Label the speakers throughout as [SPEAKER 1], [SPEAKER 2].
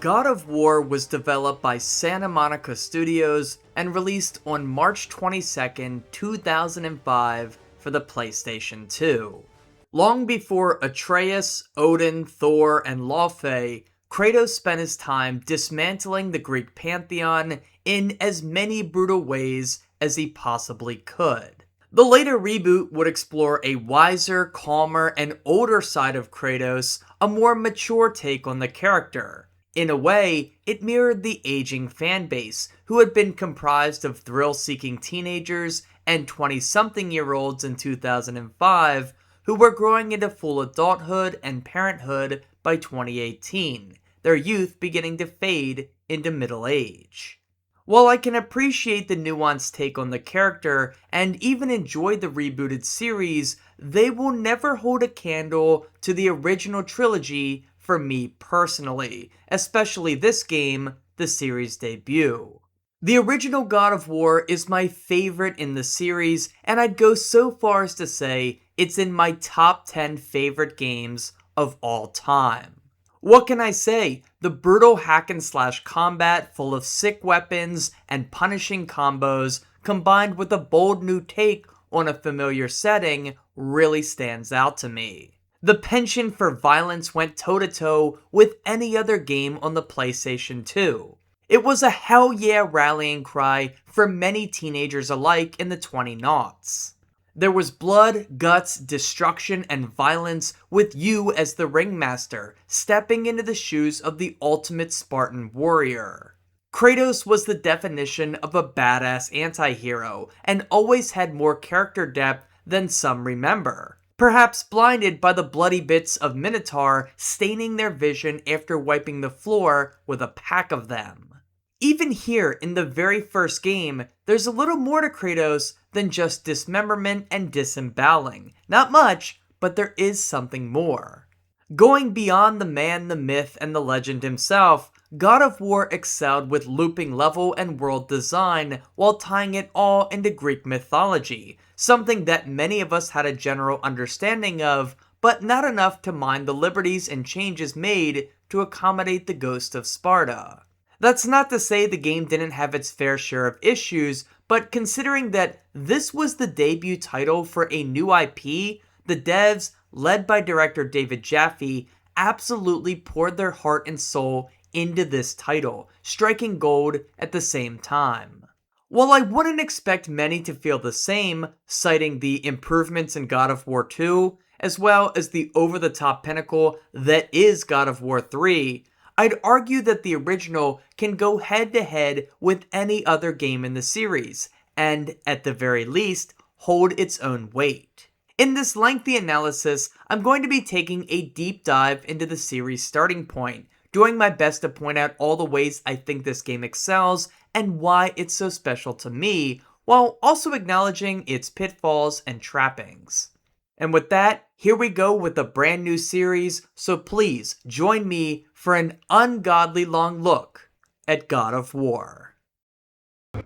[SPEAKER 1] God of War was developed by Santa Monica Studios and released on March 22, 2005 for the PlayStation 2. Long before Atreus, Odin, Thor, and Laufey, Kratos spent his time dismantling the Greek pantheon in as many brutal ways as he possibly could. The later reboot would explore a wiser, calmer, and older side of Kratos, a more mature take on the character. In a way, it mirrored the aging fanbase, who had been comprised of thrill-seeking teenagers and 20-something-year-olds in 2005, who were growing into full adulthood and parenthood by 2018, their youth beginning to fade into middle age. While I can appreciate the nuanced take on the character and even enjoy the rebooted series, they will never hold a candle to the original trilogy for me personally, especially this game, the series debut. The original God of War is my favorite in the series, and I'd go so far as to say it's in my top 10 favorite games of all time. What can I say? The brutal hack and slash combat full of sick weapons and punishing combos combined with a bold new take on a familiar setting really stands out to me. The penchant for violence went toe-to-toe with any other game on the PlayStation 2. It was a hell yeah rallying cry for many teenagers alike in the 2000s. There was blood, guts, destruction, and violence with you as the ringmaster, stepping into the shoes of the ultimate Spartan warrior. Kratos was the definition of a badass anti-hero, and always had more character depth than some remember. Perhaps blinded by the bloody bits of Minotaur staining their vision after wiping the floor with a pack of them. Even here, in the very first game, there's a little more to Kratos than just dismemberment and disemboweling. Not much, but there is something more. Going beyond the man, the myth, and the legend himself, God of War excelled with looping level and world design while tying it all into Greek mythology, something that many of us had a general understanding of, but not enough to mind the liberties and changes made to accommodate the ghost of Sparta. That's not to say the game didn't have its fair share of issues, but considering that this was the debut title for a new IP, the devs, led by director David Jaffe, absolutely poured their heart and soul into this title, striking gold at the same time. While I wouldn't expect many to feel the same, citing the improvements in God of War 2, as well as the over-the-top pinnacle that is God of War 3, I'd argue that the original can go head-to-head with any other game in the series, and, at the very least, hold its own weight. In this lengthy analysis, I'm going to be taking a deep dive into the series' starting point, doing my best to point out all the ways I think this game excels and why it's so special to me, while also acknowledging its pitfalls and trappings. And with that, here we go with a brand new series, so please join me for an ungodly long look at God of War.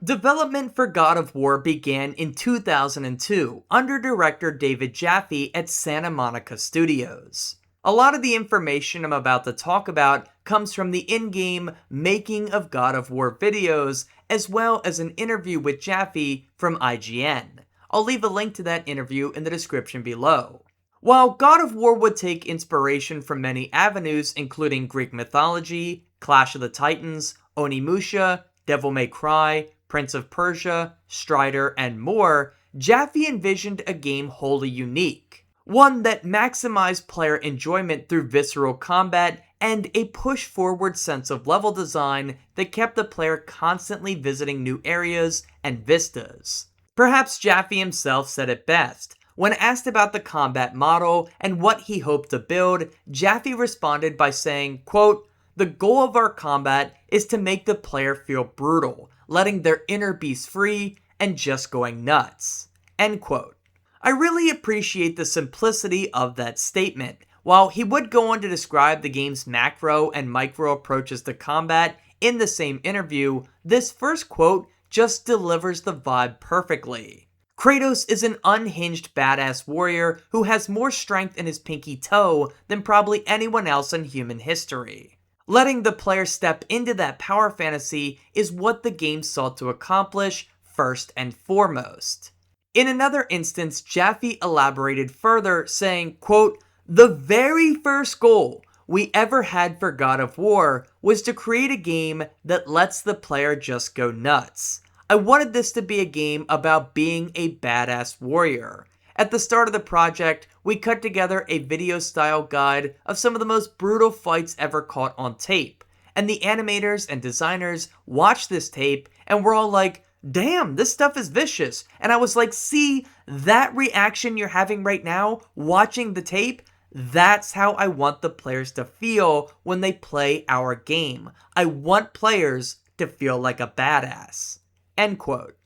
[SPEAKER 1] Development for God of War began in 2002 under director David Jaffe at Santa Monica Studios. A lot of the information I'm about to talk about comes from the in-game making of God of War videos, as well as an interview with Jaffe from IGN. I'll leave a link to that interview in the description below. While God of War would take inspiration from many avenues including Greek mythology, Clash of the Titans, Onimusha, Devil May Cry, Prince of Persia, Strider, and more, Jaffe envisioned a game wholly unique. One that maximized player enjoyment through visceral combat and a push-forward sense of level design that kept the player constantly visiting new areas and vistas. Perhaps Jaffe himself said it best. When asked about the combat model and what he hoped to build, Jaffe responded by saying, quote, "The goal of our combat is to make the player feel brutal, letting their inner beast free and just going nuts." End quote. I really appreciate the simplicity of that statement. While he would go on to describe the game's macro and micro approaches to combat in the same interview, this first quote just delivers the vibe perfectly. Kratos is an unhinged badass warrior who has more strength in his pinky toe than probably anyone else in human history. Letting the player step into that power fantasy is what the game sought to accomplish first and foremost. In another instance, Jaffe elaborated further, saying, quote, "The very first goal we ever had for God of War was to create a game that lets the player just go nuts. I wanted this to be a game about being a badass warrior. At the start of the project, we cut together a video-style guide of some of the most brutal fights ever caught on tape. And the animators and designers watched this tape and were all like, damn, this stuff is vicious. And I was like, see, that reaction you're having right now, watching the tape, that's how I want the players to feel when they play our game. I want players to feel like a badass." End quote.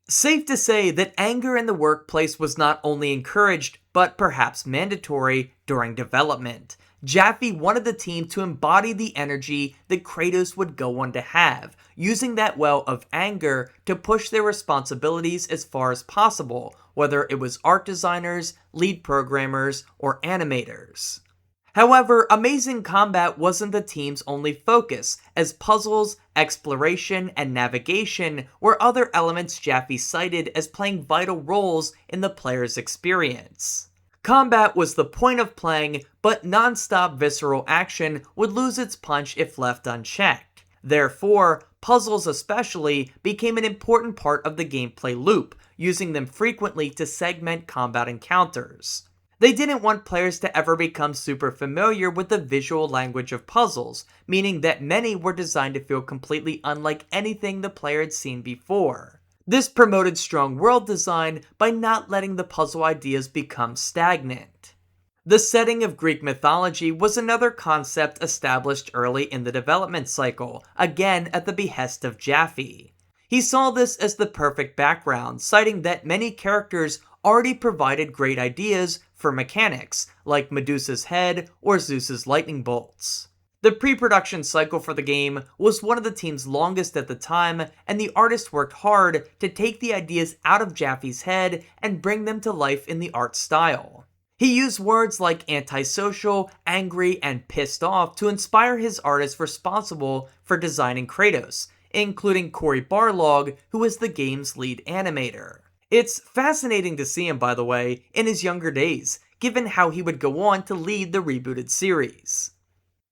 [SPEAKER 1] Safe to say that anger in the workplace was not only encouraged, but perhaps mandatory during development. Jaffe wanted the team to embody the energy that Kratos would go on to have, using that well of anger to push their responsibilities as far as possible, whether it was art designers, lead programmers, or animators. However, amazing combat wasn't the team's only focus, as puzzles, exploration, and navigation were other elements Jaffe cited as playing vital roles in the player's experience. Combat was the point of playing, but non-stop visceral action would lose its punch if left unchecked. Therefore, puzzles especially became an important part of the gameplay loop, using them frequently to segment combat encounters. They didn't want players to ever become super familiar with the visual language of puzzles, meaning that many were designed to feel completely unlike anything the player had seen before. This promoted strong world design by not letting the puzzle ideas become stagnant. The setting of Greek mythology was another concept established early in the development cycle, again at the behest of Jaffe. He saw this as the perfect background, citing that many characters already provided great ideas for mechanics, like Medusa's head or Zeus's lightning bolts. The pre-production cycle for the game was one of the team's longest at the time, and the artist worked hard to take the ideas out of Jaffe's head and bring them to life in the art style. He used words like antisocial, angry, and pissed off to inspire his artists responsible for designing Kratos, including Cory Barlog, who is the game's lead animator. It's fascinating to see him, by the way, in his younger days, given how he would go on to lead the rebooted series.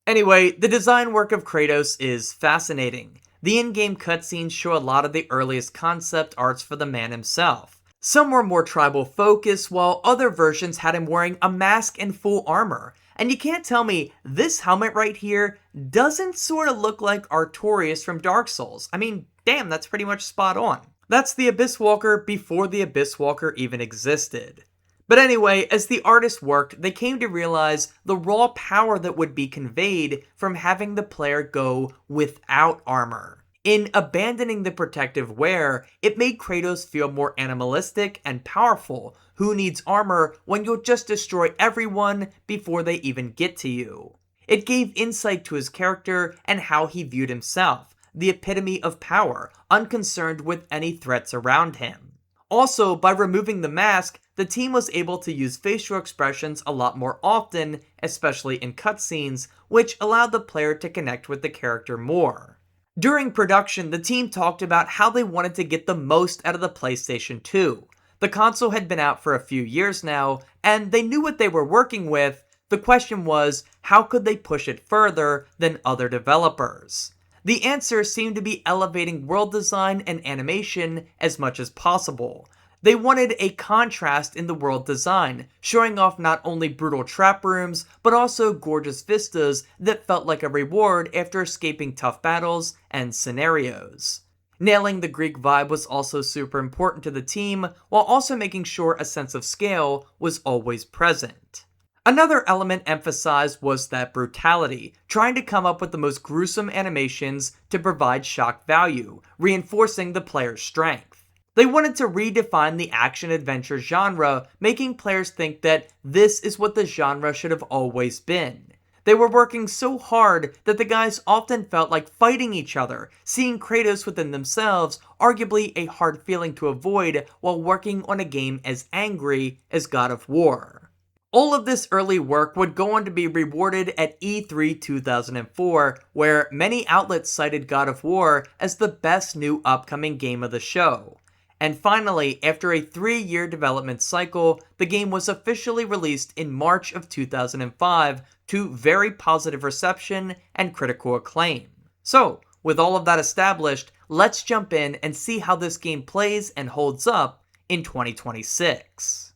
[SPEAKER 1] Anyway, the design work of Kratos is fascinating. The in-game cutscenes show a lot of the earliest concept arts for the man himself. Some were more tribal focused, while other versions had him wearing a mask and full armor. And you can't tell me this helmet right here doesn't sort of look like Artorias from Dark Souls. I mean, damn, that's pretty much spot on. That's the Abyss Walker before the Abyss Walker even existed. But anyway, as the artists worked, they came to realize the raw power that would be conveyed from having the player go without armor. In abandoning the protective wear, it made Kratos feel more animalistic and powerful. Who needs armor when you'll just destroy everyone before they even get to you? It gave insight to his character and how he viewed himself, the epitome of power, unconcerned with any threats around him. Also, by removing the mask, the team was able to use facial expressions a lot more often, especially in cutscenes, which allowed the player to connect with the character more. During production, the team talked about how they wanted to get the most out of the PlayStation 2. The console had been out for a few years now, and they knew what they were working with. The question was, how could they push it further than other developers? The answer seemed to be elevating world design and animation as much as possible. They wanted a contrast in the world design, showing off not only brutal trap rooms, but also gorgeous vistas that felt like a reward after escaping tough battles and scenarios. Nailing the Greek vibe was also super important to the team, while also making sure a sense of scale was always present. Another element emphasized was that brutality, trying to come up with the most gruesome animations to provide shock value, reinforcing the player's strength. They wanted to redefine the action-adventure genre, making players think that this is what the genre should have always been. They were working so hard that the guys often felt like fighting each other, seeing Kratos within themselves, arguably a hard feeling to avoid while working on a game as angry as God of War. All of this early work would go on to be rewarded at E3 2004, where many outlets cited God of War as the best new upcoming game of the show. And finally, after a 3-year development cycle, the game was officially released in March of 2005 to very positive reception and critical acclaim. So, with all of that established, let's jump in and see how this game plays and holds up in 2026.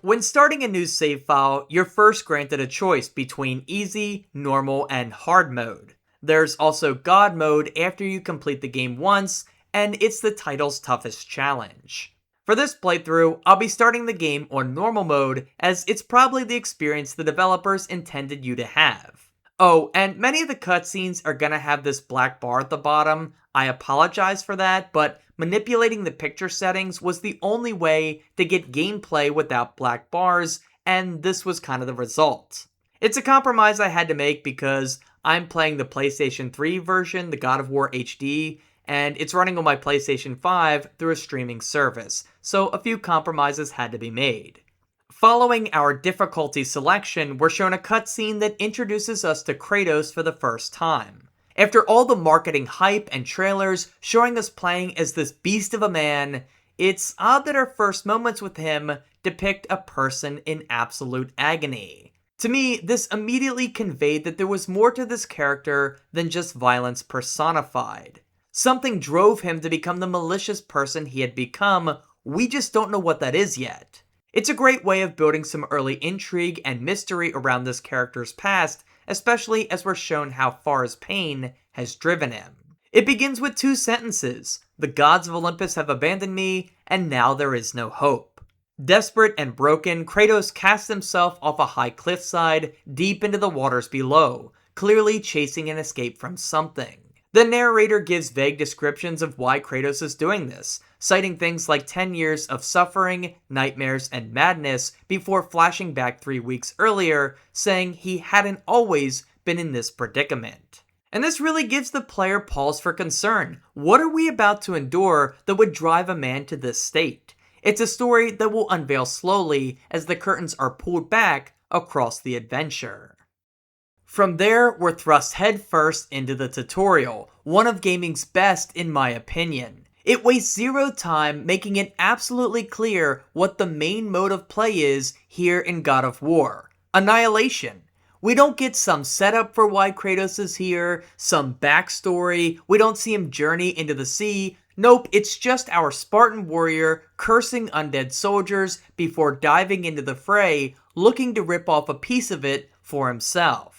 [SPEAKER 1] When starting a new save file, you're first granted a choice between easy, normal, and hard mode. There's also God mode after you complete the game once, and it's the title's toughest challenge. For this playthrough, I'll be starting the game on normal mode, as it's probably the experience the developers intended you to have. Oh, and many of the cutscenes are gonna have this black bar at the bottom. I apologize for that, but manipulating the picture settings was the only way to get gameplay without black bars, and this was kind of the result. It's a compromise I had to make because I'm playing the PlayStation 3 version, the God of War HD, and it's running on my PlayStation 5 through a streaming service, so a few compromises had to be made. Following our difficulty selection, we're shown a cutscene that introduces us to Kratos for the first time. After all the marketing hype and trailers showing us playing as this beast of a man, it's odd that our first moments with him depict a person in absolute agony. To me, this immediately conveyed that there was more to this character than just violence personified. Something drove him to become the malicious person he had become. We just don't know what that is yet. It's a great way of building some early intrigue and mystery around this character's past, especially as we're shown how far his pain has driven him. It begins with 2 sentences: "The gods of Olympus have abandoned me, and now there is no hope." Desperate and broken, Kratos casts himself off a high cliffside, deep into the waters below, clearly chasing an escape from something. The narrator gives vague descriptions of why Kratos is doing this, citing things like 10 years of suffering, nightmares, and madness before flashing back 3 weeks earlier, saying he hadn't always been in this predicament. And this really gives the player pause for concern. What are we about to endure that would drive a man to this state? It's a story that will unveil slowly as the curtains are pulled back across the adventure. From there, we're thrust headfirst into the tutorial, one of gaming's best in my opinion. It wastes zero time, making it absolutely clear what the main mode of play is here in God of War: annihilation. We don't get some setup for why Kratos is here, some backstory, we don't see him journey into the sea. Nope, it's just our Spartan warrior cursing undead soldiers before diving into the fray, looking to rip off a piece of it for himself.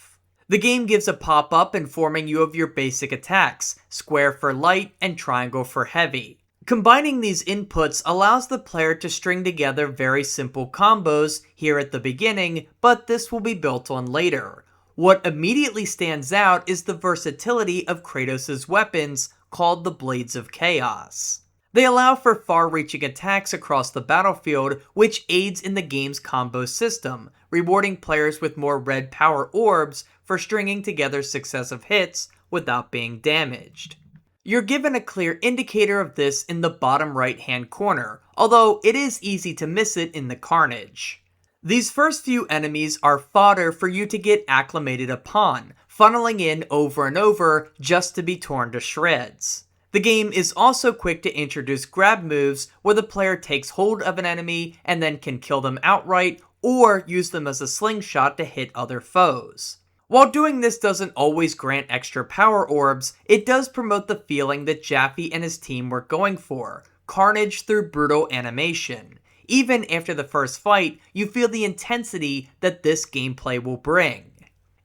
[SPEAKER 1] The game gives a pop-up informing you of your basic attacks: square for light and triangle for heavy. Combining these inputs allows the player to string together very simple combos here at the beginning, but this will be built on later. What immediately stands out is the versatility of Kratos' weapons, called the Blades of Chaos. They allow for far-reaching attacks across the battlefield, which aids in the game's combo system, rewarding players with more red power orbs for stringing together successive hits without being damaged. You're given a clear indicator of this in the bottom right-hand corner, although it is easy to miss it in the carnage. These first few enemies are fodder for you to get acclimated upon, funneling in over and over just to be torn to shreds. The game is also quick to introduce grab moves where the player takes hold of an enemy and then can kill them outright or use them as a slingshot to hit other foes. While doing this doesn't always grant extra power orbs, it does promote the feeling that Jaffe and his team were going for: carnage through brutal animation. Even after the first fight, you feel the intensity that this gameplay will bring.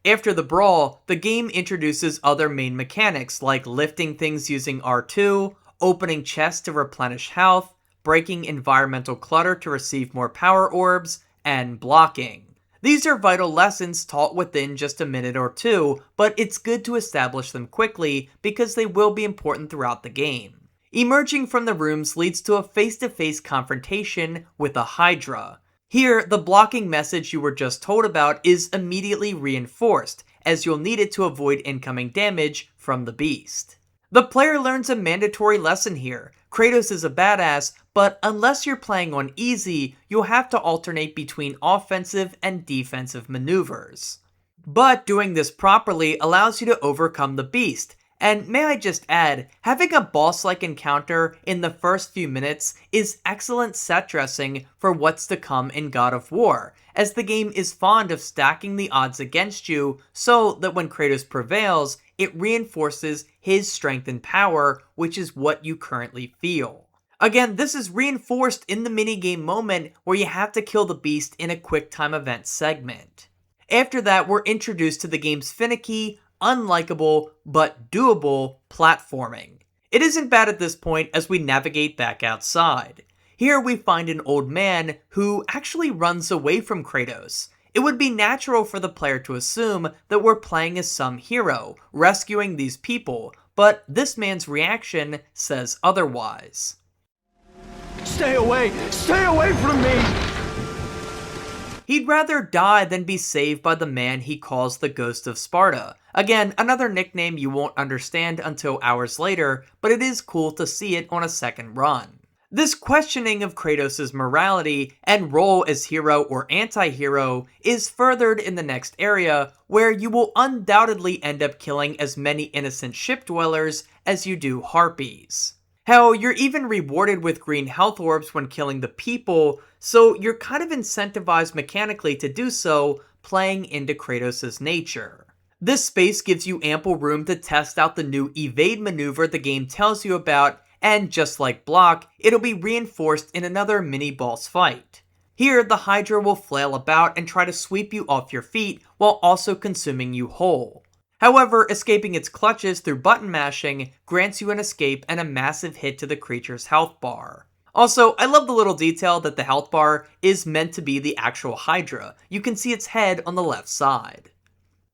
[SPEAKER 1] After the brawl, the game introduces other main mechanics like lifting things using R2, opening chests to replenish health, breaking environmental clutter to receive more power orbs, and blocking. These are vital lessons taught within just a minute or two, but it's good to establish them quickly because they will be important throughout the game. Emerging from the rooms leads to a face-to-face confrontation with a Hydra. Here, the blocking message you were just told about is immediately reinforced, as you'll need it to avoid incoming damage from the beast. The player learns a mandatory lesson here: Kratos is a badass, but unless you're playing on easy, you'll have to alternate between offensive and defensive maneuvers. But doing this properly allows you to overcome the beast. And may I just add, having a boss-like encounter in the first few minutes is excellent set dressing for what's to come in God of War, as the game is fond of stacking the odds against you so that when Kratos prevails, it reinforces his strength and power, which is what you currently feel. Again, this is reinforced in the minigame moment where you have to kill the beast in a QuickTime event segment. After that, we're introduced to the game's finicky, unlikable, but doable platforming. It isn't bad at this point as we navigate back outside. Here we find an old man who actually runs away from Kratos. It would be natural for the player to assume that we're playing as some hero, rescuing these people, but this man's reaction says otherwise.
[SPEAKER 2] Stay away! Stay away from me!
[SPEAKER 1] He'd rather die than be saved by the man he calls the Ghost of Sparta. Again, another nickname you won't understand until hours later, but it is cool to see it on a second run. This questioning of Kratos' morality and role as hero or anti-hero is furthered in the next area, where you will undoubtedly end up killing as many innocent ship dwellers as you do harpies. Hell, you're even rewarded with green health orbs when killing the people, so you're kind of incentivized mechanically to do so, playing into Kratos' nature. This space gives you ample room to test out the new evade maneuver the game tells you about, and just like block, it'll be reinforced in another mini-boss fight. Here, the Hydra will flail about and try to sweep you off your feet while also consuming you whole. However, escaping its clutches through button mashing grants you an escape and a massive hit to the creature's health bar. Also, I love the little detail that the health bar is meant to be the actual Hydra. You can see its head on the left side.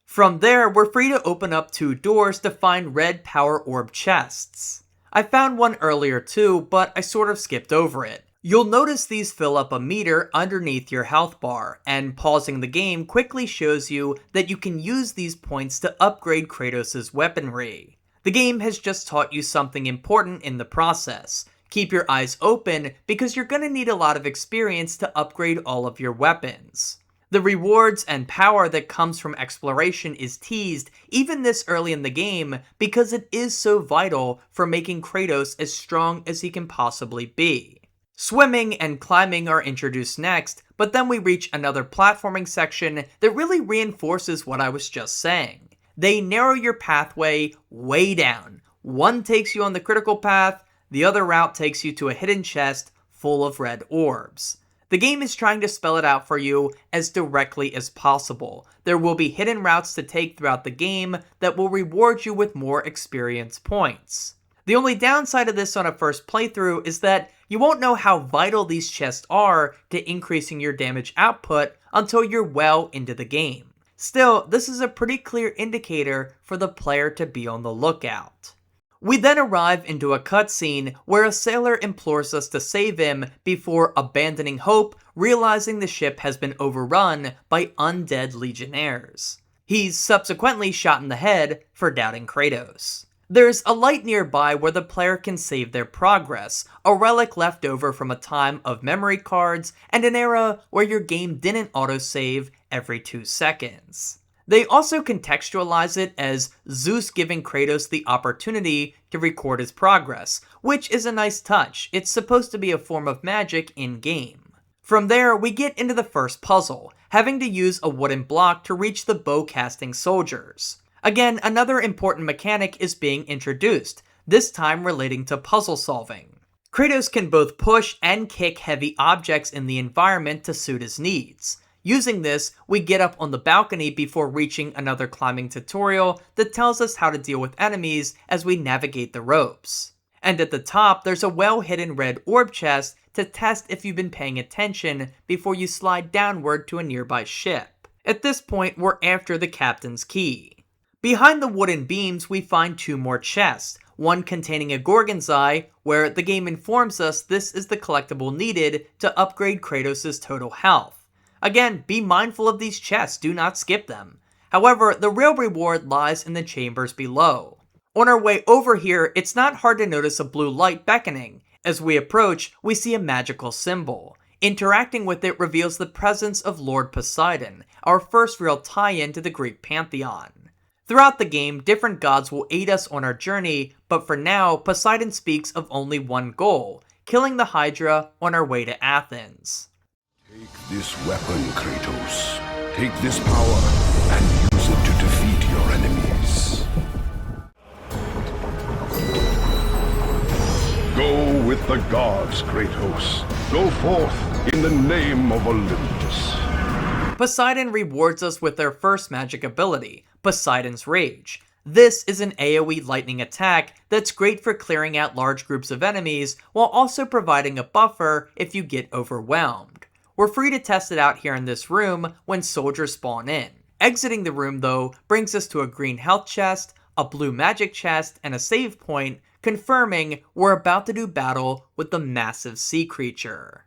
[SPEAKER 1] From there, we're free to open up 2 doors to find red power orb chests. I found one earlier too, but I sort of skipped over it. You'll notice these fill up a meter underneath your health bar, and pausing the game quickly shows you that you can use these points to upgrade Kratos' weaponry. The game has just taught you something important in the process. Keep your eyes open because you're going to need a lot of experience to upgrade all of your weapons. The rewards and power that comes from exploration is teased even this early in the game because it is so vital for making Kratos as strong as he can possibly be. Swimming and climbing are introduced next, but then we reach another platforming section that really reinforces what I was just saying. They narrow your pathway way down. One takes you on the critical path, the other route takes you to a hidden chest full of red orbs. The game is trying to spell it out for you as directly as possible. There will be hidden routes to take throughout the game that will reward you with more experience points. The only downside of this on a first playthrough is that you won't know how vital these chests are to increasing your damage output until you're well into the game. Still, this is a pretty clear indicator for the player to be on the lookout. We then arrive into a cutscene where a sailor implores us to save him before abandoning hope, realizing the ship has been overrun by undead legionnaires. He's subsequently shot in the head for doubting Kratos. There's a light nearby where the player can save their progress, a relic left over from a time of memory cards and an era where your game didn't autosave every 2 seconds. They also contextualize it as Zeus giving Kratos the opportunity to record his progress, which is a nice touch. It's supposed to be a form of magic in-game. From there, we get into the first puzzle, having to use a wooden block to reach the bow-casting soldiers. Again, another important mechanic is being introduced, this time relating to puzzle solving. Kratos can both push and kick heavy objects in the environment to suit his needs. Using this, we get up on the balcony before reaching another climbing tutorial that tells us how to deal with enemies as we navigate the ropes. And at the top, there's a well-hidden red orb chest to test if you've been paying attention before you slide downward to a nearby ship. At this point, we're after the captain's key. Behind the wooden beams, we find 2 more chests, one containing a Gorgon's Eye, where the game informs us this is the collectible needed to upgrade Kratos' total health. Again, be mindful of these chests, do not skip them. However, the real reward lies in the chambers below. On our way over here, it's not hard to notice a blue light beckoning, As we approach, we see a magical symbol. Interacting with it reveals the presence of Lord Poseidon, our first real tie-in to the Greek pantheon. Throughout the game, different gods will aid us on our journey, but for now, Poseidon speaks of only one goal: killing the Hydra on our way to Athens.
[SPEAKER 3] Take this weapon, Kratos. Take this power and use it to defeat your enemies. Go with the gods, Kratos. Go forth in the name of Olympus.
[SPEAKER 1] Poseidon rewards us with their first magic ability, Poseidon's Rage. This is an AoE lightning attack that's great for clearing out large groups of enemies, while also providing a buffer if you get overwhelmed. We're free to test it out here in this room when soldiers spawn in. Exiting the room though brings us to a green health chest, a blue magic chest, and a save point, confirming we're about to do battle with the massive sea creature.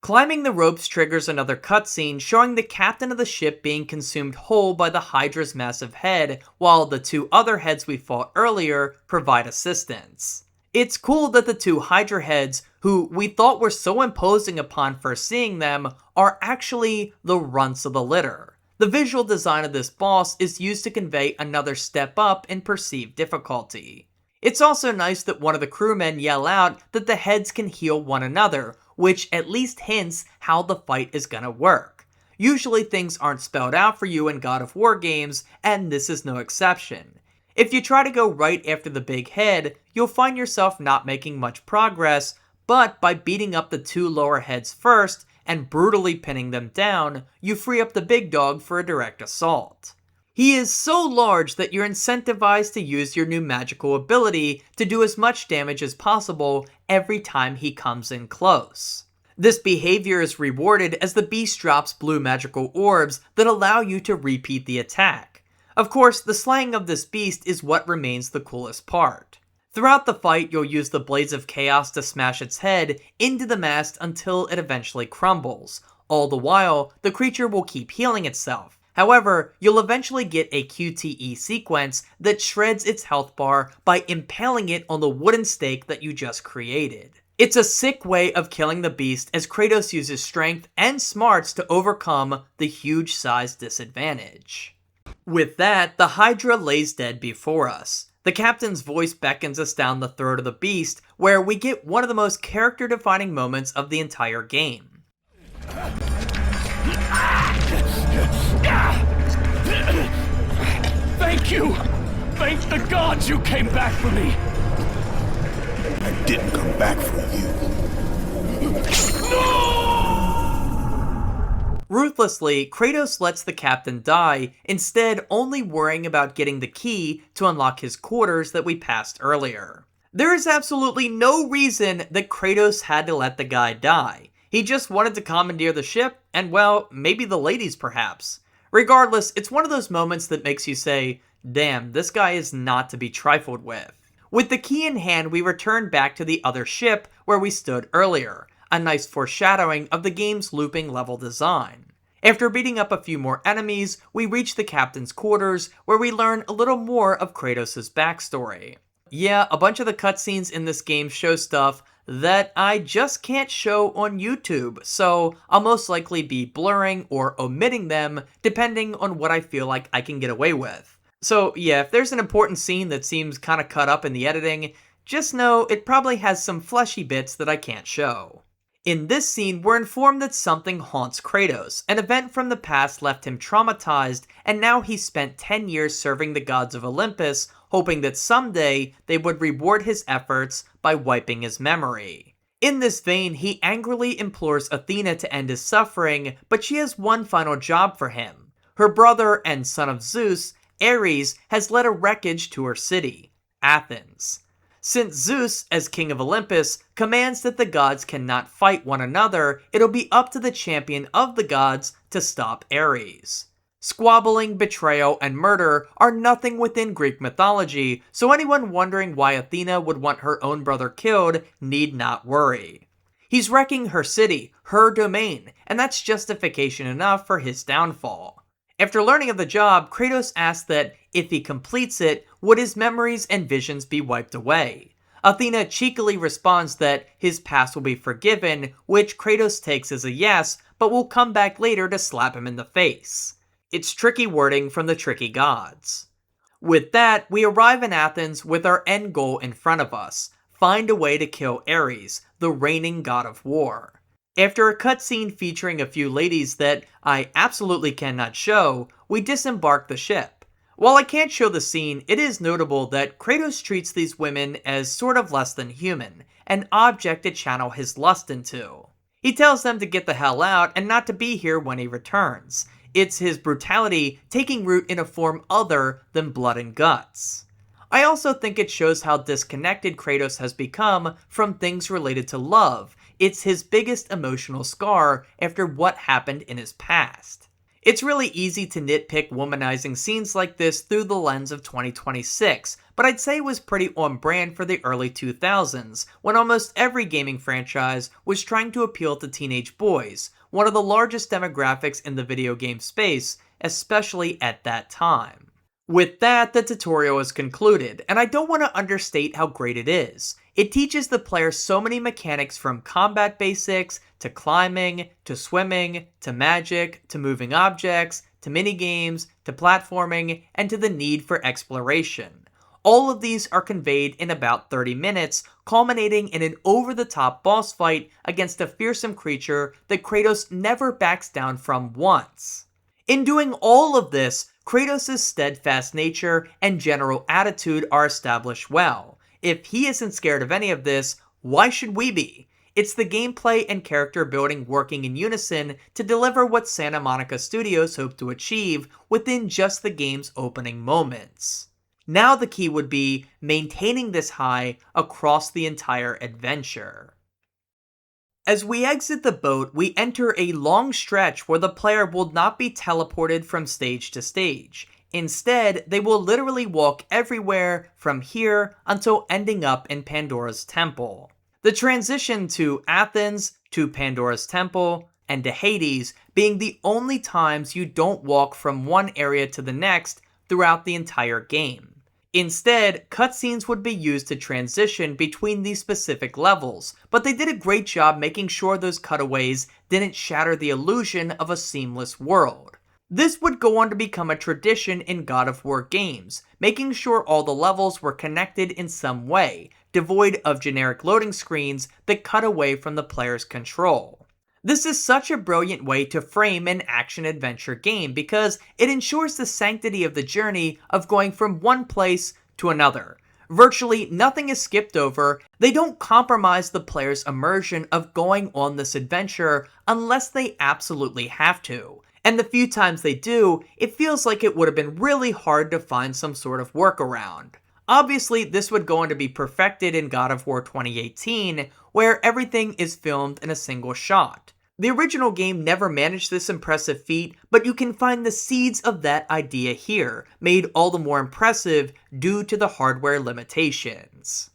[SPEAKER 1] Climbing the ropes triggers another cutscene showing the captain of the ship being consumed whole by the Hydra's massive head, while the two other heads we fought earlier provide assistance. It's cool that the two Hydra heads, who we thought were so imposing upon first seeing them, are actually the runts of the litter. The visual design of this boss is used to convey another step up in perceived difficulty. It's also nice that one of the crewmen yell out that the heads can heal one another, which at least hints how the fight is gonna work. Usually things aren't spelled out for you in God of War games, and this is no exception. If you try to go right after the big head, you'll find yourself not making much progress, but by beating up the two lower heads first and brutally pinning them down, you free up the big dog for a direct assault. He is so large that you're incentivized to use your new magical ability to do as much damage as possible every time he comes in close. This behavior is rewarded as the beast drops blue magical orbs that allow you to repeat the attack. Of course, the slaying of this beast is what remains the coolest part. Throughout the fight, you'll use the Blades of Chaos to smash its head into the mast until it eventually crumbles. All the while, the creature will keep healing itself. However, you'll eventually get a QTE sequence that shreds its health bar by impaling it on the wooden stake that you just created. It's a sick way of killing the beast as Kratos uses strength and smarts to overcome the huge size disadvantage. With that, the Hydra lays dead before us. The captain's voice beckons us down the throat of the beast, where we get one of the most character-defining moments of the entire game.
[SPEAKER 2] Thank you! Thank the gods you came back for me!
[SPEAKER 3] I didn't come back for you.
[SPEAKER 1] Ruthlessly, Kratos lets the captain die, instead only worrying about getting the key to unlock his quarters that we passed earlier. There is absolutely no reason that Kratos had to let the guy die. He just wanted to commandeer the ship, and well, maybe the ladies perhaps. Regardless, it's one of those moments that makes you say, damn, this guy is not to be trifled with. With the key in hand, we return back to the other ship where we stood earlier, a nice foreshadowing of the game's looping level design. After beating up a few more enemies, we reach the captain's quarters where we learn a little more of Kratos' backstory. Yeah, a bunch of the cutscenes in this game show stuff that I just can't show on YouTube, so I'll most likely be blurring or omitting them depending on what I feel like I can get away with. So yeah, if there's an important scene that seems kinda cut up in the editing, just know it probably has some fleshy bits that I can't show. In this scene, we're informed that something haunts Kratos. An event from the past left him traumatized, and now he's spent 10 years serving the gods of Olympus, hoping that someday they would reward his efforts by wiping his memory. In this vein, he angrily implores Athena to end his suffering, but she has one final job for him. Her brother and son of Zeus, Ares, has led a wreckage to her city, Athens. Since Zeus, as king of Olympus, commands that the gods cannot fight one another, it'll be up to the champion of the gods to stop Ares. Squabbling, betrayal, and murder are nothing within Greek mythology, so anyone wondering why Athena would want her own brother killed need not worry. He's wrecking her city, her domain, and that's justification enough for his downfall. After learning of the job, Kratos asks that, if he completes it, would his memories and visions be wiped away? Athena cheekily responds that his past will be forgiven, which Kratos takes as a yes, but will come back later to slap him in the face. It's tricky wording from the tricky gods. With that, we arrive in Athens with our end goal in front of us: find a way to kill Ares, the reigning god of war. After a cutscene featuring a few ladies that I absolutely cannot show, we disembark the ship. While I can't show the scene, it is notable that Kratos treats these women as sort of less than human, an object to channel his lust into. He tells them to get the hell out and not to be here when he returns. It's his brutality taking root in a form other than blood and guts. I also think it shows how disconnected Kratos has become from things related to love. It's his biggest emotional scar after what happened in his past. It's really easy to nitpick womanizing scenes like this through the lens of 2026, but I'd say it was pretty on brand for the early 2000s, when almost every gaming franchise was trying to appeal to teenage boys, one of the largest demographics in the video game space, especially at that time. With that, the tutorial is concluded, and I don't want to understate how great it is. It teaches the player so many mechanics, from combat basics, to climbing, to swimming, to magic, to moving objects, to minigames, to platforming, and to the need for exploration. All of these are conveyed in about 30 minutes, culminating in an over-the-top boss fight against a fearsome creature that Kratos never backs down from once. In doing all of this, Kratos' steadfast nature and general attitude are established well. If he isn't scared of any of this, why should we be? It's the gameplay and character building working in unison to deliver what Santa Monica Studios hope to achieve within just the game's opening moments. Now the key would be maintaining this high across the entire adventure. As we exit the boat, we enter a long stretch where the player will not be teleported from stage to stage. Instead, they will literally walk everywhere from here until ending up in Pandora's temple. The transition to Athens, to Pandora's temple, and to Hades being the only times you don't walk from one area to the next throughout the entire game. Instead, cutscenes would be used to transition between these specific levels, but they did a great job making sure those cutaways didn't shatter the illusion of a seamless world. This would go on to become a tradition in God of War games, making sure all the levels were connected in some way, devoid of generic loading screens that cut away from the player's control. This is such a brilliant way to frame an action-adventure game because it ensures the sanctity of the journey of going from one place to another. Virtually nothing is skipped over. They don't compromise the player's immersion of going on this adventure unless they absolutely have to. And the few times they do, it feels like it would have been really hard to find some sort of workaround. Obviously, this would go on to be perfected in God of War 2018, where everything is filmed in a single shot. The original game never managed this impressive feat, but you can find the seeds of that idea here, made all the more impressive due to the hardware limitations.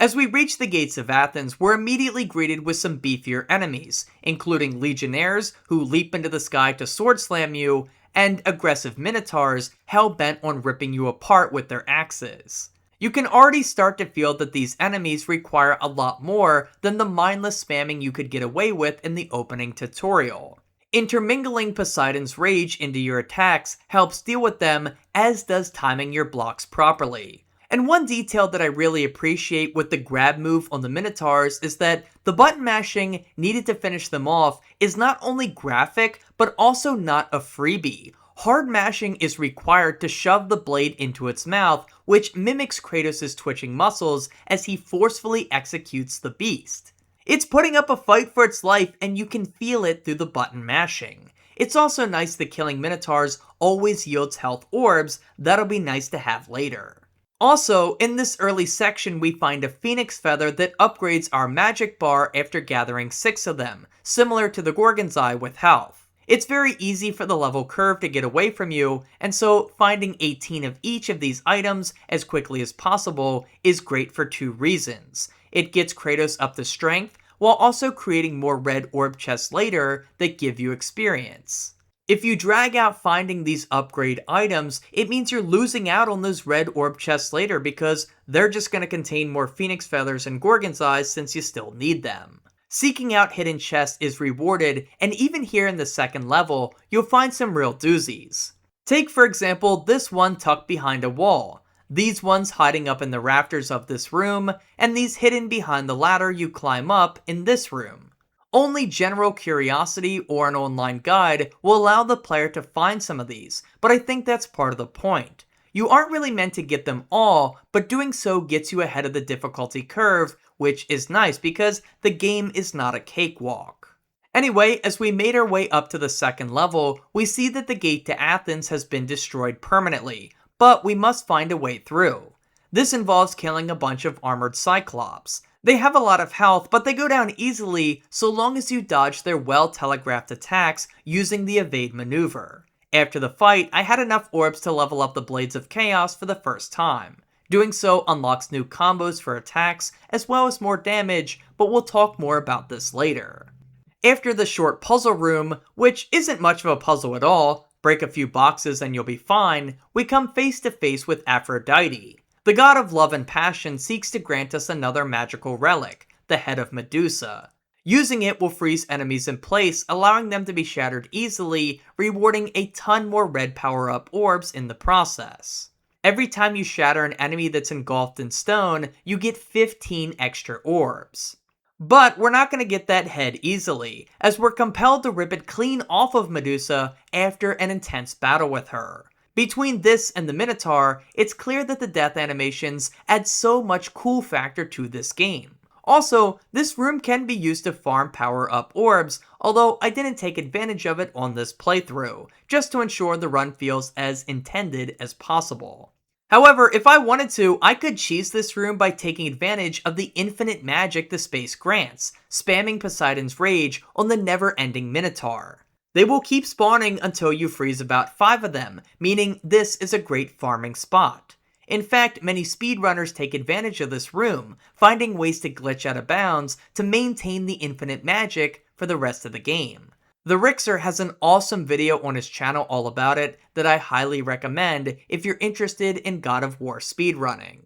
[SPEAKER 1] As we reach the Gates of Athens, we're immediately greeted with some beefier enemies, including legionnaires who leap into the sky to sword slam you, and aggressive minotaurs hell-bent on ripping you apart with their axes. You can already start to feel that these enemies require a lot more than the mindless spamming you could get away with in the opening tutorial. Intermingling Poseidon's rage into your attacks helps deal with them, as does timing your blocks properly. And one detail that I really appreciate with the grab move on the Minotaurs is that the button mashing needed to finish them off is not only graphic, but also not a freebie. Hard mashing is required to shove the blade into its mouth, which mimics Kratos' twitching muscles as he forcefully executes the beast. It's putting up a fight for its life, and you can feel it through the button mashing. It's also nice that killing Minotaurs always yields health orbs. That'll be nice to have later. Also, in this early section we find a phoenix feather that upgrades our magic bar after gathering 6 of them, similar to the Gorgon's Eye with health. It's very easy for the level curve to get away from you, and so finding 18 of each of these items as quickly as possible is great for 2 reasons. It gets Kratos up to strength, while also creating more red orb chests later that give you experience. If you drag out finding these upgrade items, it means you're losing out on those red orb chests later because they're just going to contain more phoenix feathers and gorgon's eyes since you still need them. Seeking out hidden chests is rewarded, and even here in the second level, you'll find some real doozies. Take for example this one tucked behind a wall, these ones hiding up in the rafters of this room, and these hidden behind the ladder you climb up in this room. Only general curiosity or an online guide will allow the player to find some of these, but I think that's part of the point. You aren't really meant to get them all, but doing so gets you ahead of the difficulty curve, which is nice because the game is not a cakewalk. Anyway, as we made our way up to the second level, we see that the gate to Athens has been destroyed permanently, but we must find a way through. This involves killing a bunch of armored cyclops. They have a lot of health, but they go down easily so long as you dodge their well-telegraphed attacks using the evade maneuver. After the fight, I had enough orbs to level up the Blades of Chaos for the first time. Doing so unlocks new combos for attacks, as well as more damage, but we'll talk more about this later. After the short puzzle room, which isn't much of a puzzle at all, break a few boxes and you'll be fine, we come face to face with Aphrodite. The god of love and passion seeks to grant us another magical relic, the head of Medusa. Using it will freeze enemies in place, allowing them to be shattered easily, rewarding a ton more red power-up orbs in the process. Every time you shatter an enemy that's engulfed in stone, you get 15 extra orbs. But we're not going to get that head easily, as we're compelled to rip it clean off of Medusa after an intense battle with her. Between this and the Minotaur, it's clear that the death animations add so much cool factor to this game. Also, this room can be used to farm power-up orbs, although I didn't take advantage of it on this playthrough, just to ensure the run feels as intended as possible. However, if I wanted to, I could cheese this room by taking advantage of the infinite magic the space grants, spamming Poseidon's rage on the never-ending Minotaur. They will keep spawning until you freeze about 5 of them, meaning this is a great farming spot. In fact, many speedrunners take advantage of this room, finding ways to glitch out of bounds to maintain the infinite magic for the rest of the game. The Rixer has an awesome video on his channel all about it that I highly recommend if you're interested in God of War speedrunning.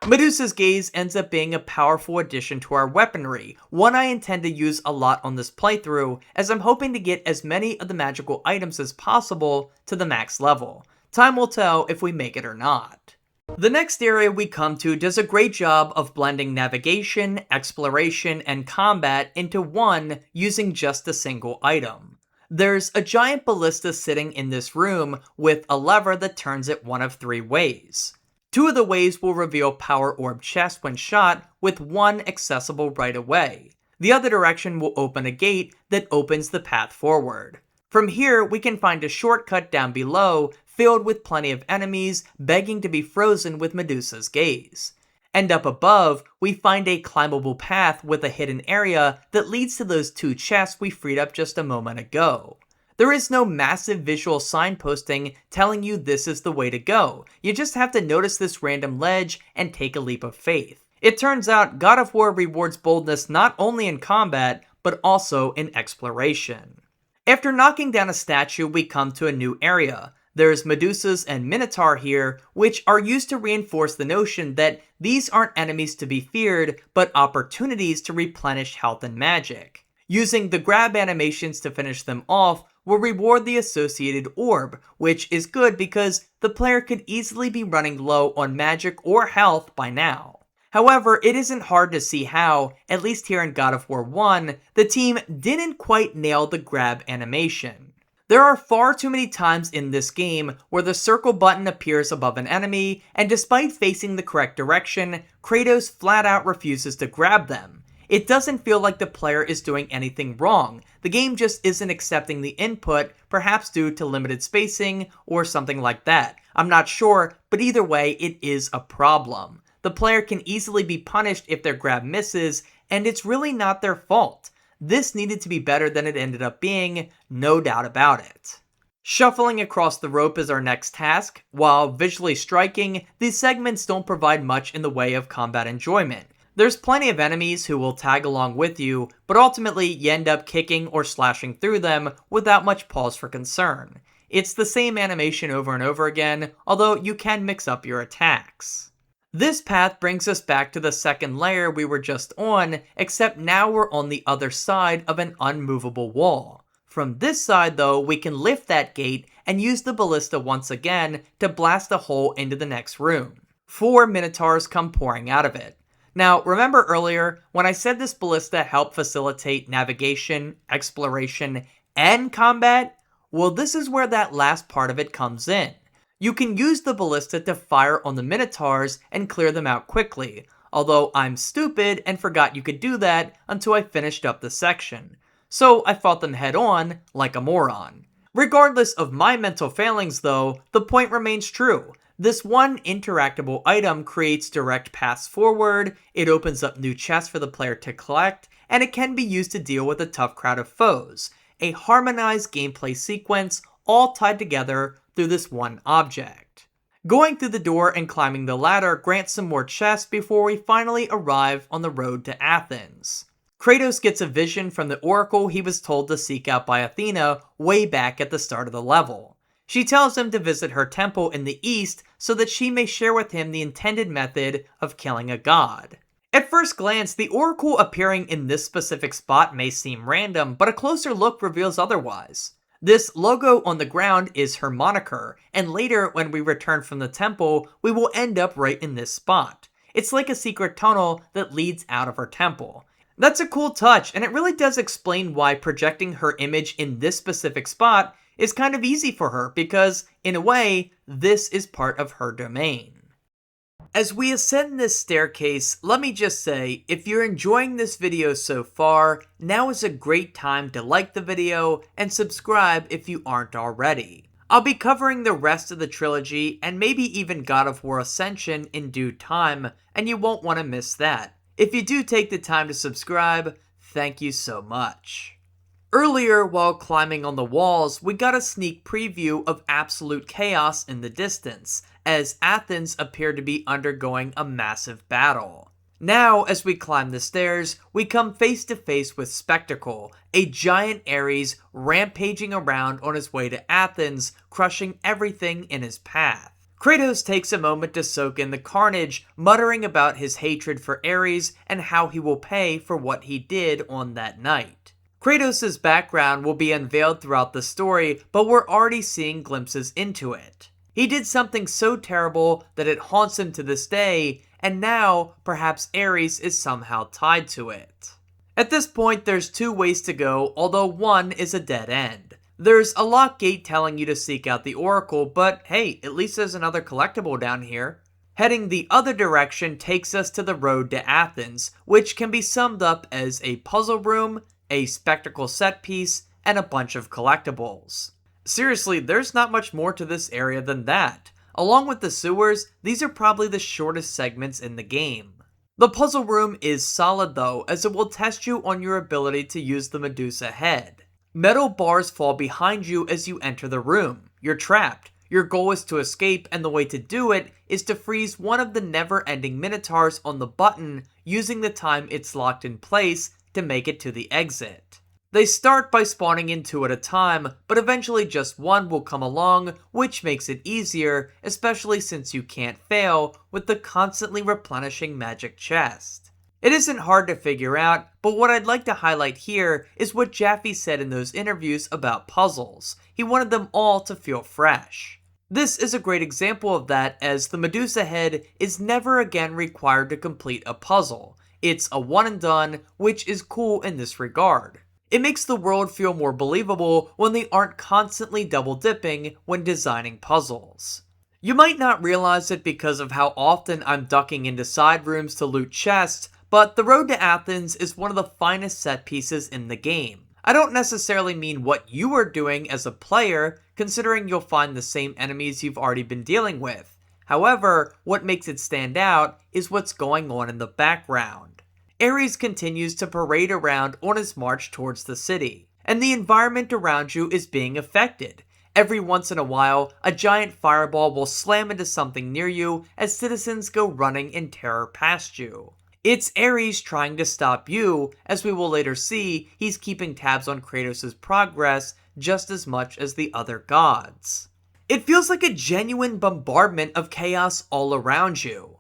[SPEAKER 1] Medusa's Gaze ends up being a powerful addition to our weaponry, one I intend to use a lot on this playthrough as I'm hoping to get as many of the magical items as possible to the max level. Time will tell if we make it or not. The next area we come to does a great job of blending navigation, exploration, and combat into one using just a single item. There's a giant ballista sitting in this room with a lever that turns it one of 3 ways. 2 of the ways will reveal power orb chests when shot, with one accessible right away. The other direction will open a gate that opens the path forward. From here, we can find a shortcut down below filled with plenty of enemies begging to be frozen with Medusa's Gaze. And up above, we find a climbable path with a hidden area that leads to those 2 chests we freed up just a moment ago. There is no massive visual signposting telling you this is the way to go. You just have to notice this random ledge and take a leap of faith. It turns out God of War rewards boldness not only in combat, but also in exploration. After knocking down a statue, we come to a new area. There's Medusa's and Minotaur here, which are used to reinforce the notion that these aren't enemies to be feared, but opportunities to replenish health and magic. Using the grab animations to finish them off will reward the associated orb, which is good because the player could easily be running low on magic or health by now. However, it isn't hard to see how, at least here in God of War 1, the team didn't quite nail the grab animation. There are far too many times in this game where the circle button appears above an enemy, and despite facing the correct direction, Kratos flat out refuses to grab them. It doesn't feel like the player is doing anything wrong, the game just isn't accepting the input, perhaps due to limited spacing or something like that. I'm not sure, but either way, it is a problem. The player can easily be punished if their grab misses, and it's really not their fault. This needed to be better than it ended up being, no doubt about it. Shuffling across the rope is our next task. While visually striking, these segments don't provide much in the way of combat enjoyment. There's plenty of enemies who will tag along with you, but ultimately you end up kicking or slashing through them without much pause for concern. It's the same animation over and over again, although you can mix up your attacks. This path brings us back to the second layer we were just on, except now we're on the other side of an unmovable wall. From this side though, we can lift that gate and use the ballista once again to blast a hole into the next room. 4 minotaurs come pouring out of it. Now, remember earlier when I said this ballista helped facilitate navigation, exploration, and combat? Well, this is where that last part of it comes in. You can use the ballista to fire on the minotaurs and clear them out quickly, although I'm stupid and forgot you could do that until I finished up the section. So I fought them head on, like a moron. Regardless of my mental failings though, the point remains true. This one interactable item creates direct paths forward, it opens up new chests for the player to collect, and it can be used to deal with a tough crowd of foes. A harmonized gameplay sequence all tied together through this one object. Going through the door and climbing the ladder grants some more chests before we finally arrive on the road to Athens. Kratos gets a vision from the oracle he was told to seek out by Athena way back at the start of the level. She tells him to visit her temple in the east so that she may share with him the intended method of killing a god. At first glance, the oracle appearing in this specific spot may seem random, but a closer look reveals otherwise. This logo on the ground is her moniker, and later when we return from the temple, we will end up right in this spot. It's like a secret tunnel that leads out of her temple. That's a cool touch, and it really does explain why projecting her image in this specific spot is kind of easy for her, because, in a way, this is part of her domain. As we ascend this staircase, let me just say, if you're enjoying this video so far, now is a great time to like the video and subscribe if you aren't already. I'll be covering the rest of the trilogy and maybe even God of War Ascension in due time, and you won't want to miss that. If you do take the time to subscribe, thank you so much. Earlier, while climbing on the walls, we got a sneak preview of absolute chaos in the distance, as Athens appeared to be undergoing a massive battle. Now, as we climb the stairs, we come face to face with Spectacle, a giant Ares rampaging around on his way to Athens, crushing everything in his path. Kratos takes a moment to soak in the carnage, muttering about his hatred for Ares and how he will pay for what he did on that night. Kratos' background will be unveiled throughout the story, but we're already seeing glimpses into it. He did something so terrible that it haunts him to this day, and now perhaps Ares is somehow tied to it. At this point, there's 2 ways to go, although one is a dead end. There's a lock gate telling you to seek out the oracle, but hey, at least there's another collectible down here. Heading the other direction takes us to the road to Athens, which can be summed up as a puzzle room, a spectacle set piece, and a bunch of collectibles. Seriously, there's not much more to this area than that. Along with the sewers, these are probably the shortest segments in the game. The puzzle room is solid though, as it will test you on your ability to use the Medusa head. Metal bars fall behind you as you enter the room. You're trapped. Your goal is to escape, and the way to do it is to freeze one of the never-ending minotaurs on the button using the time it's locked in place to make it to the exit. They start by spawning in 2 at a time, but eventually just one will come along, which makes it easier, especially since you can't fail with the constantly replenishing magic chest. It isn't hard to figure out, but what I'd like to highlight here is what Jaffe said in those interviews about puzzles. He wanted them all to feel fresh. This is a great example of that, as the Medusa head is never again required to complete a puzzle. It's a one and done, which is cool in this regard. It makes the world feel more believable when they aren't constantly double dipping when designing puzzles. You might not realize it because of how often I'm ducking into side rooms to loot chests, but the road to Athens is one of the finest set pieces in the game. I don't necessarily mean what you are doing as a player, considering you'll find the same enemies you've already been dealing with. However, what makes it stand out is what's going on in the background. Ares continues to parade around on his march towards the city, and the environment around you is being affected. Every once in a while, a giant fireball will slam into something near you as citizens go running in terror past you. It's Ares trying to stop you, as we will later see he's keeping tabs on Kratos' progress just as much as the other gods. It feels like a genuine bombardment of chaos all around you.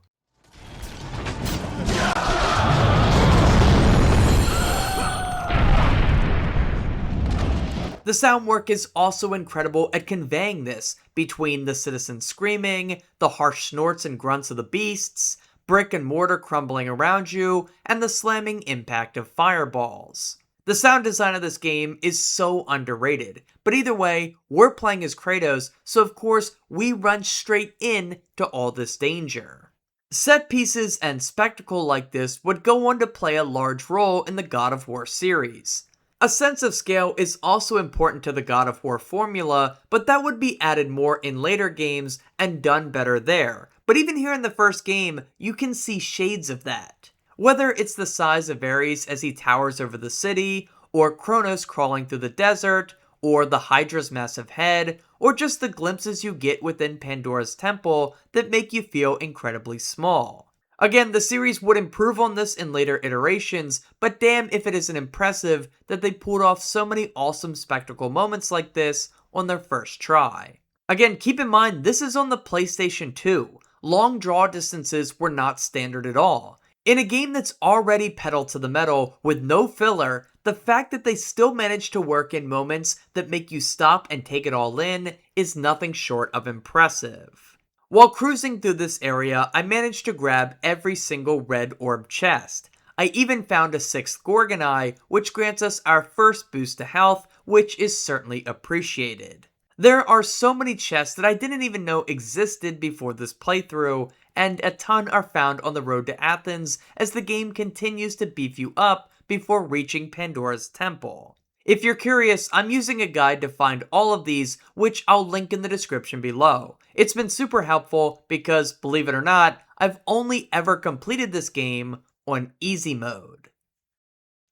[SPEAKER 1] The sound work is also incredible at conveying this, between the citizens screaming, the harsh snorts and grunts of the beasts, brick and mortar crumbling around you, and the slamming impact of fireballs. The sound design of this game is so underrated, but either way, we're playing as Kratos, so of course we run straight in to all this danger. Set pieces and spectacle like this would go on to play a large role in the God of War series. A sense of scale is also important to the God of War formula, but that would be added more in later games and done better there. But even here in the first game, you can see shades of that. Whether it's the size of Ares as he towers over the city, or Kronos crawling through the desert, or the Hydra's massive head, or just the glimpses you get within Pandora's temple that make you feel incredibly small. Again, the series would improve on this in later iterations, but damn if it isn't impressive that they pulled off so many awesome spectacle moments like this on their first try. Again, keep in mind this is on the PlayStation 2. Long draw distances were not standard at all. In a game that's already pedal to the metal with no filler, the fact that they still managed to work in moments that make you stop and take it all in is nothing short of impressive. While cruising through this area, I managed to grab every single red orb chest. I even found a 6th Gorgon Eye, which grants us our first boost to health, which is certainly appreciated. There are so many chests that I didn't even know existed before this playthrough, and a ton are found on the road to Athens as the game continues to beef you up before reaching Pandora's temple. If you're curious, I'm using a guide to find all of these, which I'll link in the description below. It's been super helpful because, believe it or not, I've only ever completed this game on easy mode.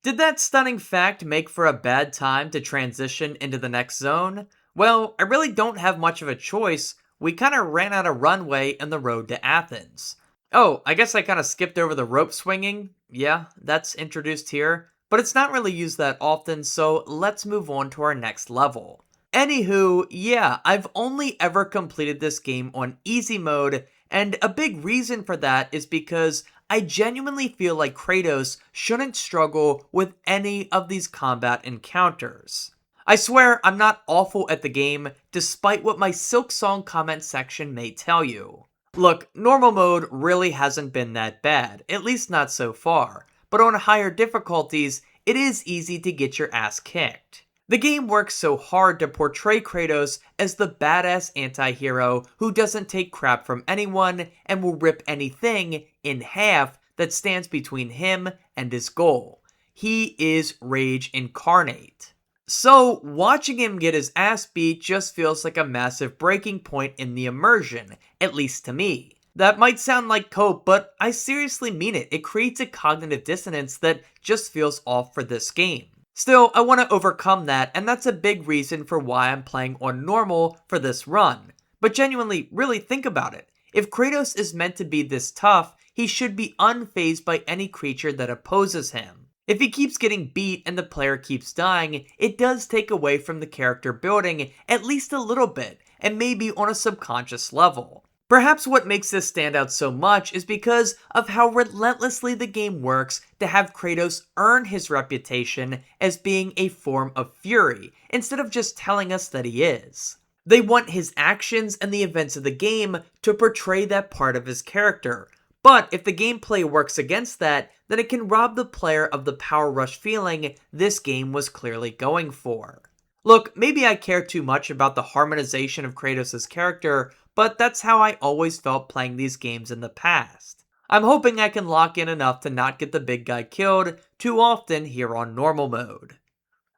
[SPEAKER 1] Did that stunning fact make for a bad time to transition into the next zone? Well, I really don't have much of a choice. We kinda ran out of runway in the road to Athens. Oh, I guess I kinda skipped over the rope swinging. Yeah, that's introduced here. But it's not really used that often, so let's move on to our next level. Anywho, yeah, I've only ever completed this game on easy mode, and a big reason for that is because I genuinely feel like Kratos shouldn't struggle with any of these combat encounters. I swear I'm not awful at the game, despite what my Silksong comment section may tell you. Look, normal mode really hasn't been that bad, at least not so far. But on higher difficulties, it is easy to get your ass kicked. The game works so hard to portray Kratos as the badass anti-hero who doesn't take crap from anyone and will rip anything in half that stands between him and his goal. He is rage incarnate. So, watching him get his ass beat just feels like a massive breaking point in the immersion, at least to me. That might sound like cope, but I seriously mean it. It creates a cognitive dissonance that just feels off for this game. Still, I want to overcome that, and that's a big reason for why I'm playing on normal for this run. But genuinely, really think about it. If Kratos is meant to be this tough, he should be unfazed by any creature that opposes him. If he keeps getting beat and the player keeps dying, it does take away from the character building at least a little bit, and maybe on a subconscious level. Perhaps what makes this stand out so much is because of how relentlessly the game works to have Kratos earn his reputation as being a form of fury, instead of just telling us that he is. They want his actions and the events of the game to portray that part of his character, but if the gameplay works against that, then it can rob the player of the power rush feeling this game was clearly going for. Look, maybe I care too much about the harmonization of Kratos' character, but that's how I always felt playing these games in the past. I'm hoping I can lock in enough to not get the big guy killed too often here on normal mode.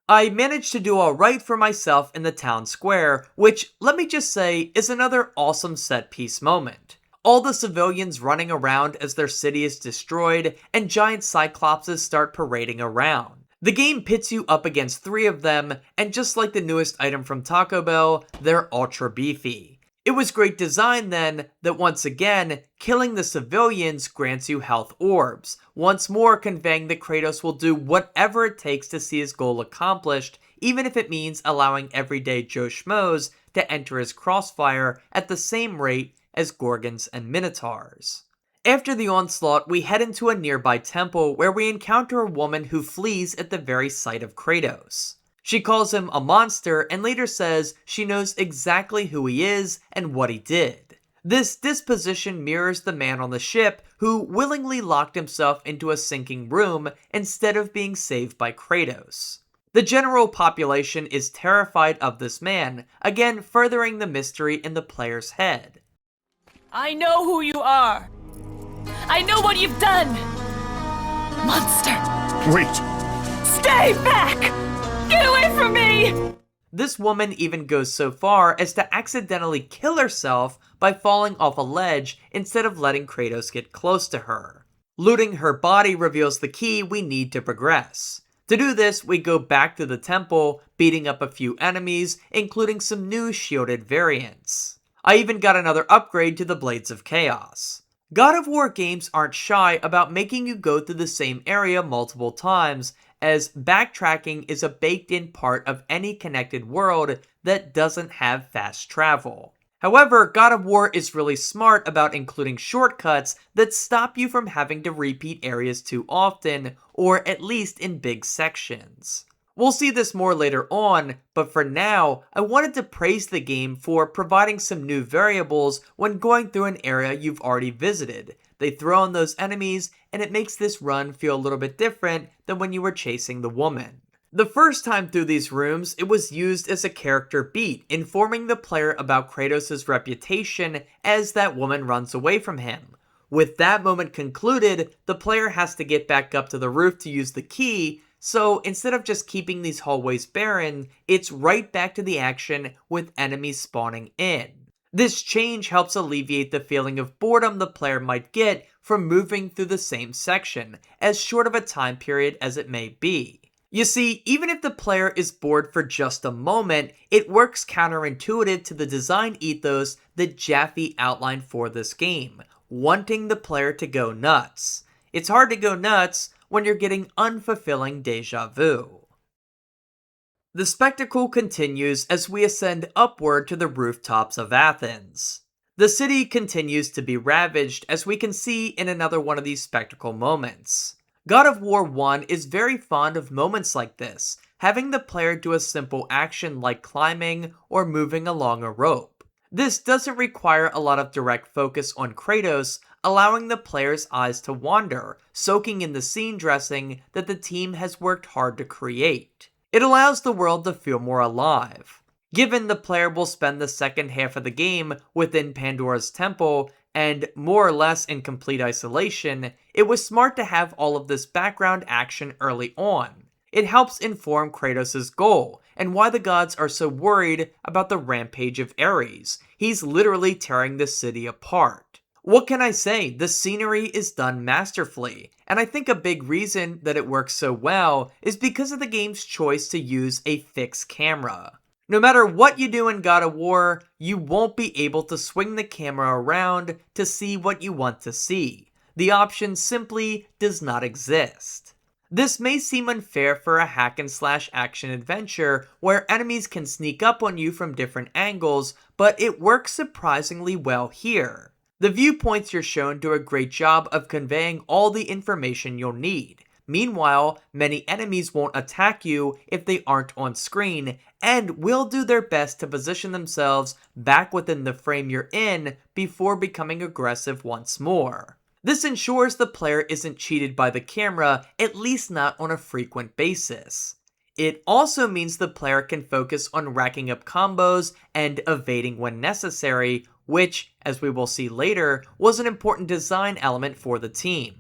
[SPEAKER 1] I managed to do alright for myself in the town square, which, let me just say, is another awesome set piece moment. All the civilians running around as their city is destroyed, and giant cyclopses start parading around. The game pits you up against 3 of them, and just like the newest item from Taco Bell, they're ultra beefy. It was great design then that once again, killing the civilians grants you health orbs, once more conveying that Kratos will do whatever it takes to see his goal accomplished, even if it means allowing everyday Joe Schmoes to enter his crossfire at the same rate as Gorgons and Minotaurs. After the onslaught, we head into a nearby temple where we encounter a woman who flees at the very sight of Kratos. She calls him a monster and later says she knows exactly who he is and what he did. This disposition mirrors the man on the ship who willingly locked himself into a sinking room instead of being saved by Kratos. The general population is terrified of this man, again furthering the mystery in the player's head.
[SPEAKER 4] I know who you are. I know what you've done. Monster.
[SPEAKER 2] Wait!
[SPEAKER 4] Stay back! Get away from me!
[SPEAKER 1] This woman even goes so far as to accidentally kill herself by falling off a ledge instead of letting Kratos get close to her. Looting her body reveals the key we need to progress. To do this, we go back to the temple, beating up a few enemies, including some new shielded variants. I even got another upgrade to the Blades of Chaos. God of War games aren't shy about making you go through the same area multiple times, as backtracking is a baked-in part of any connected world that doesn't have fast travel. However, God of War is really smart about including shortcuts that stop you from having to repeat areas too often, or at least in big sections. We'll see this more later on, but for now, I wanted to praise the game for providing some new variables when going through an area you've already visited. They throw in those enemies, and it makes this run feel a little bit different than when you were chasing the woman. The first time through these rooms, it was used as a character beat, informing the player about Kratos' reputation as that woman runs away from him. With that moment concluded, the player has to get back up to the roof to use the key, so instead of just keeping these hallways barren, it's right back to the action with enemies spawning in. This change helps alleviate the feeling of boredom the player might get from moving through the same section, as short of a time period as it may be. You see, even if the player is bored for just a moment, it works counterintuitive to the design ethos that Jaffe outlined for this game, wanting the player to go nuts. It's hard to go nuts when you're getting unfulfilling deja vu. The spectacle continues as we ascend upward to the rooftops of Athens. The city continues to be ravaged, as we can see in another one of these spectacle moments. God of War 1 is very fond of moments like this, having the player do a simple action like climbing or moving along a rope. This doesn't require a lot of direct focus on Kratos, allowing the player's eyes to wander, soaking in the scene dressing that the team has worked hard to create. It allows the world to feel more alive. Given the player will spend the second half of the game within Pandora's temple, and more or less in complete isolation, it was smart to have all of this background action early on. It helps inform Kratos' goal, and why the gods are so worried about the rampage of Ares. He's literally tearing the city apart. What can I say? The scenery is done masterfully, and I think a big reason that it works so well is because of the game's choice to use a fixed camera. No matter what you do in God of War, you won't be able to swing the camera around to see what you want to see. The option simply does not exist. This may seem unfair for a hack and slash action adventure where enemies can sneak up on you from different angles, but it works surprisingly well here. The viewpoints you're shown do a great job of conveying all the information you'll need. Meanwhile, many enemies won't attack you if they aren't on screen, and will do their best to position themselves back within the frame you're in before becoming aggressive once more. This ensures the player isn't cheated by the camera, at least not on a frequent basis. It also means the player can focus on racking up combos and evading when necessary, which, as we will see later, was an important design element for the team.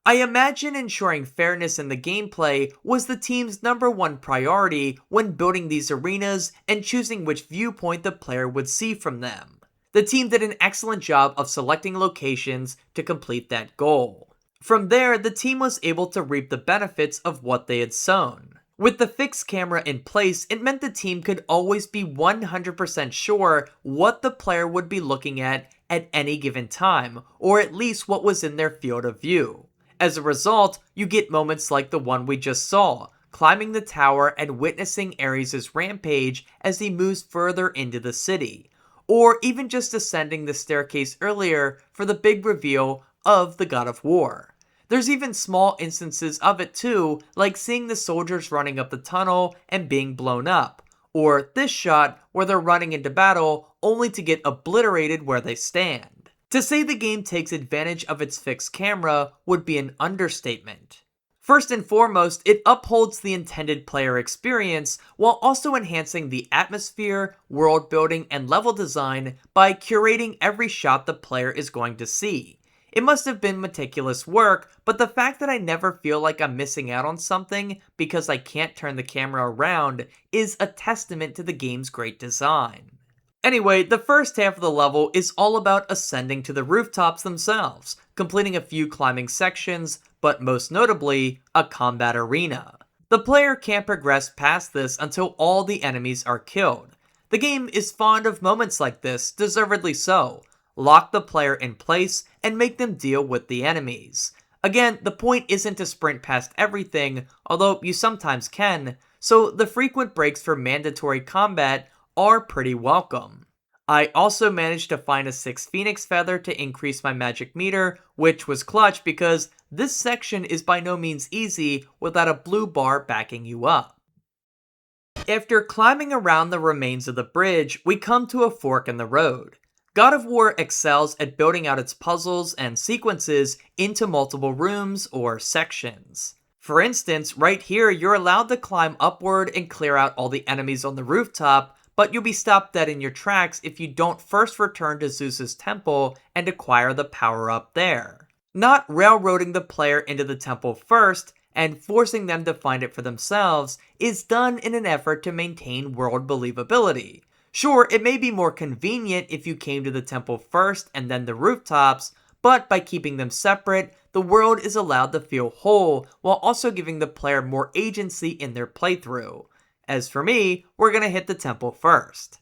[SPEAKER 1] I imagine ensuring fairness in the gameplay was the team's #1 priority when building these arenas and choosing which viewpoint the player would see from them. The team did an excellent job of selecting locations to complete that goal. From there, the team was able to reap the benefits of what they had sown. With the fixed camera in place, it meant the team could always be 100% sure what the player would be looking at any given time, or at least what was in their field of view. As a result, you get moments like the one we just saw, climbing the tower and witnessing Ares' rampage as he moves further into the city, or even just ascending the staircase earlier for the big reveal of the God of War. There's even small instances of it too, like seeing the soldiers running up the tunnel and being blown up, or this shot where they're running into battle only to get obliterated where they stand. To say the game takes advantage of its fixed camera would be an understatement. First and foremost, it upholds the intended player experience while also enhancing the atmosphere, world building, and level design by curating every shot the player is going to see. It must have been meticulous work, but the fact that I never feel like I'm missing out on something because I can't turn the camera around is a testament to the game's great design. Anyway, the first half of the level is all about ascending to the rooftops themselves, completing a few climbing sections, but most notably, a combat arena. The player can't progress past this until all the enemies are killed. The game is fond of moments like this, deservedly so. Lock the player in place and make them deal with the enemies. Again, the point isn't to sprint past everything, although you sometimes can, so the frequent breaks for mandatory combat are pretty welcome. I also managed to find a 6 Phoenix Feather to increase my magic meter, which was clutch because this section is by no means easy without a blue bar backing you up. After climbing around the remains of the bridge, we come to a fork in the road. God of War excels at building out its puzzles and sequences into multiple rooms or sections. For instance, right here you're allowed to climb upward and clear out all the enemies on the rooftop, but you'll be stopped dead in your tracks if you don't first return to Zeus's temple and acquire the power-up there. Not railroading the player into the temple first and forcing them to find it for themselves is done in an effort to maintain world believability. Sure, it may be more convenient if you came to the temple first and then the rooftops, but by keeping them separate, the world is allowed to feel whole while also giving the player more agency in their playthrough. As for me, we're gonna hit the temple first.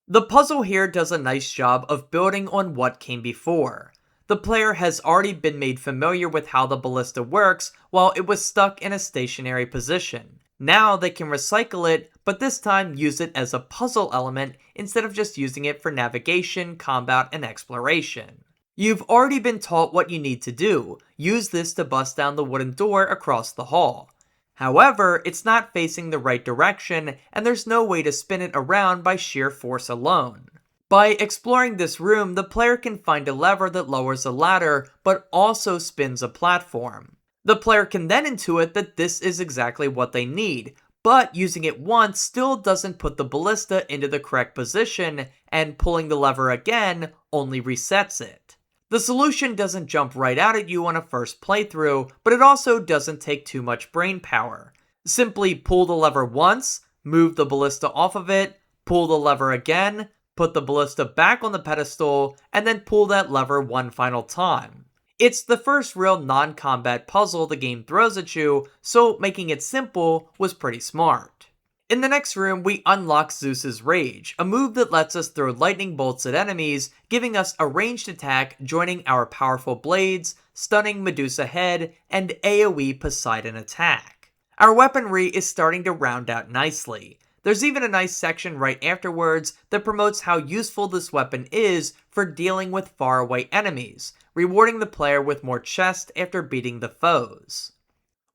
[SPEAKER 1] The puzzle here does a nice job of building on what came before. The player has already been made familiar with how the ballista works while it was stuck in a stationary position. Now they can recycle it, but this time use it as a puzzle element instead of just using it for navigation, combat, and exploration. You've already been taught what you need to do. Use this to bust down the wooden door across the hall. However, it's not facing the right direction, and there's no way to spin it around by sheer force alone. By exploring this room, the player can find a lever that lowers a ladder, but also spins a platform. The player can then intuit that this is exactly what they need, but using it once still doesn't put the ballista into the correct position, and pulling the lever again only resets it. The solution doesn't jump right out at you on a first playthrough, but it also doesn't take too much brain power. Simply pull the lever once, move the ballista off of it, pull the lever again, put the ballista back on the pedestal, and then pull that lever one final time. It's the first real non-combat puzzle the game throws at you, so making it simple was pretty smart. In the next room, we unlock Zeus's Rage, a move that lets us throw lightning bolts at enemies, giving us a ranged attack joining our powerful blades, stunning Medusa head, and AoE Poseidon attack. Our weaponry is starting to round out nicely. There's even a nice section right afterwards that promotes how useful this weapon is for dealing with faraway enemies, rewarding the player with more chest after beating the foes.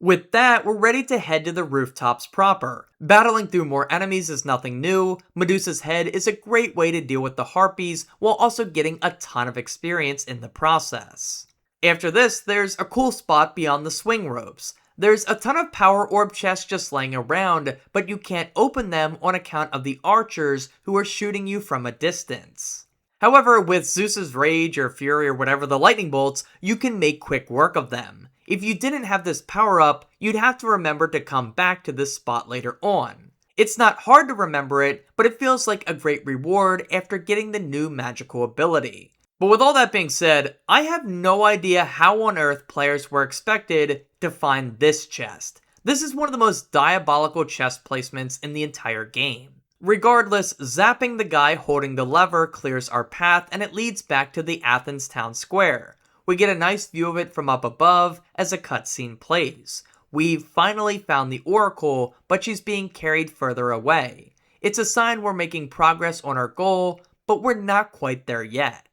[SPEAKER 1] With that, we're ready to head to the rooftops proper. Battling through more enemies is nothing new. Medusa's head is a great way to deal with the harpies while also getting a ton of experience in the process. After this, there's a cool spot beyond the swing ropes. There's a ton of power orb chests just laying around, but you can't open them on account of the archers who are shooting you from a distance. However, with Zeus's Rage or Fury or whatever the lightning bolts, you can make quick work of them. If you didn't have this power up, you'd have to remember to come back to this spot later on. It's not hard to remember it, but it feels like a great reward after getting the new magical ability. But with all that being said, I have no idea how on earth players were expected to find this chest. This is one of the most diabolical chest placements in the entire game. Regardless, zapping the guy holding the lever clears our path and it leads back to the Athens town square. We get a nice view of it from up above as a cutscene plays. We've finally found the Oracle, but she's being carried further away. It's a sign we're making progress on our goal, but we're not quite there yet.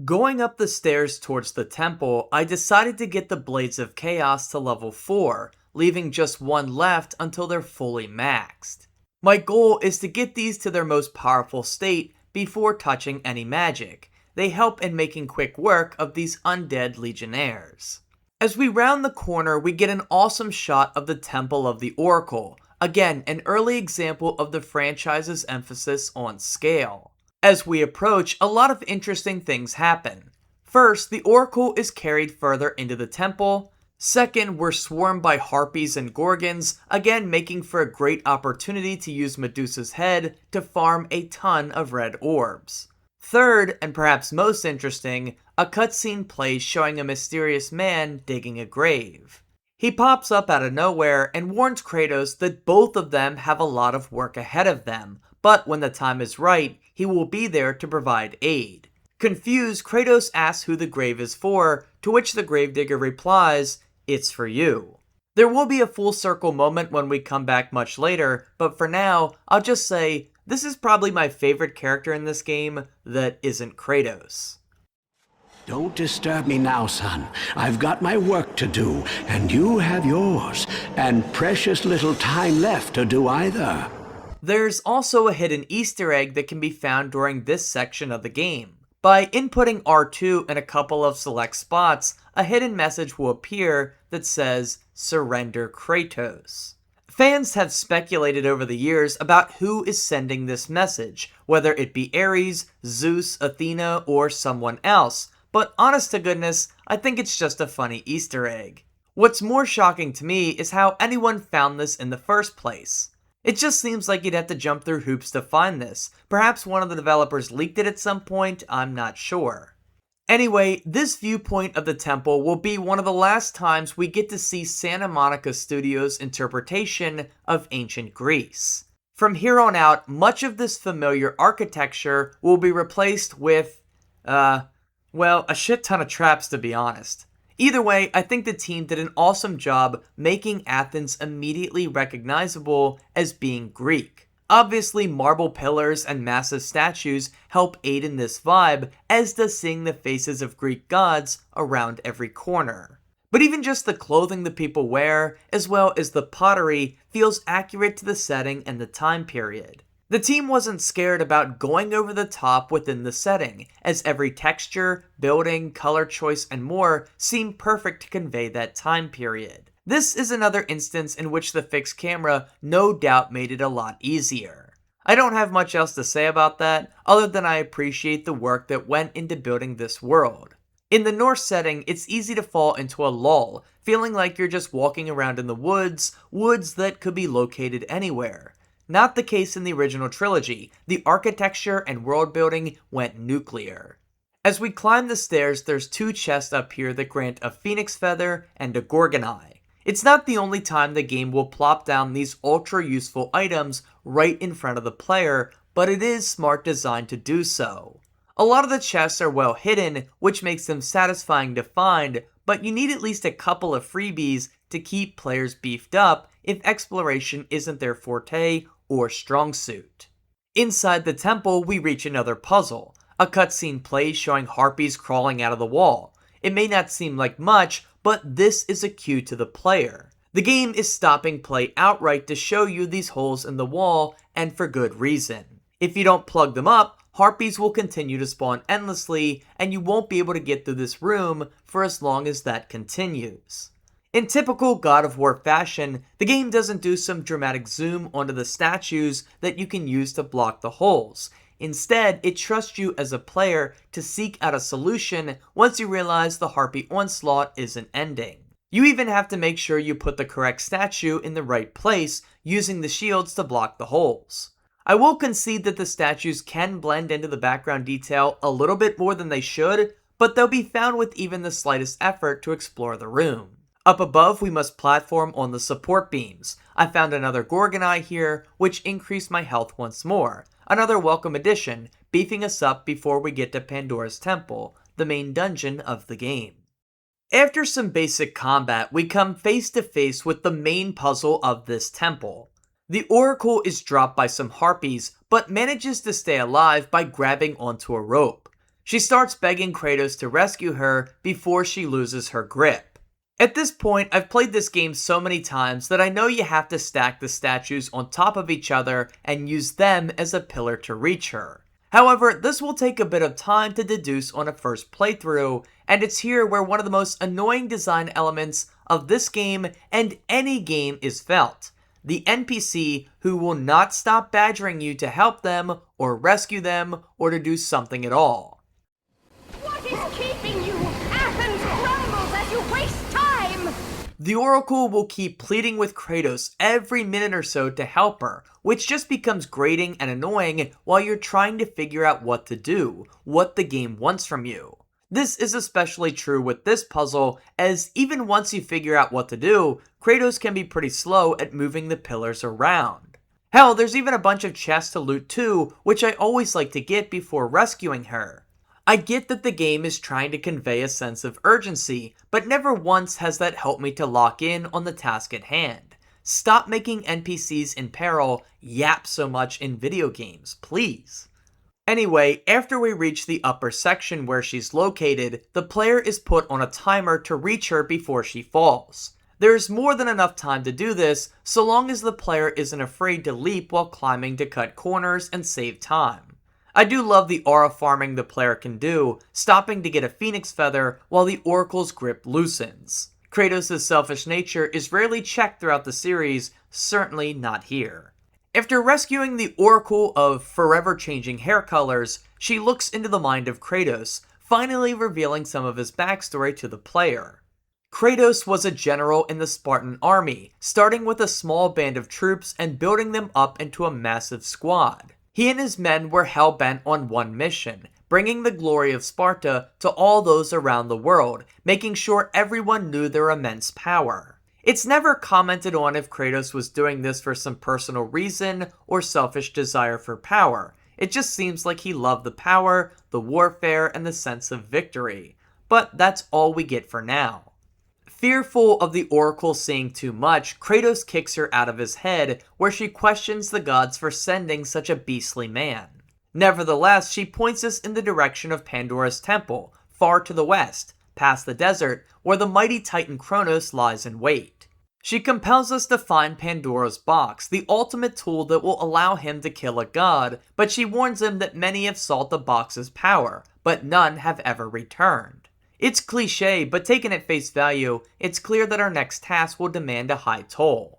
[SPEAKER 1] Going up the stairs towards the temple, I decided to get the Blades of Chaos to level 4, leaving just one left until they're fully maxed. My goal is to get these to their most powerful state before touching any magic. They help in making quick work of these undead legionnaires. As we round the corner, we get an awesome shot of the Temple of the Oracle. Again, an early example of the franchise's emphasis on scale. As we approach, a lot of interesting things happen. First, the Oracle is carried further into the temple. Second, we're swarmed by harpies and gorgons, again making for a great opportunity to use Medusa's head to farm a ton of red orbs. Third, and perhaps most interesting, a cutscene plays showing a mysterious man digging a grave. He pops up out of nowhere and warns Kratos that both of them have a lot of work ahead of them, but when the time is right, he will be there to provide aid. Confused, Kratos asks who the grave is for, to which the gravedigger replies, "It's for you." There will be a full circle moment when we come back much later, but for now, I'll just say, this is probably my favorite character in this game that isn't Kratos.
[SPEAKER 5] Don't disturb me now, son. I've got my work to do, and you have yours, and precious little time left to do either.
[SPEAKER 1] There's also a hidden Easter egg that can be found during this section of the game. By inputting R2 in a couple of select spots, a hidden message will appear that says, "Surrender Kratos." Fans have speculated over the years about who is sending this message, whether it be Ares, Zeus, Athena, or someone else, but honest to goodness, I think it's just a funny Easter egg. What's more shocking to me is how anyone found this in the first place. It just seems like you'd have to jump through hoops to find this. Perhaps one of the developers leaked it at some point, I'm not sure. Anyway, this viewpoint of the temple will be one of the last times we get to see Santa Monica Studios' interpretation of ancient Greece. From here on out, much of this familiar architecture will be replaced with, well, a shit ton of traps to be honest. Either way, I think the team did an awesome job making Athens immediately recognizable as being Greek. Obviously, marble pillars and massive statues help aid in this vibe, as does seeing the faces of Greek gods around every corner. But even just the clothing the people wear, as well as the pottery, feels accurate to the setting and the time period. The team wasn't scared about going over the top within the setting, as every texture, building, color choice, and more seemed perfect to convey that time period. This is another instance in which the fixed camera no doubt made it a lot easier. I don't have much else to say about that, other than I appreciate the work that went into building this world. In the Norse setting, it's easy to fall into a lull, feeling like you're just walking around in the woods that could be located anywhere. Not the case in the original trilogy. The architecture and world building went nuclear. As we climb the stairs, there's two chests up here that grant a phoenix feather and a gorgon eye. It's not the only time the game will plop down these ultra useful items right in front of the player, but it is smart design to do so. A lot of the chests are well hidden, which makes them satisfying to find, but you need at least a couple of freebies to keep players beefed up if exploration isn't their forte or strong suit. Inside the temple, we reach another puzzle. A cutscene plays showing harpies crawling out of the wall. It may not seem like much, but this is a cue to the player. The game is stopping play outright to show you these holes in the wall, and for good reason. If you don't plug them up, harpies will continue to spawn endlessly, and you won't be able to get through this room for as long as that continues. In typical God of War fashion, the game doesn't do some dramatic zoom onto the statues that you can use to block the holes. Instead, it trusts you as a player to seek out a solution once you realize the harpy onslaught isn't ending. You even have to make sure you put the correct statue in the right place, using the shields to block the holes. I will concede that the statues can blend into the background detail a little bit more than they should, but they'll be found with even the slightest effort to explore the room. Up above, we must platform on the support beams. I found another Gorgonite here, which increased my health once more. Another welcome addition, beefing us up before we get to Pandora's Temple, the main dungeon of the game. After some basic combat, we come face to face with the main puzzle of this temple. The Oracle is dropped by some harpies, but manages to stay alive by grabbing onto a rope. She starts begging Kratos to rescue her before she loses her grip. At this point, I've played this game so many times that I know you have to stack the statues on top of each other and use them as a pillar to reach her. However, this will take a bit of time to deduce on a first playthrough, and it's here where one of the most annoying design elements of this game and any game is felt. The NPC who will not stop badgering you to help them, or rescue them, or to do something at all.
[SPEAKER 6] What is keeping you? Athens crumbles as you waste time!
[SPEAKER 1] The Oracle will keep pleading with Kratos every minute or so to help her, which just becomes grating and annoying while you're trying to figure out what to do, what the game wants from you. This is especially true with this puzzle, as even once you figure out what to do, Kratos can be pretty slow at moving the pillars around. Hell, there's even a bunch of chests to loot too, which I always like to get before rescuing her. I get that the game is trying to convey a sense of urgency, but never once has that helped me to lock in on the task at hand. Stop making NPCs in peril yap so much in video games, please. Anyway, after we reach the upper section where she's located, the player is put on a timer to reach her before she falls. There is more than enough time to do this, so long as the player isn't afraid to leap while climbing to cut corners and save time. I do love the aura farming the player can do, stopping to get a phoenix feather while the Oracle's grip loosens. Kratos' selfish nature is rarely checked throughout the series, certainly not here. After rescuing the Oracle of forever changing hair colors, she looks into the mind of Kratos, finally revealing some of his backstory to the player. Kratos was a general in the Spartan army, starting with a small band of troops and building them up into a massive squad. He and his men were hell-bent on one mission, bringing the glory of Sparta to all those around the world, making sure everyone knew their immense power. It's never commented on if Kratos was doing this for some personal reason or selfish desire for power. It just seems like he loved the power, the warfare, and the sense of victory. But that's all we get for now. Fearful of the Oracle seeing too much, Kratos kicks her out of his head, where she questions the gods for sending such a beastly man. Nevertheless, she points us in the direction of Pandora's temple, far to the west, past the desert, where the mighty titan Kronos lies in wait. She compels us to find Pandora's box, the ultimate tool that will allow him to kill a god, but she warns him that many have sought the box's power, but none have ever returned. It's cliche, but taken at face value, it's clear that our next task will demand a high toll.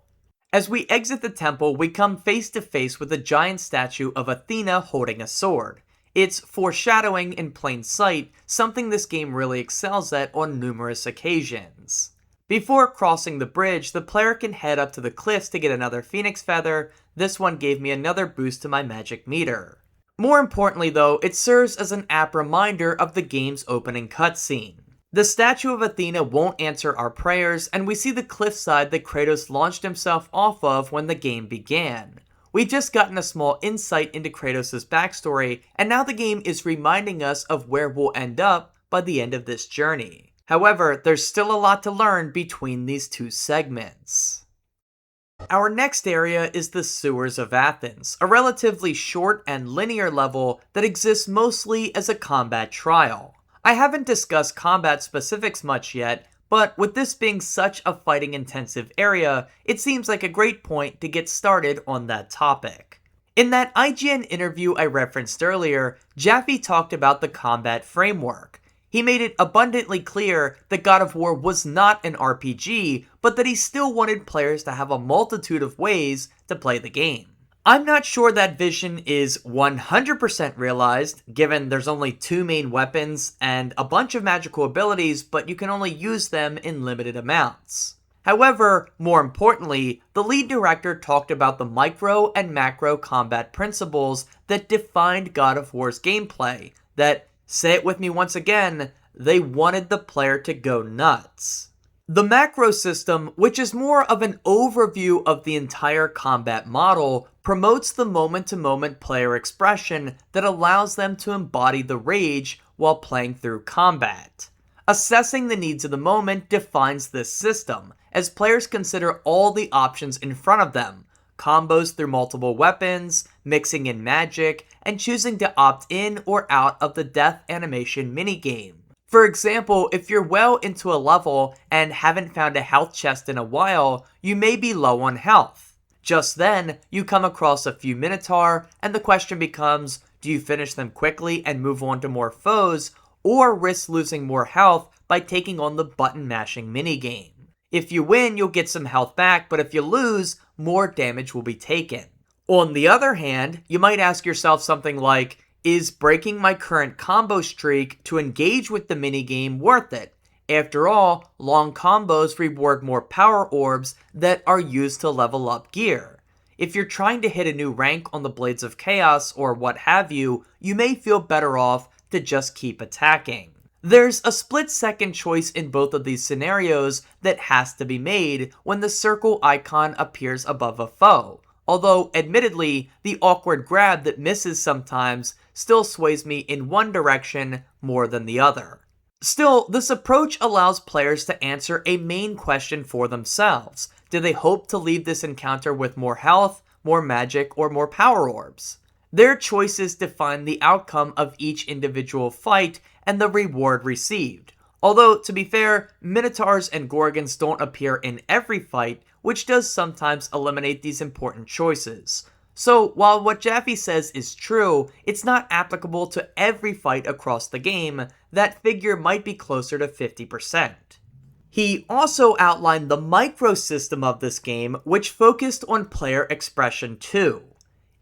[SPEAKER 1] As we exit the temple, we come face to face with a giant statue of Athena holding a sword. It's foreshadowing in plain sight, something this game really excels at on numerous occasions. Before crossing the bridge, the player can head up to the cliffs to get another phoenix feather. This one gave me another boost to my magic meter. More importantly though, it serves as an apt reminder of the game's opening cutscene. The statue of Athena won't answer our prayers, and we see the cliffside that Kratos launched himself off of when the game began. We've just gotten a small insight into Kratos' backstory, and now the game is reminding us of where we'll end up by the end of this journey. However, there's still a lot to learn between these two segments. Our next area is the Sewers of Athens, a relatively short and linear level that exists mostly as a combat trial. I haven't discussed combat specifics much yet, but with this being such a fighting intensive area, it seems like a great point to get started on that topic. In that IGN interview I referenced earlier, Jaffe talked about the combat framework. He made it abundantly clear that God of War was not an RPG, but that he still wanted players to have a multitude of ways to play the game. I'm not sure that vision is 100% realized, given there's only two main weapons and a bunch of magical abilities, but you can only use them in limited amounts. However, more importantly, the lead director talked about the micro and macro combat principles that defined God of War's gameplay, that, say it with me once again, they wanted the player to go nuts. The macro system, which is more of an overview of the entire combat model, promotes the moment-to-moment player expression that allows them to embody the rage while playing through combat. Assessing the needs of the moment defines this system, as players consider all the options in front of them, combos through multiple weapons, mixing in magic, and choosing to opt in or out of the death animation minigame. For example, if you're well into a level and haven't found a health chest in a while, you may be low on health. Just then, you come across a few Minotaur, and the question becomes, do you finish them quickly and move on to more foes, or risk losing more health by taking on the button mashing minigame? If you win, you'll get some health back, but if you lose, more damage will be taken. On the other hand, you might ask yourself something like, is breaking my current combo streak to engage with the minigame worth it? After all, long combos reward more power orbs that are used to level up gear. If you're trying to hit a new rank on the Blades of Chaos or what have you, you may feel better off to just keep attacking. There's a split-second choice in both of these scenarios that has to be made when the circle icon appears above a foe. Although, admittedly, the awkward grab that misses sometimes still sways me in one direction more than the other. Still, this approach allows players to answer a main question for themselves. Do they hope to leave this encounter with more health, more magic, or more power orbs? Their choices define the outcome of each individual fight and the reward received. Although, to be fair, Minotaurs and Gorgons don't appear in every fight, which does sometimes eliminate these important choices. So, while what Jaffe says is true, it's not applicable to every fight across the game. That figure might be closer to 50%. He also outlined the micro system of this game, which focused on player expression too.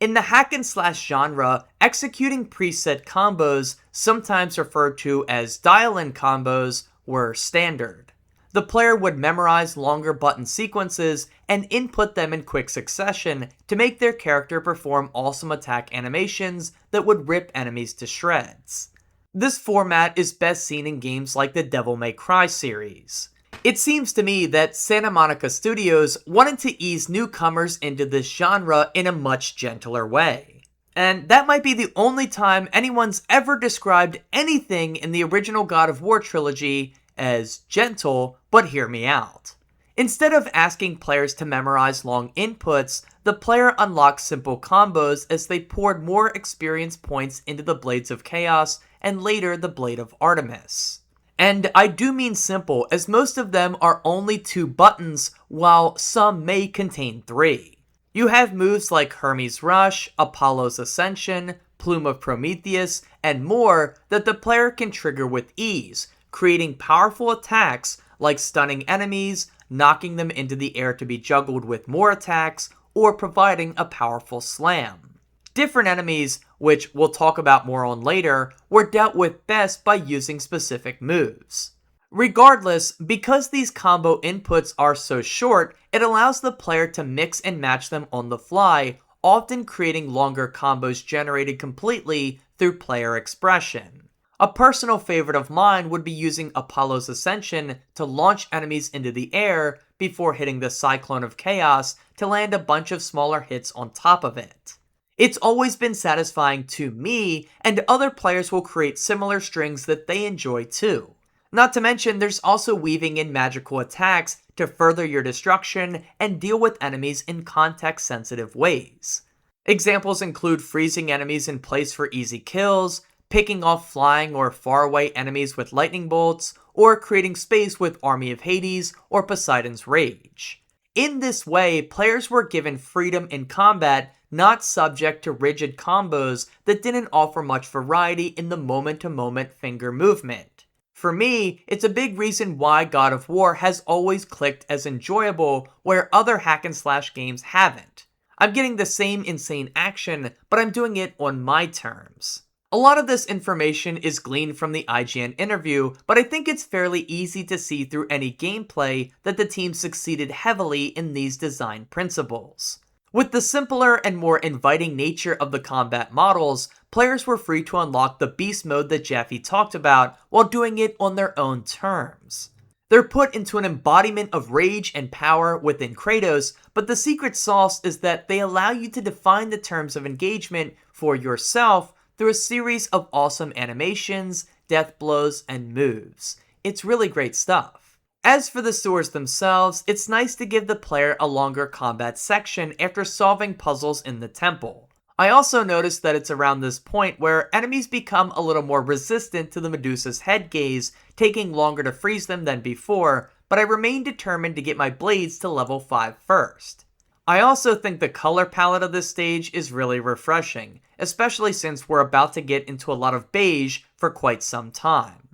[SPEAKER 1] In the hack and slash genre, executing preset combos, sometimes referred to as dial-in combos, were standard. The player would memorize longer button sequences and input them in quick succession to make their character perform awesome attack animations that would rip enemies to shreds. This format is best seen in games like the Devil May Cry series. It seems to me that Santa Monica Studios wanted to ease newcomers into this genre in a much gentler way. And that might be the only time anyone's ever described anything in the original God of War trilogy as gentle, but hear me out. Instead of asking players to memorize long inputs, the player unlocked simple combos as they poured more experience points into the Blades of Chaos and later the Blade of Artemis. And I do mean simple, as most of them are only 2 buttons, while some may contain 3. You have moves like Hermes' Rush, Apollo's Ascension, Plume of Prometheus, and more that the player can trigger with ease, creating powerful attacks like stunning enemies, knocking them into the air to be juggled with more attacks, or providing a powerful slam. Different enemies, which we'll talk about more on later, were dealt with best by using specific moves. Regardless, because these combo inputs are so short, it allows the player to mix and match them on the fly, often creating longer combos generated completely through player expression. A personal favorite of mine would be using Apollo's Ascension to launch enemies into the air before hitting the Cyclone of Chaos to land a bunch of smaller hits on top of it. It's always been satisfying to me, and other players will create similar strings that they enjoy too. Not to mention, there's also weaving in magical attacks to further your destruction and deal with enemies in context-sensitive ways. Examples include freezing enemies in place for easy kills, picking off flying or faraway enemies with lightning bolts, or creating space with Army of Hades or Poseidon's Rage. In this way, players were given freedom in combat, not subject to rigid combos that didn't offer much variety in the moment-to-moment finger movement. For me, it's a big reason why God of War has always clicked as enjoyable where other hack-and-slash games haven't. I'm getting the same insane action, but I'm doing it on my terms. A lot of this information is gleaned from the IGN interview, but I think it's fairly easy to see through any gameplay that the team succeeded heavily in these design principles. With the simpler and more inviting nature of the combat models, players were free to unlock the beast mode that Jaffe talked about while doing it on their own terms. They're put into an embodiment of rage and power within Kratos, but the secret sauce is that they allow you to define the terms of engagement for yourself through a series of awesome animations, death blows, and moves. It's really great stuff. As for the sewers themselves, it's nice to give the player a longer combat section after solving puzzles in the temple. I also noticed that it's around this point where enemies become a little more resistant to the Medusa's head gaze, taking longer to freeze them than before, but I remain determined to get my blades to level 5 first. I also think the color palette of this stage is really refreshing, especially since we're about to get into a lot of beige for quite some time.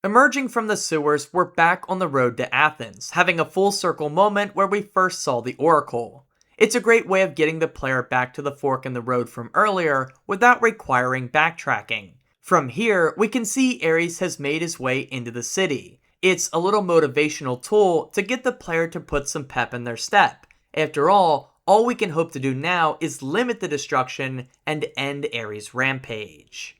[SPEAKER 1] Emerging from the sewers, we're back on the road to Athens, having a full circle moment where we first saw the Oracle. It's a great way of getting the player back to the fork in the road from earlier without requiring backtracking. From here, we can see Ares has made his way into the city. It's a little motivational tool to get the player to put some pep in their step. After all we can hope to do now is limit the destruction and end Ares' rampage.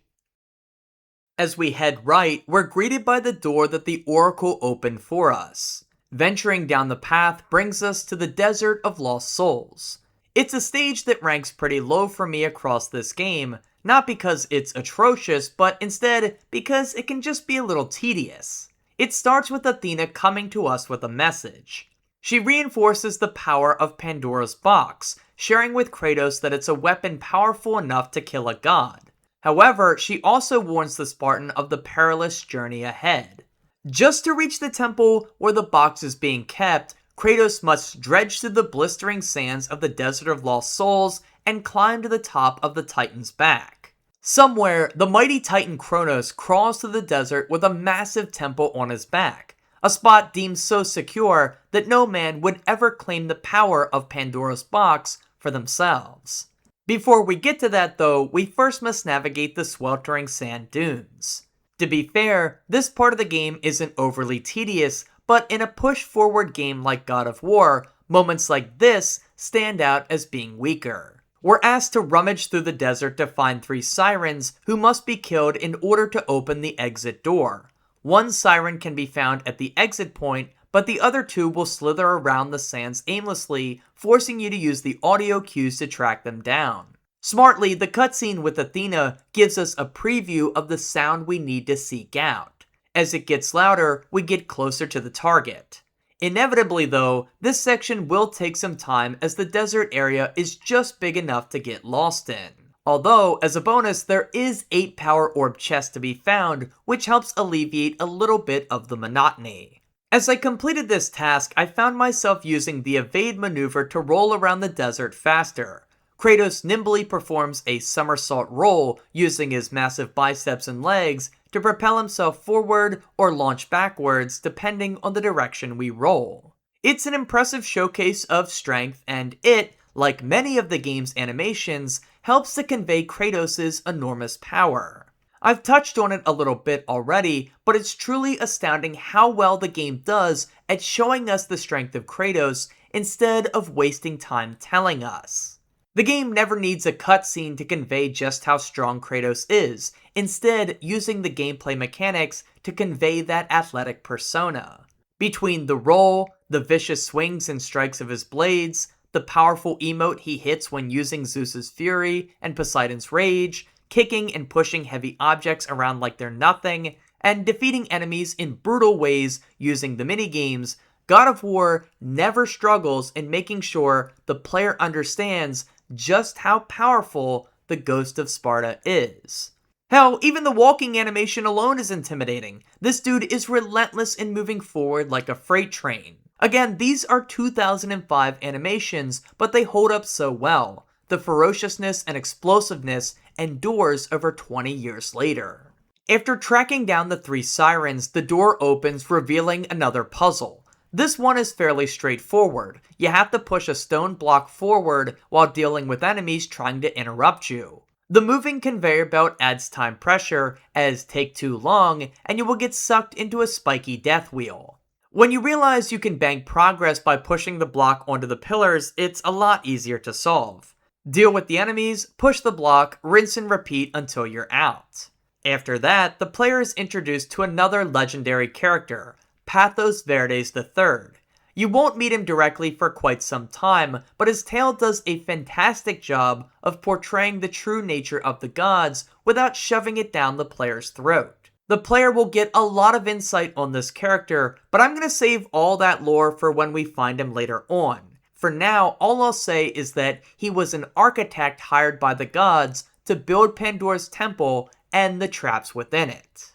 [SPEAKER 1] As we head right, we're greeted by the door that the Oracle opened for us. Venturing down the path brings us to the Desert of Lost Souls. It's a stage that ranks pretty low for me across this game, not because it's atrocious, but instead because it can just be a little tedious. It starts with Athena coming to us with a message. She reinforces the power of Pandora's box, sharing with Kratos that it's a weapon powerful enough to kill a god. However, she also warns the Spartan of the perilous journey ahead. Just to reach the temple where the box is being kept, Kratos must dredge through the blistering sands of the Desert of Lost Souls and climb to the top of the Titan's back. Somewhere, the mighty Titan Kronos crawls through the desert with a massive temple on his back, a spot deemed so secure that no man would ever claim the power of Pandora's box for themselves. Before we get to that though, we first must navigate the sweltering sand dunes. To be fair, this part of the game isn't overly tedious, but in a push-forward game like God of War, moments like this stand out as being weaker. We're asked to rummage through the desert to find 3 sirens who must be killed in order to open the exit door. One siren can be found at the exit point, but the other 2 will slither around the sands aimlessly, forcing you to use the audio cues to track them down. Smartly, the cutscene with Athena gives us a preview of the sound we need to seek out. As it gets louder, we get closer to the target. Inevitably though, this section will take some time as the desert area is just big enough to get lost in. Although, as a bonus, there is 8 power orb chests to be found, which helps alleviate a little bit of the monotony. As I completed this task, I found myself using the evade maneuver to roll around the desert faster. Kratos nimbly performs a somersault roll using his massive biceps and legs to propel himself forward or launch backwards depending on the direction we roll. It's an impressive showcase of strength and it, like many of the game's animations, helps to convey Kratos' enormous power. I've touched on it a little bit already, but it's truly astounding how well the game does at showing us the strength of Kratos instead of wasting time telling us. The game never needs a cutscene to convey just how strong Kratos is, instead using the gameplay mechanics to convey that athletic persona. Between the roll, the vicious swings and strikes of his blades, the powerful emote he hits when using Zeus's fury and Poseidon's rage, kicking and pushing heavy objects around like they're nothing, and defeating enemies in brutal ways using the minigames, God of War never struggles in making sure the player understands just how powerful the Ghost of Sparta is. Hell, even the walking animation alone is intimidating. This dude is relentless in moving forward like a freight train. Again, these are 2005 animations, but they hold up so well. The ferociousness and explosiveness endures over 20 years later. After tracking down the 3 sirens, the door opens, revealing another puzzle. This one is fairly straightforward. You have to push a stone block forward while dealing with enemies trying to interrupt you. The moving conveyor belt adds time pressure, as take too long, and you will get sucked into a spiky death wheel. When you realize you can bank progress by pushing the block onto the pillars, it's a lot easier to solve. Deal with the enemies, push the block, rinse and repeat until you're out. After that, the player is introduced to another legendary character, Pathos Verdes III. You won't meet him directly for quite some time, but his tale does a fantastic job of portraying the true nature of the gods without shoving it down the player's throat. The player will get a lot of insight on this character, but I'm going to save all that lore for when we find him later on. For now, all I'll say is that he was an architect hired by the gods to build Pandora's temple and the traps within it.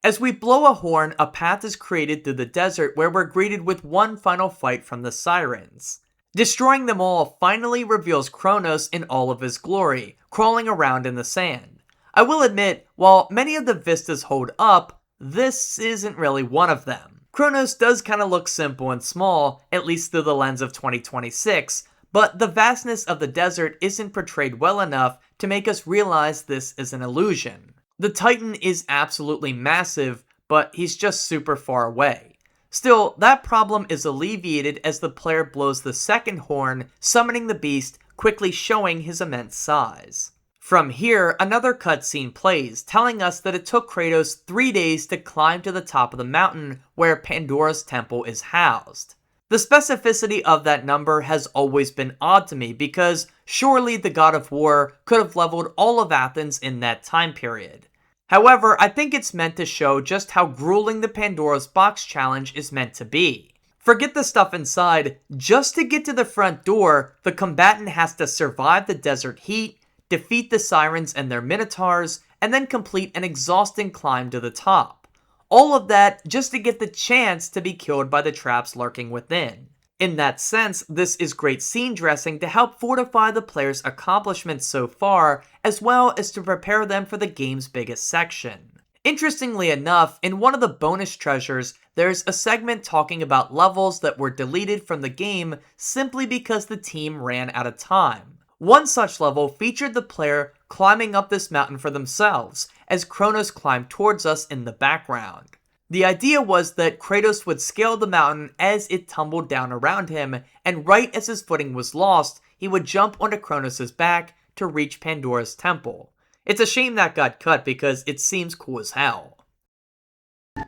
[SPEAKER 1] As we blow a horn, a path is created through the desert where we're greeted with one final fight from the sirens. Destroying them all finally reveals Kronos in all of his glory, crawling around in the sand. I will admit, while many of the vistas hold up, this isn't really one of them. Kronos does kinda look simple and small, at least through the lens of 2026, but the vastness of the desert isn't portrayed well enough to make us realize this is an illusion. The Titan is absolutely massive, but he's just super far away. Still, that problem is alleviated as the player blows the second horn, summoning the beast, quickly showing his immense size. From here, another cutscene plays, telling us that it took Kratos 3 days to climb to the top of the mountain where Pandora's temple is housed. The specificity of that number has always been odd to me because surely the god of war could have leveled all of Athens in that time period. However, I think it's meant to show just how grueling the Pandora's box challenge is meant to be. Forget the stuff inside, just to get to the front door, the combatant has to survive the desert heat, defeat the sirens and their minotaurs, and then complete an exhausting climb to the top. All of that just to get the chance to be killed by the traps lurking within. In that sense, this is great scene dressing to help fortify the player's accomplishments so far, as well as to prepare them for the game's biggest section. Interestingly enough, in one of the bonus treasures, there's a segment talking about levels that were deleted from the game simply because the team ran out of time. One such level featured the player climbing up this mountain for themselves, as Kronos climbed towards us in the background. The idea was that Kratos would scale the mountain as it tumbled down around him, and right as his footing was lost, he would jump onto Kronos' back to reach Pandora's temple. It's a shame that got cut because it seems cool as hell.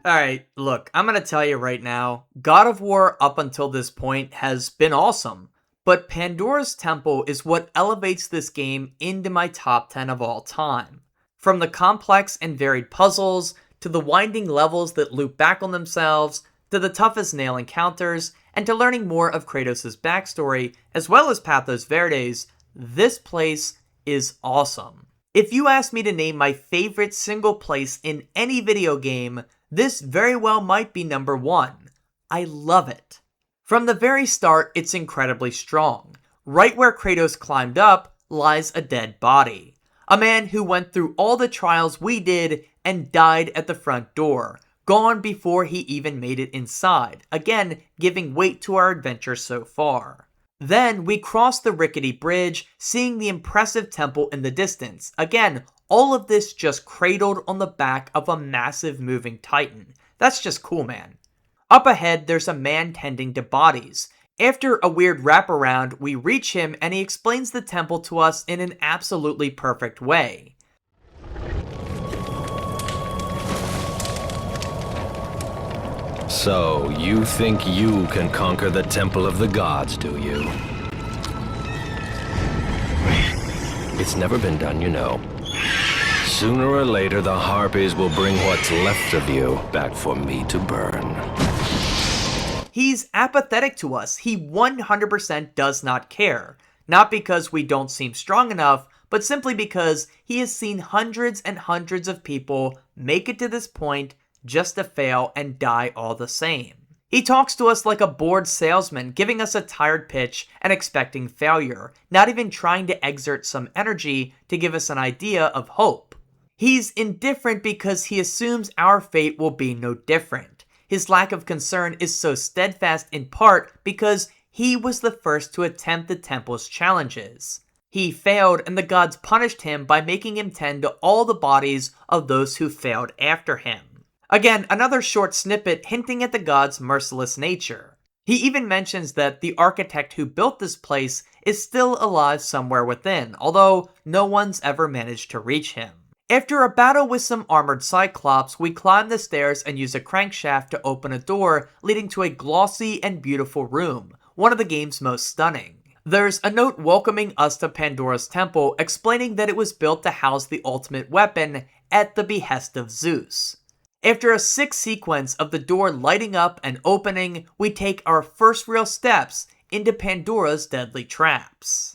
[SPEAKER 1] Alright, look, I'm gonna tell you right now, God of War up until this point has been awesome. But Pandora's Temple is what elevates this game into my top 10 of all time. From the complex and varied puzzles, to the winding levels that loop back on themselves, to the tough as nail encounters, and to learning more of Kratos' backstory, as well as Pathos Verdes, this place is awesome. If you ask me to name my favorite single place in any video game, this very well might be number 1. I love it. From the very start, it's incredibly strong. Right where Kratos climbed up lies a dead body. A man who went through all the trials we did and died at the front door, gone before he even made it inside, again giving weight to our adventure so far. Then we cross the rickety bridge, seeing the impressive temple in the distance. Again, all of this just cradled on the back of a massive moving titan. That's just cool, man. Up ahead, there's a man tending to bodies. After a weird wraparound, we reach him and he explains the temple to us in an absolutely perfect way.
[SPEAKER 7] So, you think you can conquer the Temple of the Gods, do you? It's never been done, you know. Sooner or later, the Harpies will bring what's left of you back for me to burn.
[SPEAKER 1] He's apathetic to us. He 100% does not care. Not because we don't seem strong enough, but simply because he has seen hundreds and hundreds of people make it to this point just to fail and die all the same. He talks to us like a bored salesman, giving us a tired pitch and expecting failure, not even trying to exert some energy to give us an idea of hope. He's indifferent because he assumes our fate will be no different. His lack of concern is so steadfast in part because he was the first to attempt the temple's challenges. He failed and the gods punished him by making him tend to all the bodies of those who failed after him. Again, another short snippet hinting at the gods' merciless nature. He even mentions that the architect who built this place is still alive somewhere within, although no one's ever managed to reach him. After a battle with some armored cyclops, we climb the stairs and use a crankshaft to open a door leading to a glossy and beautiful room, one of the game's most stunning. There's a note welcoming us to Pandora's temple, explaining that it was built to house the ultimate weapon at the behest of Zeus. After a sick sequence of the door lighting up and opening, we take our first real steps into Pandora's deadly traps.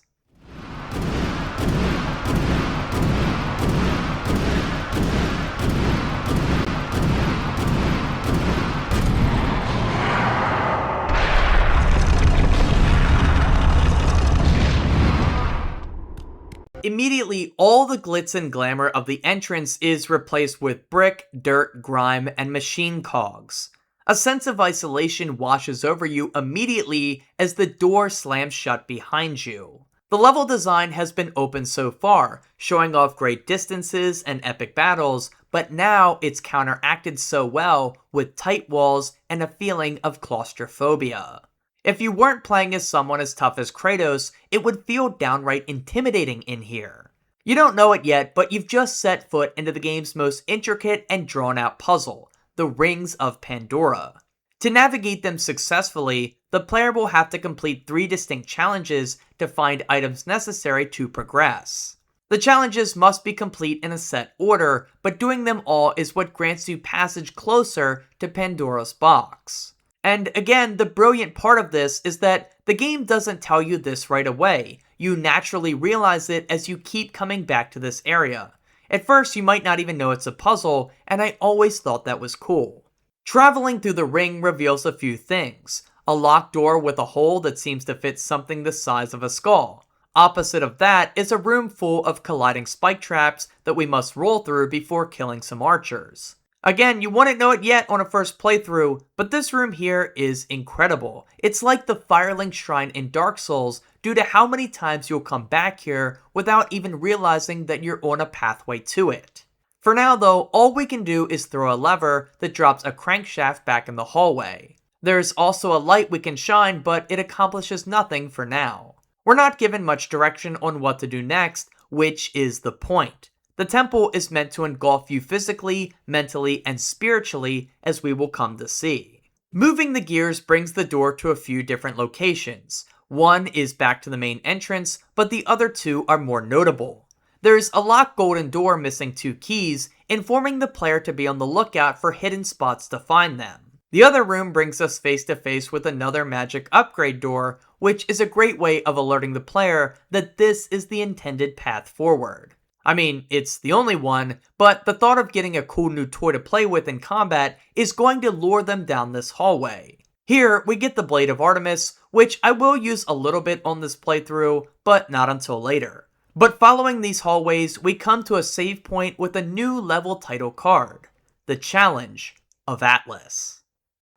[SPEAKER 1] Immediately, all the glitz and glamour of the entrance is replaced with brick, dirt, grime, and machine cogs. A sense of isolation washes over you immediately as the door slams shut behind you. The level design has been open so far, showing off great distances and epic battles, but now it's counteracted so well with tight walls and a feeling of claustrophobia. If you weren't playing as someone as tough as Kratos, it would feel downright intimidating in here. You don't know it yet, but you've just set foot into the game's most intricate and drawn-out puzzle, the Rings of Pandora. To navigate them successfully, the player will have to complete 3 distinct challenges to find items necessary to progress. The challenges must be complete in a set order, but doing them all is what grants you passage closer to Pandora's box. And again, the brilliant part of this is that the game doesn't tell you this right away. You naturally realize it as you keep coming back to this area. At first, you might not even know it's a puzzle, and I always thought that was cool. Traveling through the ring reveals a few things. A locked door with a hole that seems to fit something the size of a skull. Opposite of that is a room full of colliding spike traps that we must roll through before killing some archers. Again, you wouldn't know it yet on a first playthrough, but this room here is incredible. It's like the Firelink Shrine in Dark Souls due to how many times you'll come back here without even realizing that you're on a pathway to it. For now though, all we can do is throw a lever that drops a crankshaft back in the hallway. There's also a light we can shine, but it accomplishes nothing for now. We're not given much direction on what to do next, which is the point. The temple is meant to engulf you physically, mentally, and spiritually, as we will come to see. Moving the gears brings the door to a few different locations. One is back to the main entrance, but the other 2 are more notable. There's a locked golden door missing 2 keys, informing the player to be on the lookout for hidden spots to find them. The other room brings us face to face with another magic upgrade door, which is a great way of alerting the player that this is the intended path forward. I mean, it's the only one, but the thought of getting a cool new toy to play with in combat is going to lure them down this hallway. Here, we get the Blade of Artemis, which I will use a little bit on this playthrough, but not until later. But following these hallways, we come to a save point with a new level title card, the Challenge of Atlas.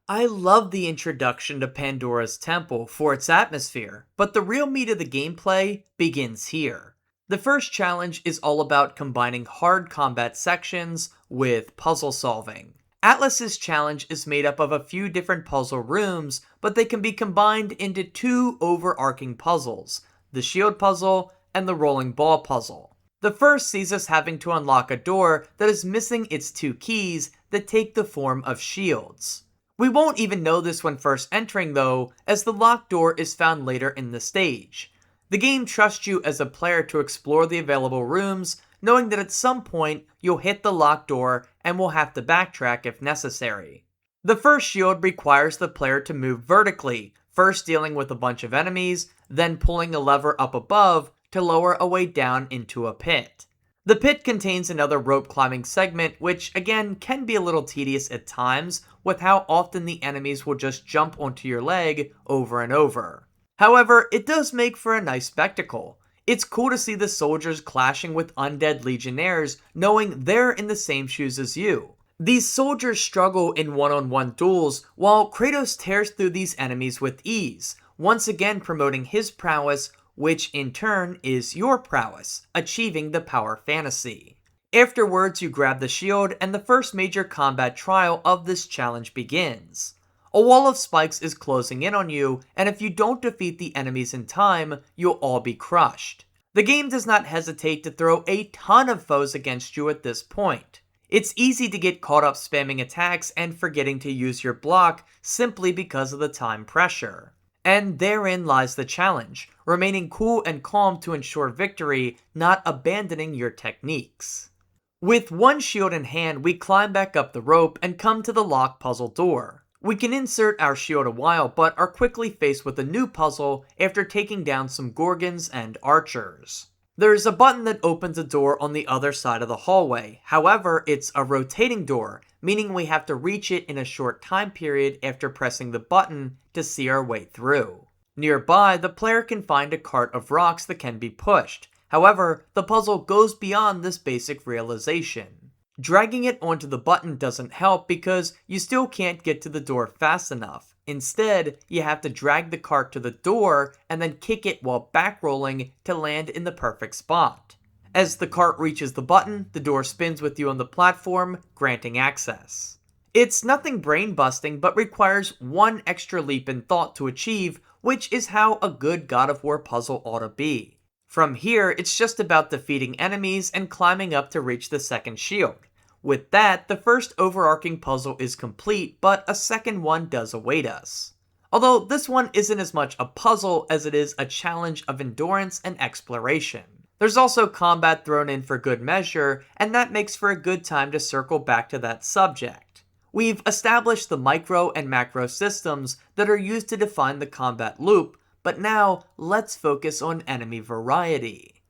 [SPEAKER 1] I love the introduction to Pandora's Temple for its atmosphere, but the real meat of the gameplay begins here. The first challenge is all about combining hard combat sections with puzzle solving. Atlas's challenge is made up of a few different puzzle rooms, but they can be combined into 2 overarching puzzles, the shield puzzle and the rolling ball puzzle. The first sees us having to unlock a door that is missing its 2 keys that take the form of shields. We won't even know this when first entering though, as the locked door is found later in the stage. The game trusts you as a player to explore the available rooms, knowing that at some point you'll hit the locked door and will have to backtrack if necessary. The first shield requires the player to move vertically, first dealing with a bunch of enemies, then pulling a lever up above to lower a way down into a pit. The pit contains another rope climbing segment, which again can be a little tedious at times with how often the enemies will just jump onto your leg over and over. However, it does make for a nice spectacle. It's cool to see the soldiers clashing with undead legionnaires, knowing they're in the same shoes as you. These soldiers struggle in one-on-one duels, while Kratos tears through these enemies with ease, once again promoting his prowess, which in turn is your prowess, achieving the power fantasy. Afterwards, you grab the shield, and the first major combat trial of this challenge begins. A wall of spikes is closing in on you, and if you don't defeat the enemies in time, you'll all be crushed. The game does not hesitate to throw a ton of foes against you at this point. It's easy to get caught up spamming attacks and forgetting to use your block simply because of the time pressure. And therein lies the challenge, remaining cool and calm to ensure victory, not abandoning your techniques. With one shield in hand, we climb back up the rope and come to the lock puzzle door. We can insert our shield a while, but are quickly faced with a new puzzle after taking down some gorgons and archers. There's a button that opens a door on the other side of the hallway. However, it's a rotating door, meaning we have to reach it in a short time period after pressing the button to see our way through. Nearby, the player can find a cart of rocks that can be pushed. However, the puzzle goes beyond this basic realization. Dragging it onto the button doesn't help because you still can't get to the door fast enough. Instead, you have to drag the cart to the door and then kick it while back-rolling to land in the perfect spot. As the cart reaches the button, the door spins with you on the platform, granting access. It's nothing brain-busting, but requires one extra leap in thought to achieve, which is how a good God of War puzzle ought to be. From here, it's just about defeating enemies and climbing up to reach the second shield. With that, the first overarching puzzle is complete, but a second one does await us. Although this one isn't as much a puzzle as it is a challenge of endurance and exploration. There's also combat thrown in for good measure, and that makes for a good time to circle back to that subject. We've established the micro and macro systems that are used to define the combat loop, but now, let's focus on enemy variety.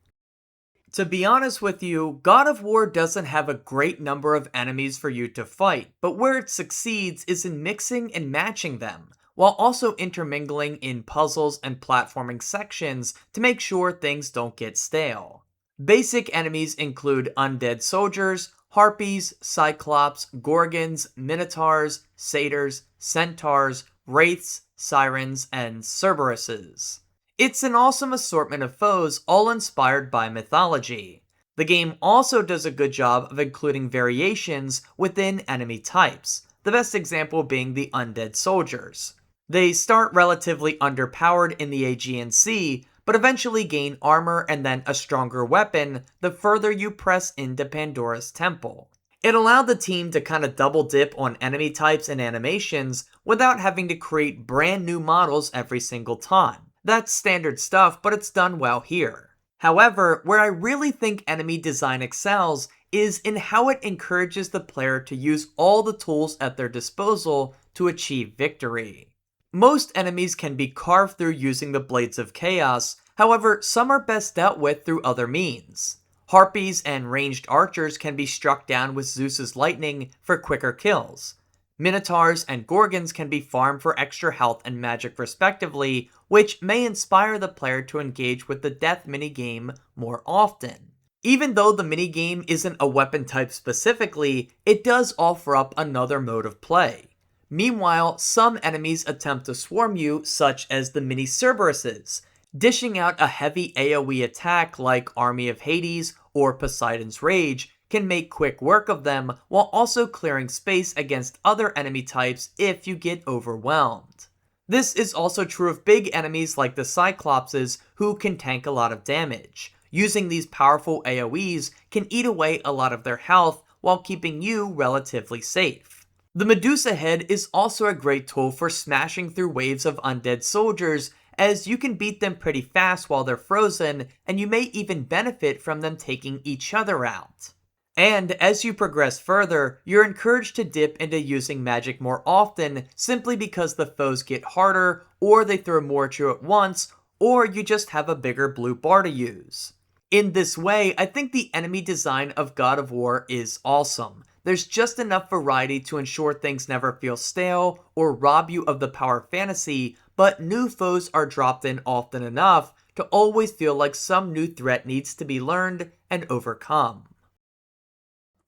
[SPEAKER 1] To be honest with you, God of War doesn't have a great number of enemies for you to fight, but where it succeeds is in mixing and matching them, while also intermingling in puzzles and platforming sections to make sure things don't get stale. Basic enemies include undead soldiers, harpies, cyclops, gorgons, minotaurs, satyrs, centaurs, wraiths, sirens, and Cerberuses. It's an awesome assortment of foes, all inspired by mythology. The game also does a good job of including variations within enemy types, the best example being the undead soldiers. They start relatively underpowered in the Aegean Sea, but eventually gain armor and then a stronger weapon the further you press into Pandora's temple. It allowed the team to kind of double dip on enemy types and animations without having to create brand new models every single time. That's standard stuff, but it's done well here. However, where I really think enemy design excels is in how it encourages the player to use all the tools at their disposal to achieve victory. Most enemies can be carved through using the Blades of Chaos, however, some are best dealt with through other means. Harpies and ranged archers can be struck down with Zeus's lightning for quicker kills. Minotaurs and gorgons can be farmed for extra health and magic respectively, which may inspire the player to engage with the death minigame more often. Even though the minigame isn't a weapon type specifically, it does offer up another mode of play. Meanwhile, some enemies attempt to swarm you, such as the mini Cerberuses, dishing out a heavy AoE attack like Army of Hades or Poseidon's Rage can make quick work of them while also clearing space against other enemy types if you get overwhelmed. This is also true of big enemies like the Cyclopses who can tank a lot of damage. Using these powerful AoEs can eat away a lot of their health while keeping you relatively safe. The Medusa head is also a great tool for smashing through waves of undead soldiers, as you can beat them pretty fast while they're frozen, and you may even benefit from them taking each other out. And as you progress further, you're encouraged to dip into using magic more often simply because the foes get harder, or they throw more at you at once, or you just have a bigger blue bar to use. In this way, I think the enemy design of God of War is awesome. There's just enough variety to ensure things never feel stale or rob you of the power fantasy, but new foes are dropped in often enough to always feel like some new threat needs to be learned and overcome.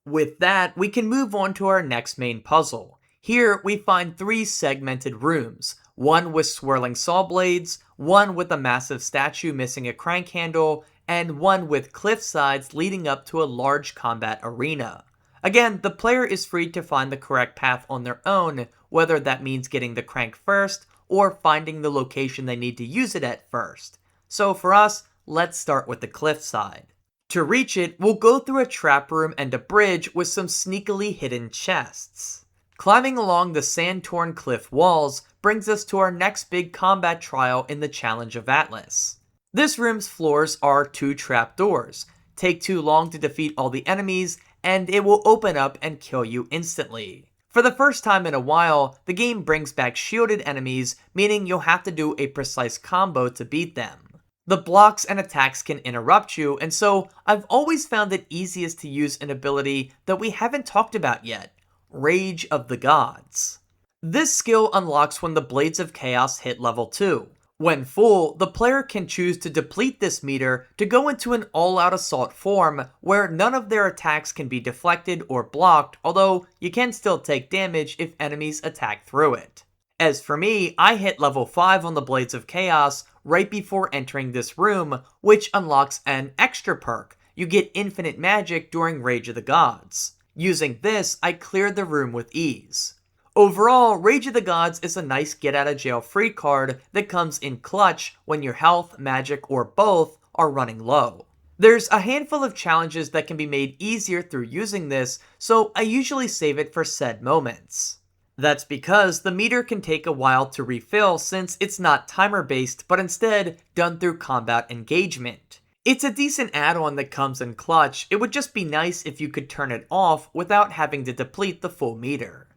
[SPEAKER 1] With that, we can move on to our next main puzzle. Here, we find 3 segmented rooms, one with swirling saw blades, one with a massive statue missing a crank handle, and one with cliff sides leading up to a large combat arena. Again, the player is free to find the correct path on their own, whether that means getting the crank first, or finding the location they need to use it at first. So for us, let's start with the cliffside. To reach it, we'll go through a trap room and a bridge with some sneakily hidden chests. Climbing along the sand-torn cliff walls brings us to our next big combat trial in the Challenge of Atlas. This room's floors are 2 trapdoors. Take too long to defeat all the enemies, and it will open up and kill you instantly. For the first time in a while, the game brings back shielded enemies, meaning you'll have to do a precise combo to beat them. The blocks and attacks can interrupt you, and so I've always found it easiest to use an ability that we haven't talked about yet, Rage of the Gods. This skill unlocks when the Blades of Chaos hit level 2. When full, the player can choose to deplete this meter to go into an all-out assault form where none of their attacks can be deflected or blocked, although you can still take damage if enemies attack through it. As for me, I hit level 5 on the Blades of Chaos right before entering this room, which unlocks an extra perk. You get infinite magic during Rage of the Gods. Using this, I cleared the room with ease. Overall, Rage of the Gods is a nice get-out-of-jail-free card that comes in clutch when your health, magic, or both are running low. There's a handful of challenges that can be made easier through using this, so I usually save it for said moments. That's because the meter can take a while to refill since it's not timer-based, but instead done through combat engagement. It's a decent add-on that comes in clutch. It would just be nice if you could turn it off without having to deplete the full meter.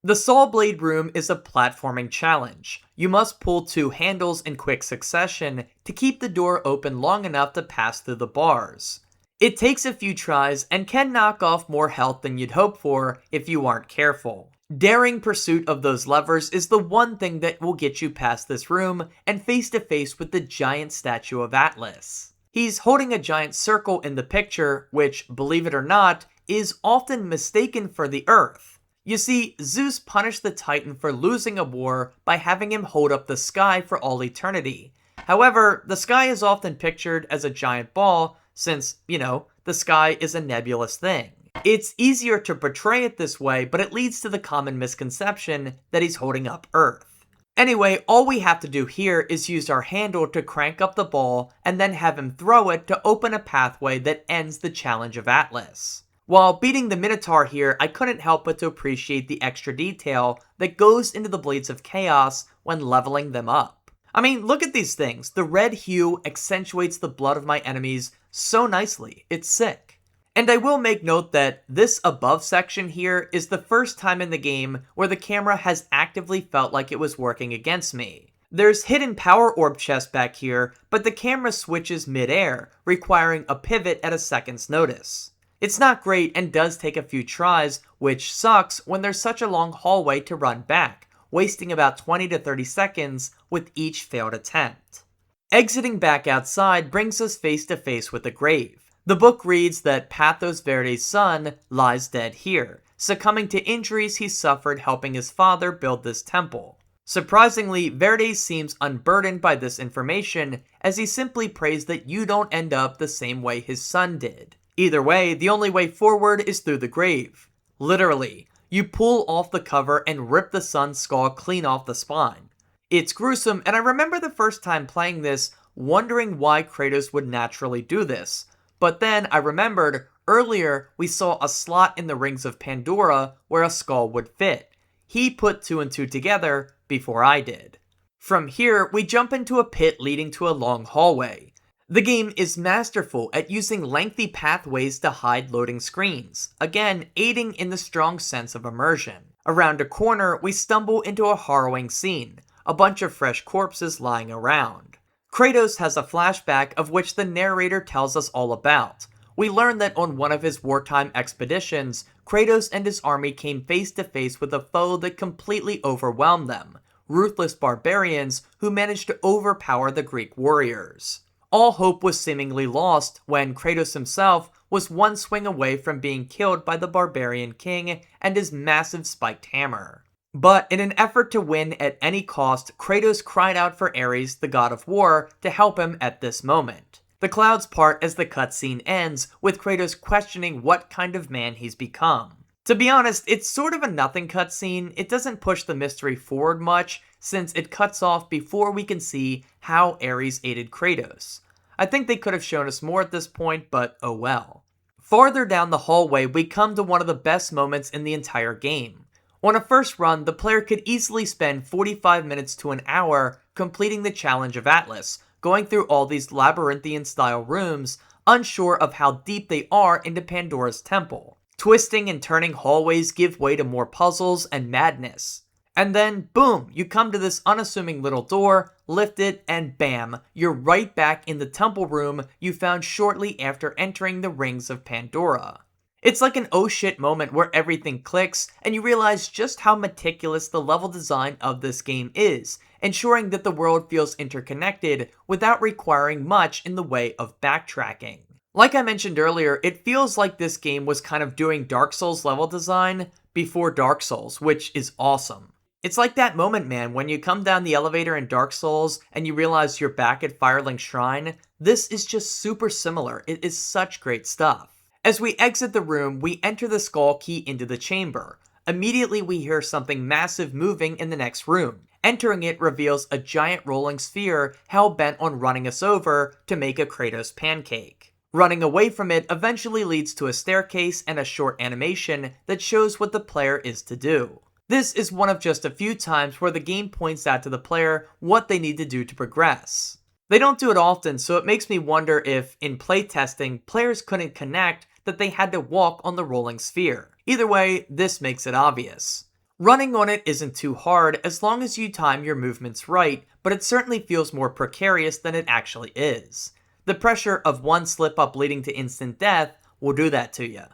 [SPEAKER 1] The Saw Blade room is a platforming challenge. You must pull 2 handles in quick succession to keep the door open long enough to pass through the bars. It takes a few tries and can knock off more health than you'd hope for if you aren't careful. Daring pursuit of those levers is the one thing that will get you past this room and face to face with the giant statue of Atlas. He's holding a giant circle in the picture, which, believe it or not, is often mistaken for the Earth. You see, Zeus punished the Titan for losing a war by having him hold up the sky for all eternity. However, the sky is often pictured as a giant ball since, the sky is a nebulous thing. It's easier to portray it this way, but it leads to the common misconception that he's holding up Earth. Anyway, all we have to do here is use our handle to crank up the ball and then have him throw it to open a pathway that ends the Challenge of Atlas. While beating the Minotaur here, I couldn't help but to appreciate the extra detail that goes into the Blades of Chaos when leveling them up. I mean, look at these things. The red hue accentuates the blood of my enemies so nicely. It's sick. And I will make note that this above section here is the first time in the game where the camera has actively felt like it was working against me. There's hidden power orb chests back here, but the camera switches mid-air, requiring a pivot at a second's notice. It's not great and does take a few tries, which sucks when there's such a long hallway to run back, wasting about 20 to 30 seconds with each failed attempt. Exiting back outside brings us face to face with the grave. The book reads that Pathos Verdes' son lies dead here, succumbing to injuries he suffered helping his father build this temple. Surprisingly, Verdes seems unburdened by this information, as he simply prays that you don't end up the same way his son did. Either way, the only way forward is through the grave. Literally, you pull off the cover and rip the son's skull clean off the spine. It's gruesome, and I remember the first time playing this, wondering why Kratos would naturally do this. But then I remembered, earlier we saw a slot in the rings of Pandora where a skull would fit. He put 2 and 2 together before I did. From here, we jump into a pit leading to a long hallway. The game is masterful at using lengthy pathways to hide loading screens, again aiding in the strong sense of immersion. Around a corner, we stumble into a harrowing scene, a bunch of fresh corpses lying around. Kratos has a flashback of which the narrator tells us all about. We learn that on one of his wartime expeditions, Kratos and his army came face to face with a foe that completely overwhelmed them, ruthless barbarians who managed to overpower the Greek warriors. All hope was seemingly lost when Kratos himself was one swing away from being killed by the barbarian king and his massive spiked hammer. But in an effort to win at any cost, Kratos cried out for Ares, the god of war, to help him at this moment. The clouds part as the cutscene ends, with Kratos questioning what kind of man he's become. To be honest, it's sort of a nothing cutscene. It doesn't push the mystery forward much, since it cuts off before we can see how Ares aided Kratos. I think they could have shown us more at this point, but oh well. Farther down the hallway, we come to one of the best moments in the entire game. On a first run, the player could easily spend 45 minutes to an hour completing the Challenge of Atlas, going through all these labyrinthian-style rooms, unsure of how deep they are into Pandora's temple. Twisting and turning hallways give way to more puzzles and madness. And then, boom, you come to this unassuming little door, lift it, and bam, you're right back in the temple room you found shortly after entering the Rings of Pandora. It's like an oh shit moment where everything clicks, and you realize just how meticulous the level design of this game is, ensuring that the world feels interconnected without requiring much in the way of backtracking. Like I mentioned earlier, it feels like this game was kind of doing Dark Souls level design before Dark Souls, which is awesome. It's like that moment, man, when you come down the elevator in Dark Souls and you realize you're back at Firelink Shrine. This is just super similar. It is such great stuff. As we exit the room, we enter the skull key into the chamber. Immediately we hear something massive moving in the next room. Entering it reveals a giant rolling sphere hell-bent on running us over to make a Kratos pancake. Running away from it eventually leads to a staircase and a short animation that shows what the player is to do. This is one of just a few times where the game points out to the player what they need to do to progress. They don't do it often, so it makes me wonder if, in playtesting, players couldn't connect that they had to walk on the rolling sphere. Either way, this makes it obvious. Running on it isn't too hard as long as you time your movements right, but it certainly feels more precarious than it actually is. The pressure of one slip-up leading to instant death will do that to you.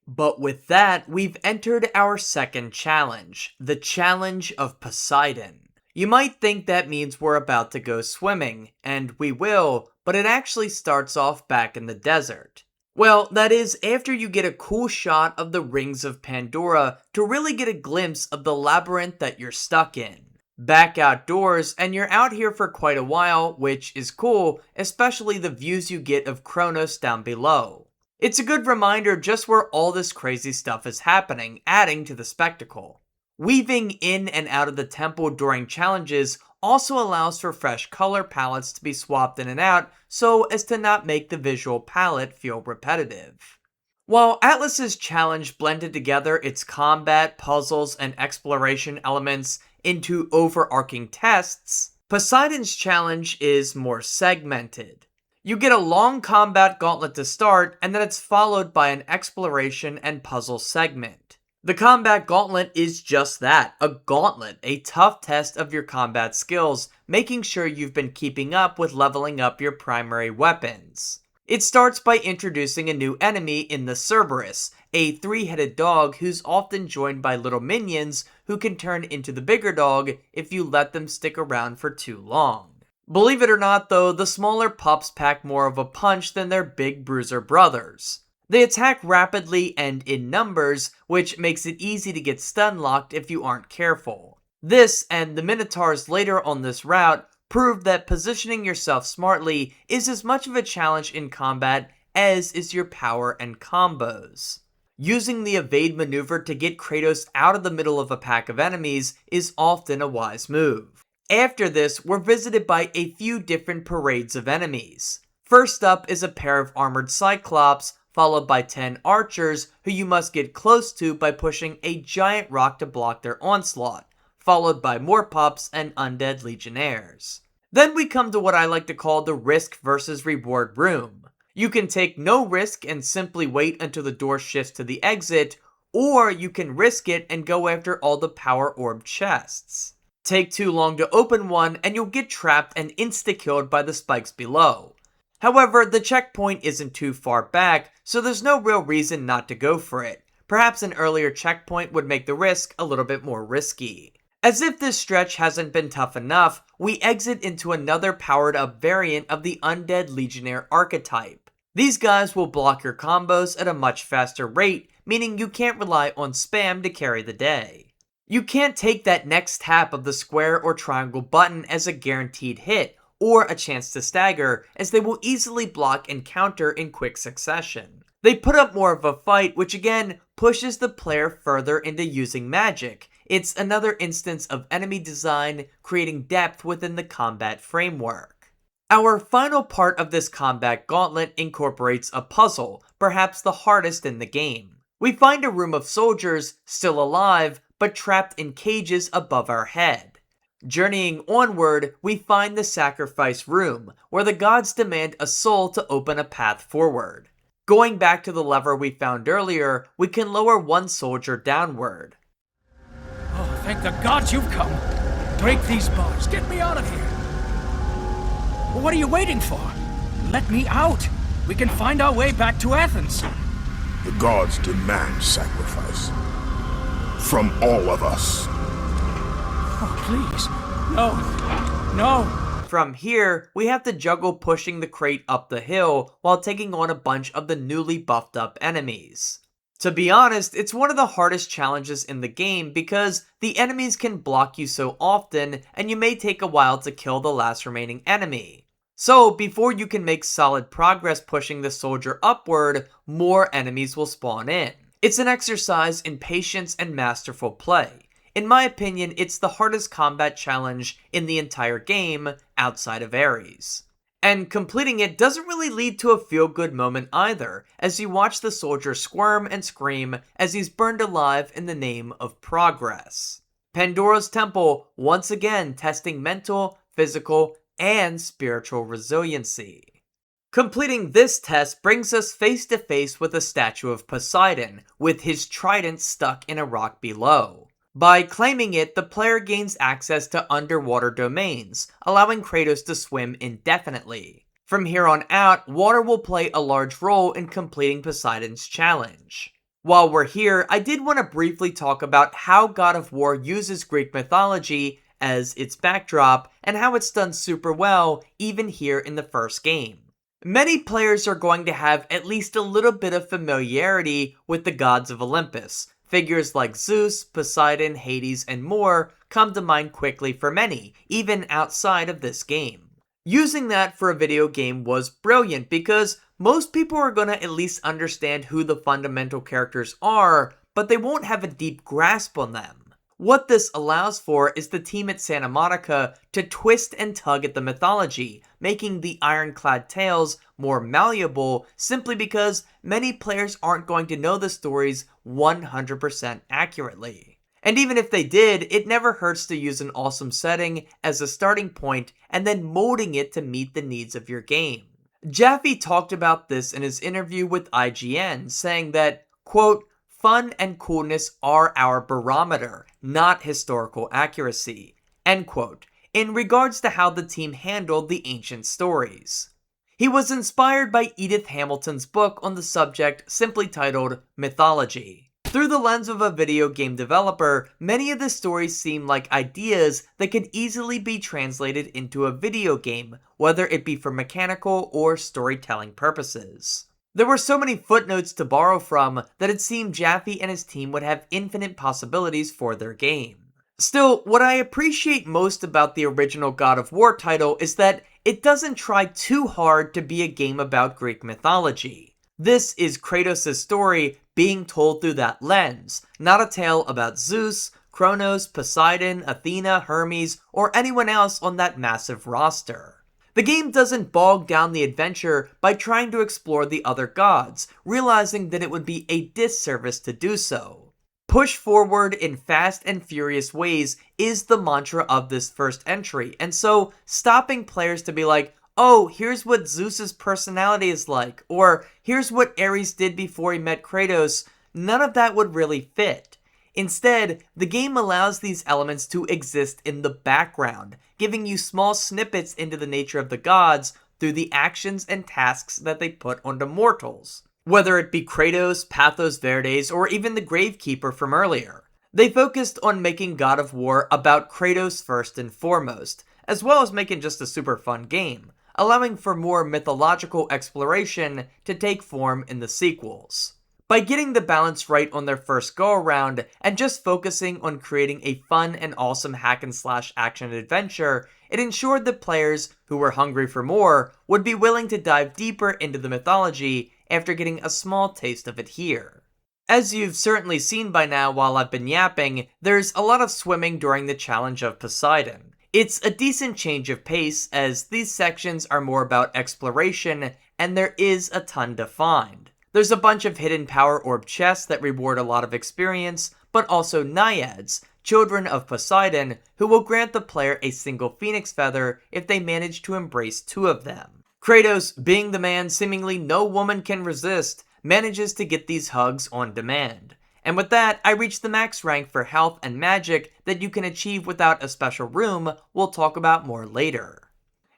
[SPEAKER 1] But with that, we've entered our second challenge, the Challenge of Poseidon. You might think that means we're about to go swimming, and we will, but it actually starts off back in the desert. Well, that is after you get a cool shot of the Rings of Pandora to really get a glimpse of the labyrinth that you're stuck in. Back outdoors, and you're out here for quite a while, which is cool, especially the views you get of Kronos down below. It's a good reminder just where all this crazy stuff is happening, adding to the spectacle. Weaving in and out of the temple during challenges also allows for fresh color palettes to be swapped in and out so as to not make the visual palette feel repetitive. While Atlas's challenge blended together its combat, puzzles, and exploration elements into overarching tests, Poseidon's challenge is more segmented. You get a long combat gauntlet to start, and then it's followed by an exploration and puzzle segment. The combat gauntlet is just that, a gauntlet, a tough test of your combat skills, making sure you've been keeping up with leveling up your primary weapons. It starts by introducing a new enemy in the Cerberus, a three-headed dog who's often joined by little minions who can turn into the bigger dog if you let them stick around for too long. Believe it or not though, the smaller pups pack more of a punch than their big bruiser brothers. They attack rapidly and in numbers, which makes it easy to get stun-locked if you aren't careful. This, and the Minotaurs later on this route, prove that positioning yourself smartly is as much of a challenge in combat as is your power and combos. Using the evade maneuver to get Kratos out of the middle of a pack of enemies is often a wise move. After this, we're visited by a few different parades of enemies. First up is a pair of armored Cyclops, followed by 10 archers who you must get close to by pushing a giant rock to block their onslaught, followed by more pups and undead legionnaires. Then we come to what I like to call the risk versus reward room. You can take no risk and simply wait until the door shifts to the exit, or you can risk it and go after all the power orb chests. Take too long to open one and you'll get trapped and insta-killed by the spikes below. However, the checkpoint isn't too far back, so there's no real reason not to go for it. Perhaps an earlier checkpoint would make the risk a little bit more risky. As if this stretch hasn't been tough enough, we exit into another powered up variant of the Undead Legionnaire archetype. These guys will block your combos at a much faster rate, meaning you can't rely on spam to carry the day. You can't take that next tap of the square or triangle button as a guaranteed hit, or a chance to stagger, as they will easily block and counter in quick succession. They put up more of a fight, which again pushes the player further into using magic. It's another instance of enemy design creating depth within the combat framework. Our final part of this combat gauntlet incorporates a puzzle, perhaps the hardest in the game. We find a room of soldiers, still alive, but trapped in cages above our head. Journeying onward, we find the sacrifice room, where the gods demand a soul to open a path forward. Going back to the lever we found earlier, we can lower one soldier downward.
[SPEAKER 2] Oh, thank the gods you've come. Break these bars. Get me out of here. Well, what are you waiting for? Let me out. We can find our way back to Athens.
[SPEAKER 3] The gods demand sacrifice. From all of us.
[SPEAKER 2] Oh, please. No. No.
[SPEAKER 1] From here, we have to juggle pushing the crate up the hill while taking on a bunch of the newly buffed up enemies. To be honest, it's one of the hardest challenges in the game because the enemies can block you so often and you may take a while to kill the last remaining enemy. So before you can make solid progress pushing the soldier upward, more enemies will spawn in. It's an exercise in patience and masterful play. In my opinion, it's the hardest combat challenge in the entire game outside of Ares. And completing it doesn't really lead to a feel-good moment either, as you watch the soldier squirm and scream as he's burned alive in the name of progress. Pandora's temple once again testing mental, physical, and spiritual resiliency. Completing this test brings us face to face with a statue of Poseidon, with his trident stuck in a rock below. By claiming it, the player gains access to underwater domains, allowing Kratos to swim indefinitely. From here on out, water will play a large role in completing Poseidon's challenge. While we're here, I did want to briefly talk about how God of War uses Greek mythology as its backdrop, and how it's done super well even here in the first game. Many players are going to have at least a little bit of familiarity with the gods of Olympus. Figures like Zeus, Poseidon, Hades, and more come to mind quickly for many, even outside of this game. Using that for a video game was brilliant because most people are going to at least understand who the fundamental characters are, but they won't have a deep grasp on them. What this allows for is the team at Santa Monica to twist and tug at the mythology, making the ironclad tales more malleable simply because many players aren't going to know the stories 100% accurately. And even if they did, it never hurts to use an awesome setting as a starting point and then molding it to meet the needs of your game. Jaffe talked about this in his interview with IGN, saying that, quote, "Fun and coolness are our barometer, not historical accuracy," end quote, in regards to how the team handled the ancient stories. He was inspired by Edith Hamilton's book on the subject simply titled Mythology. Through the lens of a video game developer, many of the stories seem like ideas that could easily be translated into a video game, whether it be for mechanical or storytelling purposes. There were so many footnotes to borrow from that it seemed Jaffe and his team would have infinite possibilities for their game. Still, what I appreciate most about the original God of War title is that it doesn't try too hard to be a game about Greek mythology. This is Kratos' story being told through that lens, not a tale about Zeus, Kronos, Poseidon, Athena, Hermes, or anyone else on that massive roster. The game doesn't bog down the adventure by trying to explore the other gods, realizing that it would be a disservice to do so. Push forward in fast and furious ways is the mantra of this first entry, and so stopping players to be like, oh, here's what Zeus's personality is like, or here's what Ares did before he met Kratos, none of that would really fit. Instead, the game allows these elements to exist in the background, giving you small snippets into the nature of the gods through the actions and tasks that they put onto mortals. Whether it be Kratos, Pathos Verdes, or even the Gravekeeper from earlier. They focused on making God of War about Kratos first and foremost, as well as making just a super fun game, allowing for more mythological exploration to take form in the sequels. By getting the balance right on their first go-around, and just focusing on creating a fun and awesome hack-and-slash action adventure, it ensured that players who were hungry for more would be willing to dive deeper into the mythology after getting a small taste of it here. As you've certainly seen by now while I've been yapping, there's a lot of swimming during the challenge of Poseidon. It's a decent change of pace, as these sections are more about exploration, and there is a ton to find. There's a bunch of hidden power orb chests that reward a lot of experience, but also naiads, children of Poseidon, who will grant the player a single phoenix feather if they manage to embrace 2 of them. Kratos, being the man seemingly no woman can resist, manages to get these hugs on demand. And with that, I reach the max rank for health and magic that you can achieve without a special room we'll talk about more later.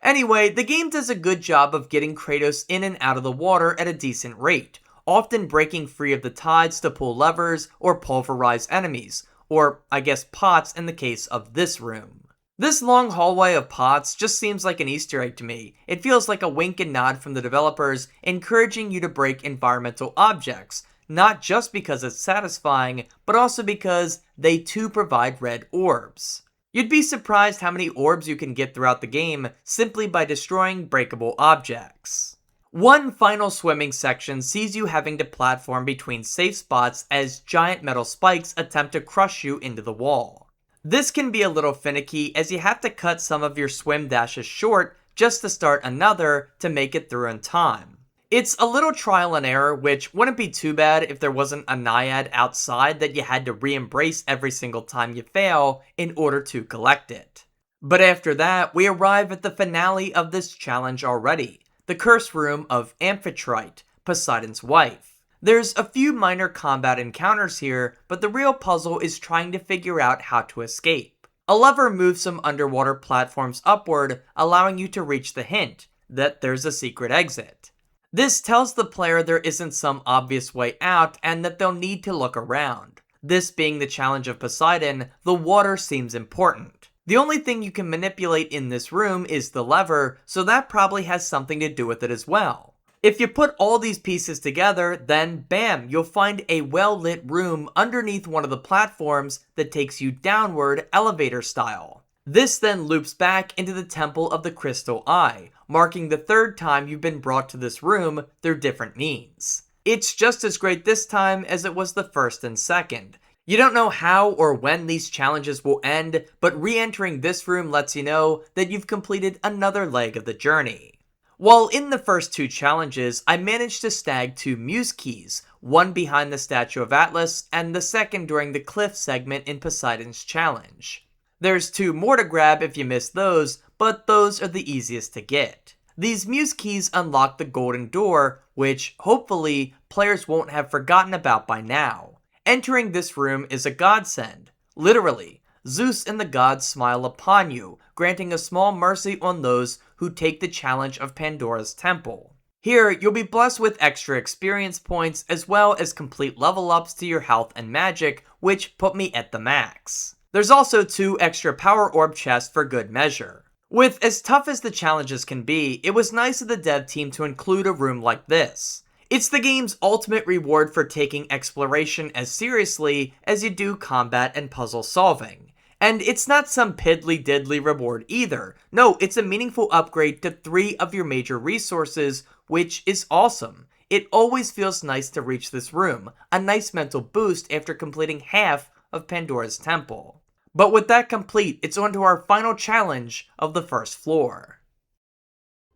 [SPEAKER 1] Anyway, the game does a good job of getting Kratos in and out of the water at a decent rate, often breaking free of the tides to pull levers or pulverize enemies, or I guess pots in the case of this room. This long hallway of pots just seems like an Easter egg to me. It feels like a wink and nod from the developers encouraging you to break environmental objects, not just because it's satisfying, but also because they too provide red orbs. You'd be surprised how many orbs you can get throughout the game simply by destroying breakable objects. One final swimming section sees you having to platform between safe spots as giant metal spikes attempt to crush you into the wall. This can be a little finicky as you have to cut some of your swim dashes short just to start another to make it through in time. It's a little trial and error, which wouldn't be too bad if there wasn't a naiad outside that you had to re-embrace every single time you fail in order to collect it. But after that, we arrive at the finale of this challenge already, the curse room of Amphitrite, Poseidon's wife. There's a few minor combat encounters here, but the real puzzle is trying to figure out how to escape. A lever moves some underwater platforms upward, allowing you to reach the hint that there's a secret exit. This tells the player there isn't some obvious way out and that they'll need to look around. This being the challenge of Poseidon, the water seems important. The only thing you can manipulate in this room is the lever, so that probably has something to do with it as well. If you put all these pieces together, then bam, you'll find a well-lit room underneath one of the platforms that takes you downward elevator style. This then loops back into the Temple of the Crystal Eye, marking the 3rd time you've been brought to this room through different means. It's just as great this time as it was the 1st and 2nd. You don't know how or when these challenges will end, but re-entering this room lets you know that you've completed another leg of the journey. While in the first 2 challenges, I managed to snag 2 Muse Keys, one behind the statue of Atlas, and the second during the cliff segment in Poseidon's challenge. There's 2 more to grab if you missed those, but those are the easiest to get. These Muse Keys unlock the Golden Door, which, hopefully, players won't have forgotten about by now. Entering this room is a godsend. Literally, Zeus and the gods smile upon you, granting a small mercy on those who take the challenge of Pandora's temple. Here, you'll be blessed with extra experience points as well as complete level ups to your health and magic, which put me at the max. There's also 2 extra power orb chests for good measure. With as tough as the challenges can be, it was nice of the dev team to include a room like this. It's the game's ultimate reward for taking exploration as seriously as you do combat and puzzle solving. And it's not some piddly-diddly reward either. No, it's a meaningful upgrade to 3 of your major resources, which is awesome. It always feels nice to reach this room, a nice mental boost after completing half of Pandora's temple. But with that complete, it's on to our final challenge of the first floor.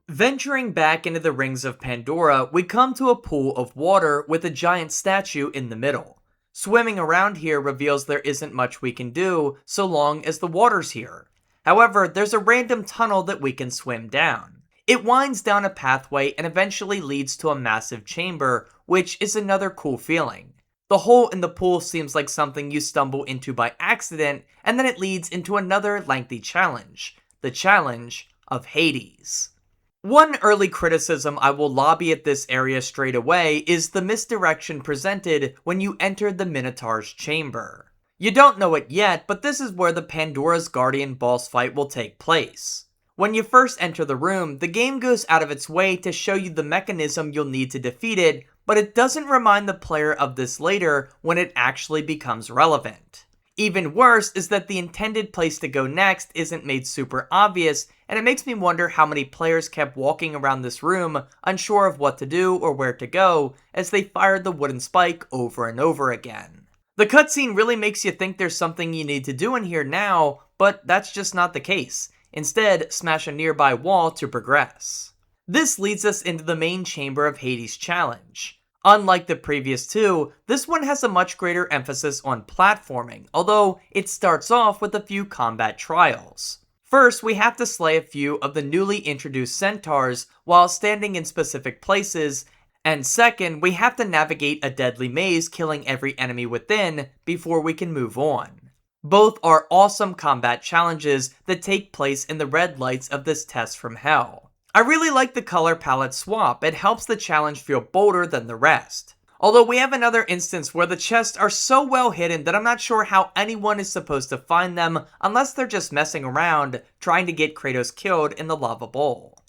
[SPEAKER 1] Venturing back into the rings of Pandora, we come to a pool of water with a giant statue in the middle. Swimming around here reveals there isn't much we can do so long as the water's here. However, there's a random tunnel that we can swim down. It winds down a pathway and eventually leads to a massive chamber, which is another cool feeling. The hole in the pool seems like something you stumble into by accident, and then it leads into another lengthy challenge, the challenge of Hades. One early criticism I will lobby at this area straight away is the misdirection presented when you enter the Minotaur's chamber. You don't know it yet, but this is where the Pandora's Guardian boss fight will take place. When you first enter the room, the game goes out of its way to show you the mechanism you'll need to defeat it, but it doesn't remind the player of this later when it actually becomes relevant. Even worse is that the intended place to go next isn't made super obvious, and it makes me wonder how many players kept walking around this room unsure of what to do or where to go as they fired the wooden spike over and over again. The cutscene really makes you think there's something you need to do in here now, but that's just not the case. Instead, smash a nearby wall to progress. This leads us into the main chamber of Hades challenge. Unlike the previous two, this one has a much greater emphasis on platforming, although it starts off with a few combat trials. First, we have to slay a few of the newly introduced centaurs while standing in specific places, and second, we have to navigate a deadly maze killing every enemy within before we can move on. Both are awesome combat challenges that take place in the red lights of this test from hell. I really like the color palette swap, it helps the challenge feel bolder than the rest. Although we have another instance where the chests are so well hidden that I'm not sure how anyone is supposed to find them unless they're just messing around trying to get Kratos killed in the lava bowl.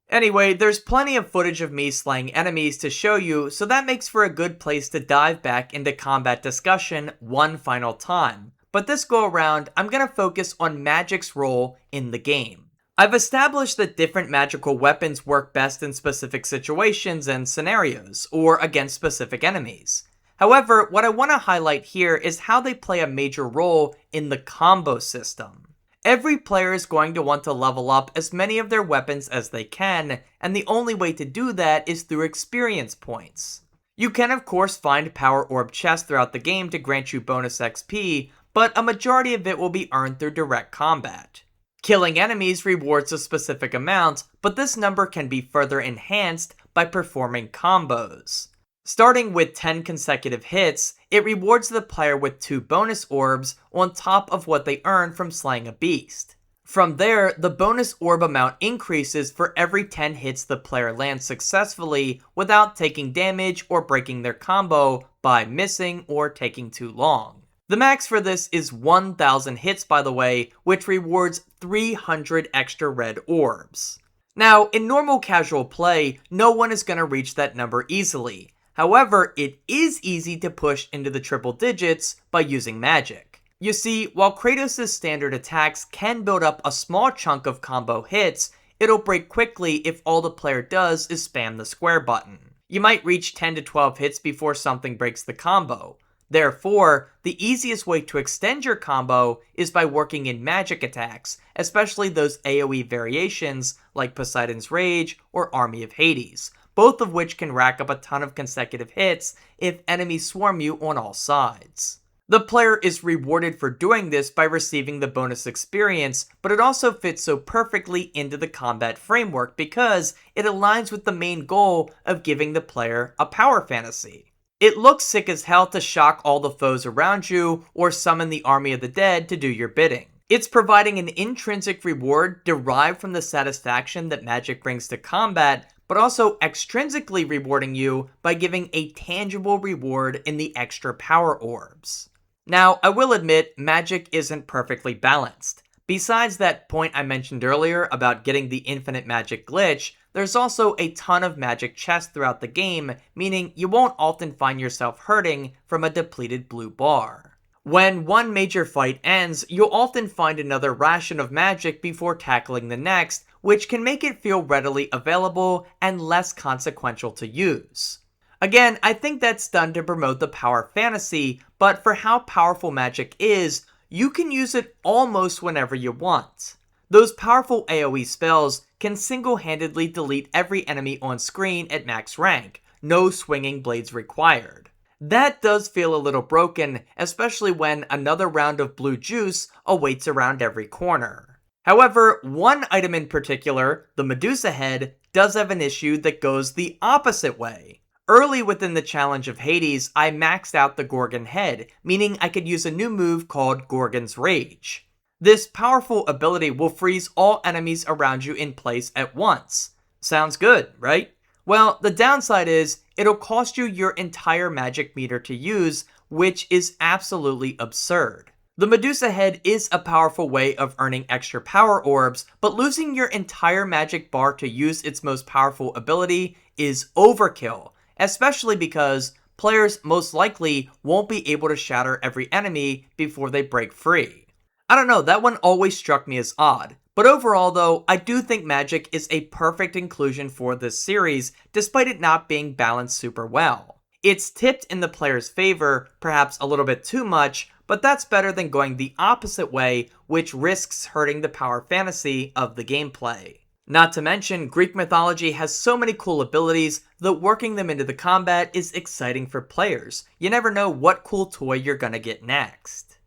[SPEAKER 1] Anyway, there's plenty of footage of me slaying enemies to show you, so that makes for a good place to dive back into combat discussion one final time. But this go around, I'm going to focus on magic's role in the game. I've established that different magical weapons work best in specific situations and scenarios, or against specific enemies. However, what I want to highlight here is how they play a major role in the combo system. Every player is going to want to level up as many of their weapons as they can, and the only way to do that is through experience points. You can of course find power orb chests throughout the game to grant you bonus XP, but a majority of it will be earned through direct combat. Killing enemies rewards a specific amount, but this number can be further enhanced by performing combos. Starting with 10 consecutive hits, it rewards the player with 2 bonus orbs on top of what they earn from slaying a beast. From there, the bonus orb amount increases for every 10 hits the player lands successfully without taking damage or breaking their combo by missing or taking too long. The max for this is 1,000 hits, by the way, which rewards 300 extra red orbs. Now, in normal casual play, no one is going to reach that number easily. However, it is easy to push into the triple digits by using magic. You see, while Kratos' standard attacks can build up a small chunk of combo hits, it'll break quickly if all the player does is spam the square button. You might reach 10 to 12 hits before something breaks the combo. Therefore, the easiest way to extend your combo is by working in magic attacks, especially those AoE variations like Poseidon's Rage or Army of Hades, both of which can rack up a ton of consecutive hits if enemies swarm you on all sides. The player is rewarded for doing this by receiving the bonus experience, but it also fits so perfectly into the combat framework because it aligns with the main goal of giving the player a power fantasy. It looks sick as hell to shock all the foes around you or summon the army of the dead to do your bidding. It's providing an intrinsic reward derived from the satisfaction that magic brings to combat, but also extrinsically rewarding you by giving a tangible reward in the extra power orbs. Now, I will admit, magic isn't perfectly balanced. Besides that point I mentioned earlier about getting the infinite magic glitch, there's also a ton of magic chests throughout the game, meaning you won't often find yourself hurting from a depleted blue bar. When one major fight ends, you'll often find another ration of magic before tackling the next, which can make it feel readily available and less consequential to use. Again, I think that's done to promote the power fantasy, but for how powerful magic is, you can use it almost whenever you want. Those powerful AoE spells can single-handedly delete every enemy on screen at max rank, no swinging blades required. That does feel a little broken, especially when another round of blue juice awaits around every corner. However, one item in particular, the Medusa head, does have an issue that goes the opposite way. Early within the challenge of Hades, I maxed out the Gorgon head, meaning I could use a new move called Gorgon's Rage. This powerful ability will freeze all enemies around you in place at once. Sounds good, right? Well, the downside is, it'll cost you your entire magic meter to use, which is absolutely absurd. The Medusa head is a powerful way of earning extra power orbs, but losing your entire magic bar to use its most powerful ability is overkill, especially because players most likely won't be able to shatter every enemy before they break free. I don't know, that one always struck me as odd. But overall though, I do think magic is a perfect inclusion for this series, despite it not being balanced super well. It's tipped in the player's favor, perhaps a little bit too much, but that's better than going the opposite way, which risks hurting the power fantasy of the gameplay. Not to mention, Greek mythology has so many cool abilities that working them into the combat is exciting for players. You never know what cool toy you're gonna get next.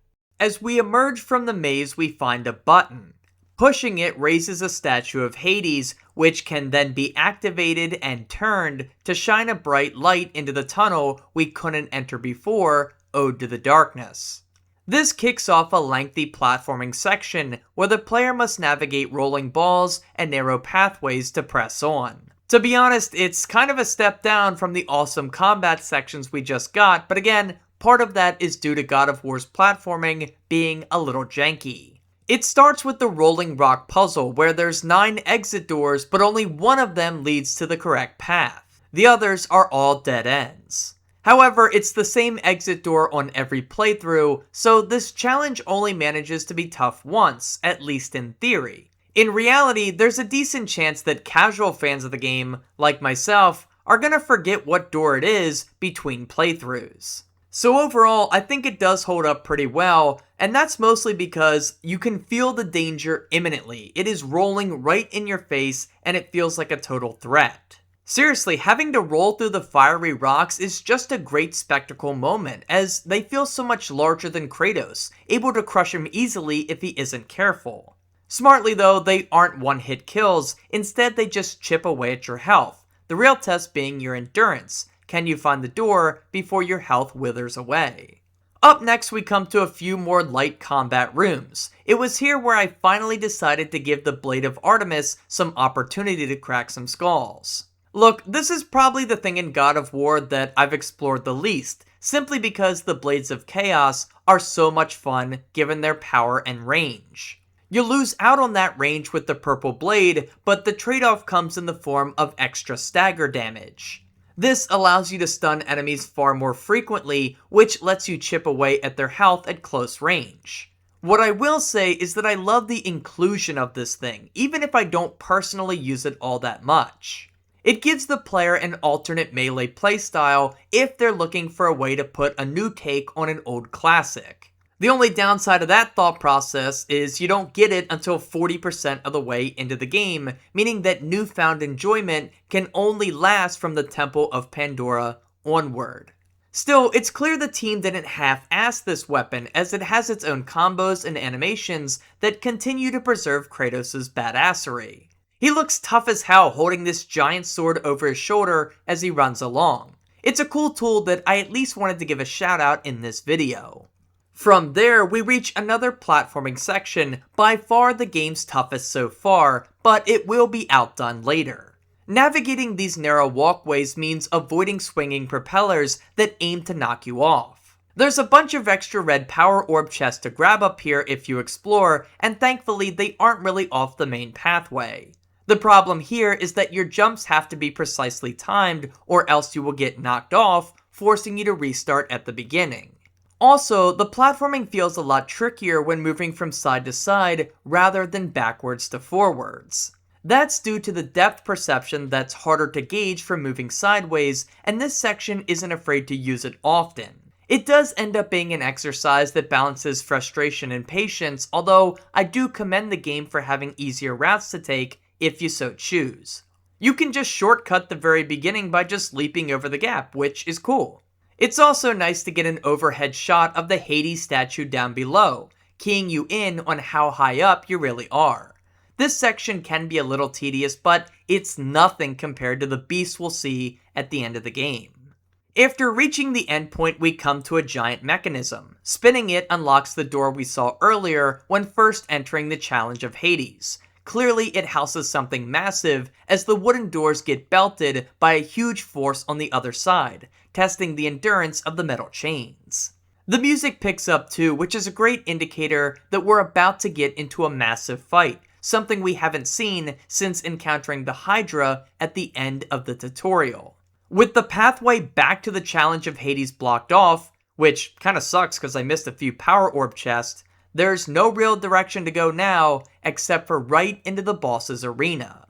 [SPEAKER 1] As we emerge from the maze, we find a button. Pushing it raises a statue of Hades, which can then be activated and turned to shine a bright light into the tunnel we couldn't enter before, Ode to the Darkness. This kicks off a lengthy platforming section where the player must navigate rolling balls and narrow pathways to press on. To be honest, it's kind of a step down from the awesome combat sections we just got, but again, part of that is due to God of War's platforming being a little janky. It starts with the rolling rock puzzle where there's 9 exit doors, but only one of them leads to the correct path. The others are all dead ends. However, it's the same exit door on every playthrough, so this challenge only manages to be tough once, at least in theory. In reality, there's a decent chance that casual fans of the game, like myself, are gonna forget what door it is between playthroughs. So overall, I think it does hold up pretty well, and that's mostly because you can feel the danger imminently. It is rolling right in your face, and it feels like a total threat. Seriously, having to roll through the fiery rocks is just a great spectacle moment, as they feel so much larger than Kratos, able to crush him easily if he isn't careful. Smartly though, they aren't one-hit kills, instead they just chip away at your health, the real test being your endurance. Can you find the door before your health withers away? Up next, we come to a few more light combat rooms. It was here where I finally decided to give the Blade of Artemis some opportunity to crack some skulls. Look, this is probably the thing in God of War that I've explored the least, simply because the Blades of Chaos are so much fun given their power and range. You lose out on that range with the purple blade, but the trade-off comes in the form of extra stagger damage. This allows you to stun enemies far more frequently, which lets you chip away at their health at close range. What I will say is that I love the inclusion of this thing, even if I don't personally use it all that much. It gives the player an alternate melee playstyle if they're looking for a way to put a new take on an old classic. The only downside of that thought process is you don't get it until 40% of the way into the game, meaning that newfound enjoyment can only last from the Temple of Pandora onward. Still, it's clear the team didn't half-ass this weapon, as it has its own combos and animations that continue to preserve Kratos' badassery. He looks tough as hell holding this giant sword over his shoulder as he runs along. It's a cool tool that I at least wanted to give a shout out in this video. From there, we reach another platforming section, by far the game's toughest so far, but it will be outdone later. Navigating these narrow walkways means avoiding swinging propellers that aim to knock you off. There's a bunch of extra red power orb chests to grab up here if you explore, and thankfully they aren't really off the main pathway. The problem here is that your jumps have to be precisely timed, or else you will get knocked off, forcing you to restart at the beginning. Also, the platforming feels a lot trickier when moving from side to side rather than backwards to forwards. That's due to the depth perception that's harder to gauge from moving sideways, and this section isn't afraid to use it often. It does end up being an exercise that balances frustration and patience, although I do commend the game for having easier routes to take if you so choose. You can just shortcut the very beginning by just leaping over the gap, which is cool. It's also nice to get an overhead shot of the Hades statue down below, keying you in on how high up you really are. This section can be a little tedious, but it's nothing compared to the beast we'll see at the end of the game. After reaching the endpoint, we come to a giant mechanism. Spinning it unlocks the door we saw earlier when first entering the challenge of Hades. Clearly, it houses something massive, as the wooden doors get belted by a huge force on the other side, testing the endurance of the metal chains. The music picks up too, which is a great indicator that we're about to get into a massive fight, something we haven't seen since encountering the Hydra at the end of the tutorial. With the pathway back to the challenge of Hades blocked off, which kinda sucks because I missed a few power orb chests, there's no real direction to go now except for right into the boss's arena.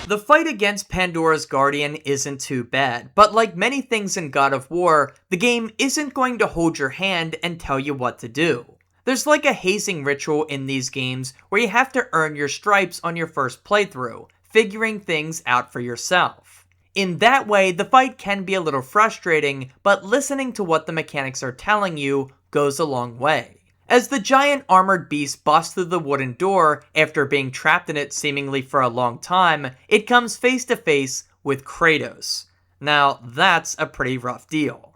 [SPEAKER 1] The fight against Pandora's Guardian isn't too bad, but like many things in God of War, the game isn't going to hold your hand and tell you what to do. There's like a hazing ritual in these games where you have to earn your stripes on your first playthrough, figuring things out for yourself. In that way, the fight can be a little frustrating, but listening to what the mechanics are telling you goes a long way. As the giant armored beast busts through the wooden door after being trapped in it seemingly for a long time, it comes face to face with Kratos. Now, that's a pretty rough deal.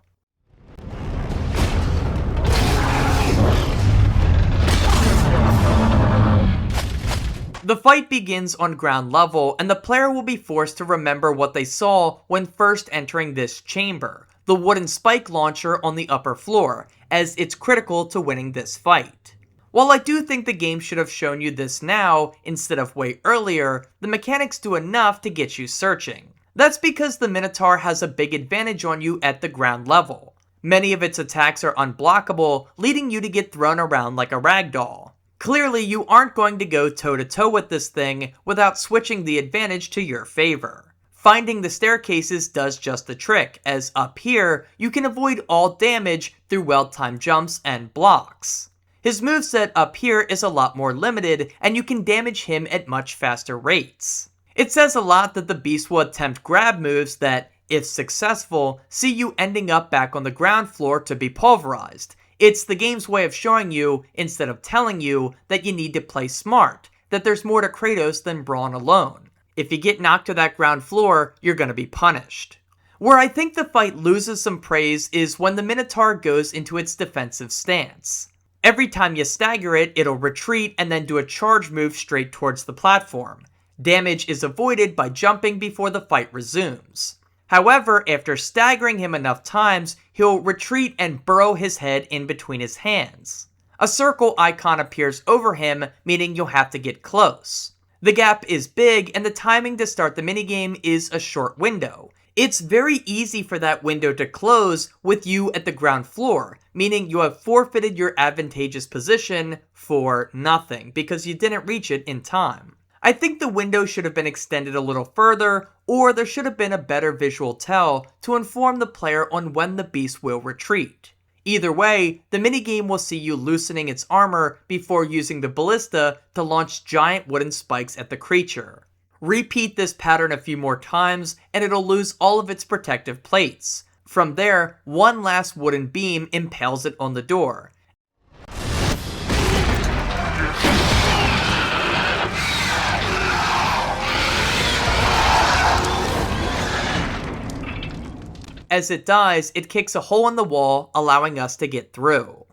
[SPEAKER 1] The fight begins on ground level, and the player will be forced to remember what they saw when first entering this chamber, the wooden spike launcher on the upper floor, as it's critical to winning this fight. While I do think the game should have shown you this now, instead of way earlier, the mechanics do enough to get you searching. That's because the Minotaur has a big advantage on you at the ground level. Many of its attacks are unblockable, leading you to get thrown around like a ragdoll. Clearly, you aren't going to go toe-to-toe with this thing without switching the advantage to your favor. Finding the staircases does just the trick, as up here, you can avoid all damage through well-timed jumps and blocks. His moveset up here is a lot more limited, and you can damage him at much faster rates. It says a lot that the beast will attempt grab moves that, if successful, see you ending up back on the ground floor to be pulverized. It's the game's way of showing you, instead of telling you, that you need to play smart, that there's more to Kratos than brawn alone. If you get knocked to that ground floor, you're gonna be punished. Where I think the fight loses some praise is when the Minotaur goes into its defensive stance. Every time you stagger it, it'll retreat and then do a charge move straight towards the platform. Damage is avoided by jumping before the fight resumes. However, after staggering him enough times, he'll retreat and burrow his head in between his hands. A circle icon appears over him, meaning you'll have to get close. The gap is big, and the timing to start the minigame is a short window. It's very easy for that window to close with you at the ground floor, meaning you have forfeited your advantageous position for nothing, because you didn't reach it in time. I think the window should have been extended a little further, or there should have been a better visual tell to inform the player on when the beast will retreat. Either way, the minigame will see you loosening its armor before using the ballista to launch giant wooden spikes at the creature. Repeat this pattern a few more times, and it'll lose all of its protective plates. From there, one last wooden beam impales it on the door. As it dies, it kicks a hole in the wall, allowing us to get through.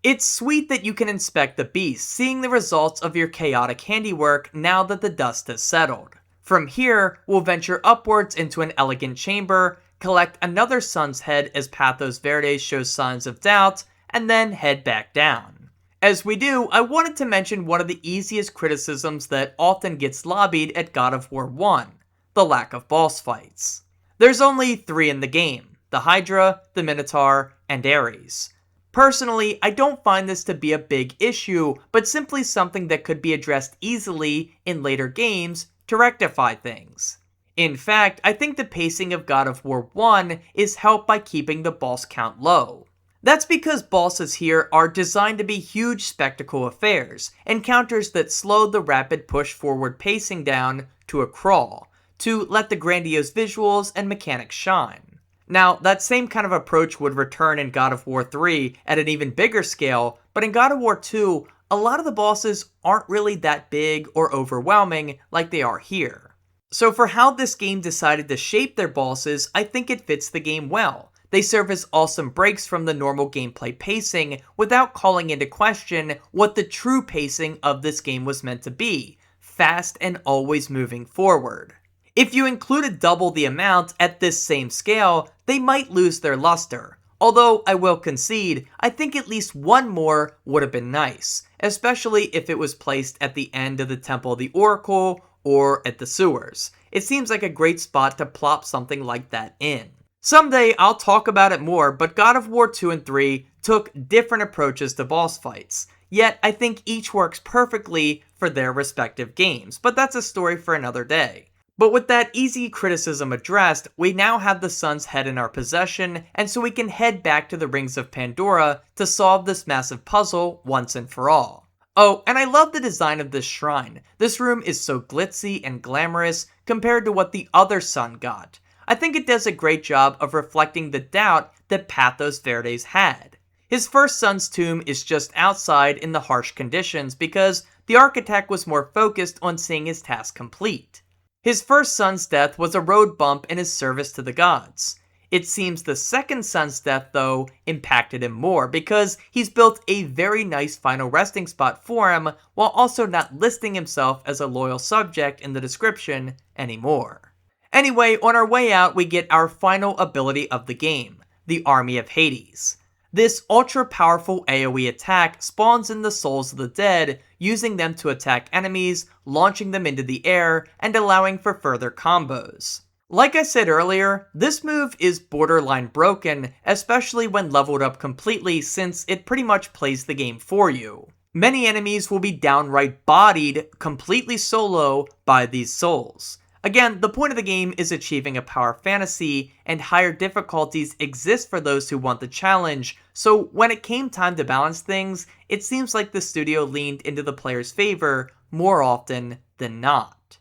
[SPEAKER 1] It's sweet that you can inspect the beast, seeing the results of your chaotic handiwork now that the dust has settled. From here, we'll venture upwards into an elegant chamber, collect another sun's head as Pathos Verdes shows signs of doubt, and then head back down. As we do, I wanted to mention one of the easiest criticisms that often gets lobbied at God of War 1, the lack of boss fights. There's only 3 in the game, the Hydra, the Minotaur, and Ares. Personally, I don't find this to be a big issue, but simply something that could be addressed easily in later games to rectify things. In fact, I think the pacing of God of War 1 is helped by keeping the boss count low. That's because bosses here are designed to be huge spectacle affairs, encounters that slow the rapid push forward pacing down to a crawl, to let the grandiose visuals and mechanics shine. Now, that same kind of approach would return in God of War 3 at an even bigger scale, but in God of War 2, a lot of the bosses aren't really that big or overwhelming like they are here. So for how this game decided to shape their bosses, I think it fits the game well. They serve as awesome breaks from the normal gameplay pacing without calling into question what the true pacing of this game was meant to be, fast and always moving forward. If you included double the amount at this same scale, they might lose their luster. Although I will concede, I think at least one more would have been nice, especially if it was placed at the end of the Temple of the Oracle or at the sewers. It seems like a great spot to plop something like that in. Someday I'll talk about it more, but God of War 2 and 3 took different approaches to boss fights. Yet I think each works perfectly for their respective games, but that's a story for another day. But with that easy criticism addressed, we now have the sun's head in our possession, and so we can head back to the rings of Pandora to solve this massive puzzle once and for all. Oh, and I love the design of this shrine. This room is so glitzy and glamorous compared to what the other sun got. I think it does a great job of reflecting the doubt that Pathos Verdes had. His first son's tomb is just outside in the harsh conditions because the architect was more focused on seeing his task complete. His first son's death was a road bump in his service to the gods. It seems the second son's death, though, impacted him more because he's built a very nice final resting spot for him while also not listing himself as a loyal subject in the description anymore. Anyway, on our way out, we get our final ability of the game, the Army of Hades. This ultra-powerful AoE attack spawns in the souls of the dead, using them to attack enemies, launching them into the air, and allowing for further combos. Like I said earlier, this move is borderline broken, especially when leveled up completely since it pretty much plays the game for you. Many enemies will be downright bodied completely solo by these souls. Again, the point of the game is achieving a power fantasy, and higher difficulties exist for those who want the challenge, so when it came time to balance things, it seems like the studio leaned into the player's favor more often than not.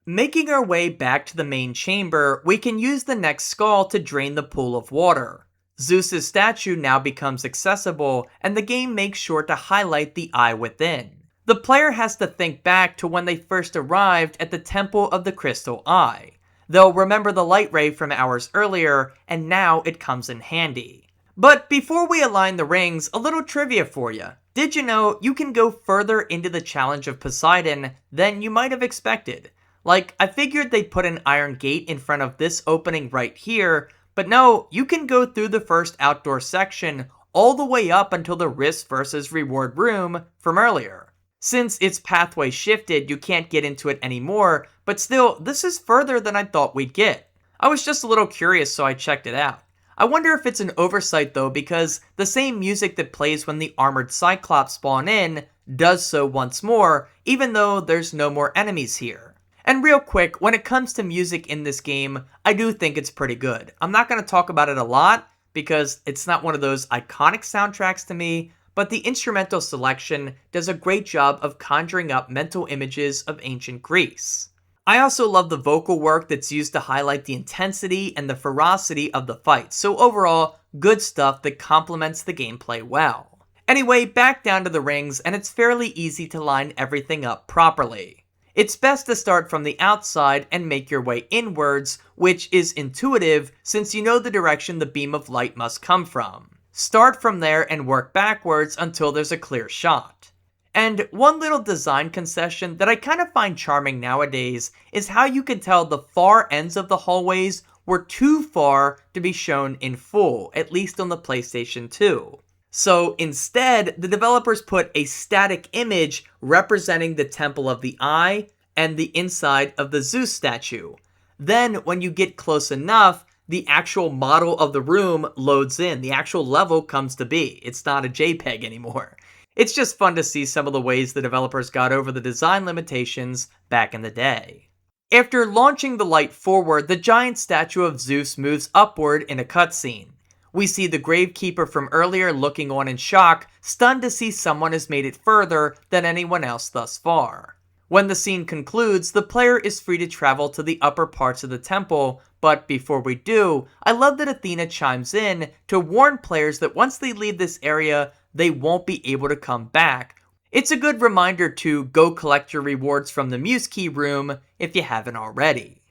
[SPEAKER 1] Making our way back to the main chamber, we can use the next skull to drain the pool of water. Zeus's statue now becomes accessible, and the game makes sure to highlight the eye within. The player has to think back to when they first arrived at the Temple of the Crystal Eye. They'll remember the light ray from hours earlier, and now it comes in handy. But before we align the rings, a little trivia for you. Did you know you can go further into the challenge of Poseidon than you might have expected? Like, I figured they'd put an iron gate in front of this opening right here, but no, you can go through the first outdoor section all the way up until the risk versus reward room from earlier. Since its pathway shifted, you can't get into it anymore, but still, this is further than I thought we'd get. I was just a little curious, so I checked it out. I wonder if it's an oversight though, because the same music that plays when the armored Cyclops spawn in does so once more, even though there's no more enemies here. And real quick, when it comes to music in this game, I do think it's pretty good. I'm not going to talk about it a lot, because it's not one of those iconic soundtracks to me, but the instrumental selection does a great job of conjuring up mental images of ancient Greece. I also love the vocal work that's used to highlight the intensity and the ferocity of the fight, so overall, good stuff that complements the gameplay well. Anyway, back down to the rings, and it's fairly easy to line everything up properly. It's best to start from the outside and make your way inwards, which is intuitive since you know the direction the beam of light must come from. Start from there and work backwards until there's a clear shot. And one little design concession that I kind of find charming nowadays is how you can tell the far ends of the hallways were too far to be shown in full, at least on the PlayStation 2. So instead, the developers put a static image representing the Temple of the Eye and the inside of the Zeus statue. Then, when you get close enough, the actual model of the room loads in. The actual level comes to be. It's not a JPEG anymore. It's just fun to see some of the ways the developers got over the design limitations back in the day. After launching the light forward, the giant statue of Zeus moves upward in a cutscene. We see the gravekeeper from earlier looking on in shock, stunned to see someone has made it further than anyone else thus far. When the scene concludes, the player is free to travel to the upper parts of the temple, but before we do, I love that Athena chimes in to warn players that once they leave this area, they won't be able to come back. It's a good reminder to go collect your rewards from the Muse Key room if you haven't already.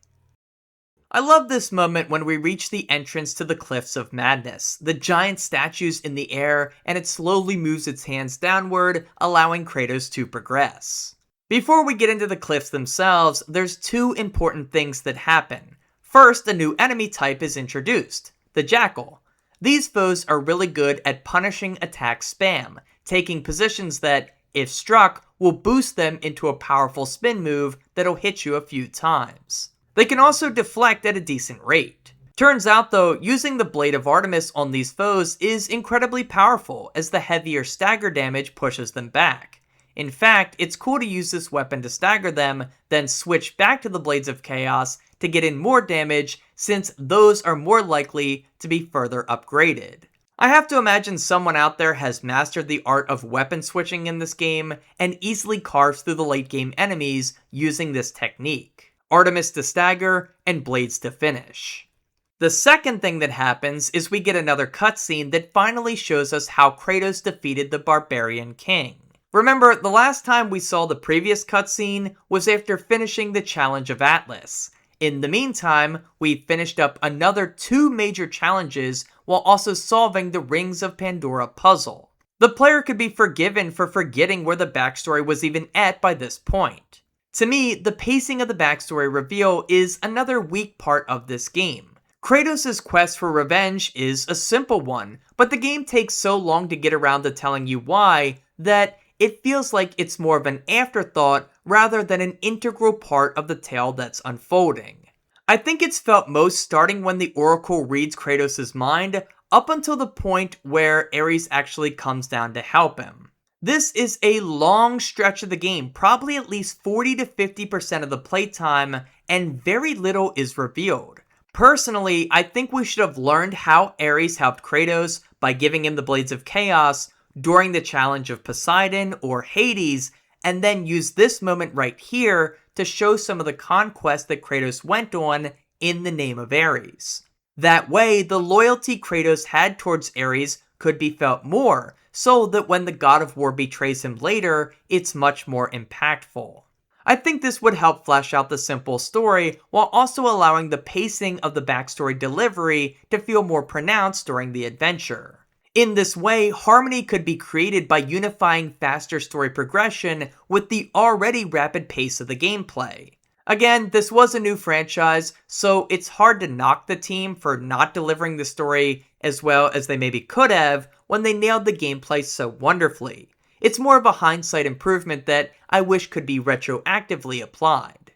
[SPEAKER 1] I love this moment when we reach the entrance to the Cliffs of Madness. The giant statue's in the air, and it slowly moves its hands downward, allowing Kratos to progress. Before we get into the cliffs themselves, there's two important things that happen. First, a new enemy type is introduced, the Jackal. These foes are really good at punishing attack spam, taking positions that, if struck, will boost them into a powerful spin move that'll hit you a few times. They can also deflect at a decent rate. Turns out though, using the Blade of Artemis on these foes is incredibly powerful as the heavier stagger damage pushes them back. In fact, it's cool to use this weapon to stagger them, then switch back to the Blades of Chaos to get in more damage, since those are more likely to be further upgraded. I have to imagine someone out there has mastered the art of weapon switching in this game and easily carves through the late game enemies using this technique. Artemis to stagger and Blades to finish. The second thing that happens is we get another cutscene that finally shows us how Kratos defeated the Barbarian King. Remember, the last time we saw the previous cutscene was after finishing the Challenge of Atlas. In the meantime, we finished up another 2 major challenges while also solving the Rings of Pandora puzzle. The player could be forgiven for forgetting where the backstory was even at by this point. To me, the pacing of the backstory reveal is another weak part of this game. Kratos' quest for revenge is a simple one, but the game takes so long to get around to telling you why that it feels like it's more of an afterthought rather than an integral part of the tale that's unfolding. I think it's felt most starting when the Oracle reads Kratos' mind up until the point where Ares actually comes down to help him. This is a long stretch of the game, probably at least 40 to 50% of the playtime, and very little is revealed. Personally, I think we should have learned how Ares helped Kratos by giving him the Blades of Chaos during the challenge of Poseidon or Hades, and then use this moment right here to show some of the conquest that Kratos went on in the name of Ares. That way, the loyalty Kratos had towards Ares could be felt more, so that when the god of war betrays him later, it's much more impactful. I think this would help flesh out the simple story, while also allowing the pacing of the backstory delivery to feel more pronounced during the adventure. In this way, harmony could be created by unifying faster story progression with the already rapid pace of the gameplay. Again, this was a new franchise, so it's hard to knock the team for not delivering the story as well as they maybe could have when they nailed the gameplay so wonderfully. It's more of a hindsight improvement that I wish could be retroactively applied.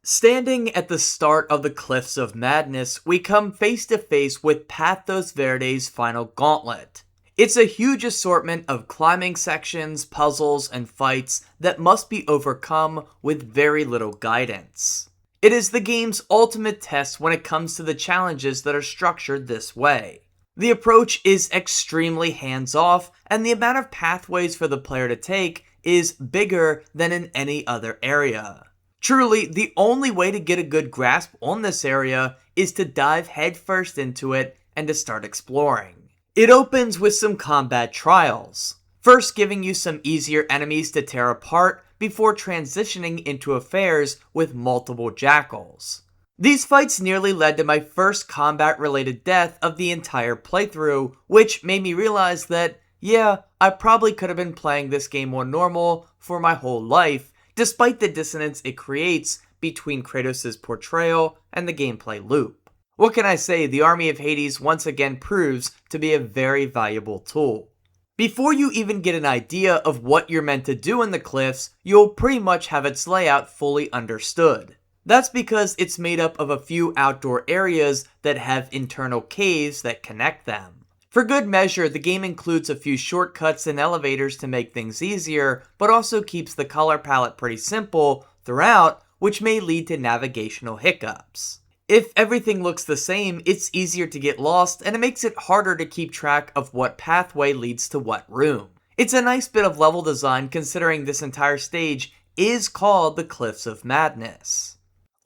[SPEAKER 1] Standing at the start of the Cliffs of Madness, we come face to face with Pathos Verde's final gauntlet. It's a huge assortment of climbing sections, puzzles, and fights that must be overcome with very little guidance. It is the game's ultimate test when it comes to the challenges that are structured this way. The approach is extremely hands-off, and the amount of pathways for the player to take is bigger than in any other area. Truly, the only way to get a good grasp on this area is to dive headfirst into it and to start exploring. It opens with some combat trials, first giving you some easier enemies to tear apart before transitioning into affairs with multiple jackals. These fights nearly led to my first combat-related death of the entire playthrough, which made me realize that, yeah, I probably could have been playing this game on normal for my whole life, despite the dissonance it creates between Kratos' portrayal and the gameplay loop. What can I say, the Army of Hades once again proves to be a very valuable tool. Before you even get an idea of what you're meant to do in the cliffs, you'll pretty much have its layout fully understood. That's because it's made up of a few outdoor areas that have internal caves that connect them. For good measure, the game includes a few shortcuts and elevators to make things easier, but also keeps the color palette pretty simple throughout, which may lead to navigational hiccups. If everything looks the same, it's easier to get lost, and it makes it harder to keep track of what pathway leads to what room. It's a nice bit of level design considering this entire stage is called the Cliffs of Madness.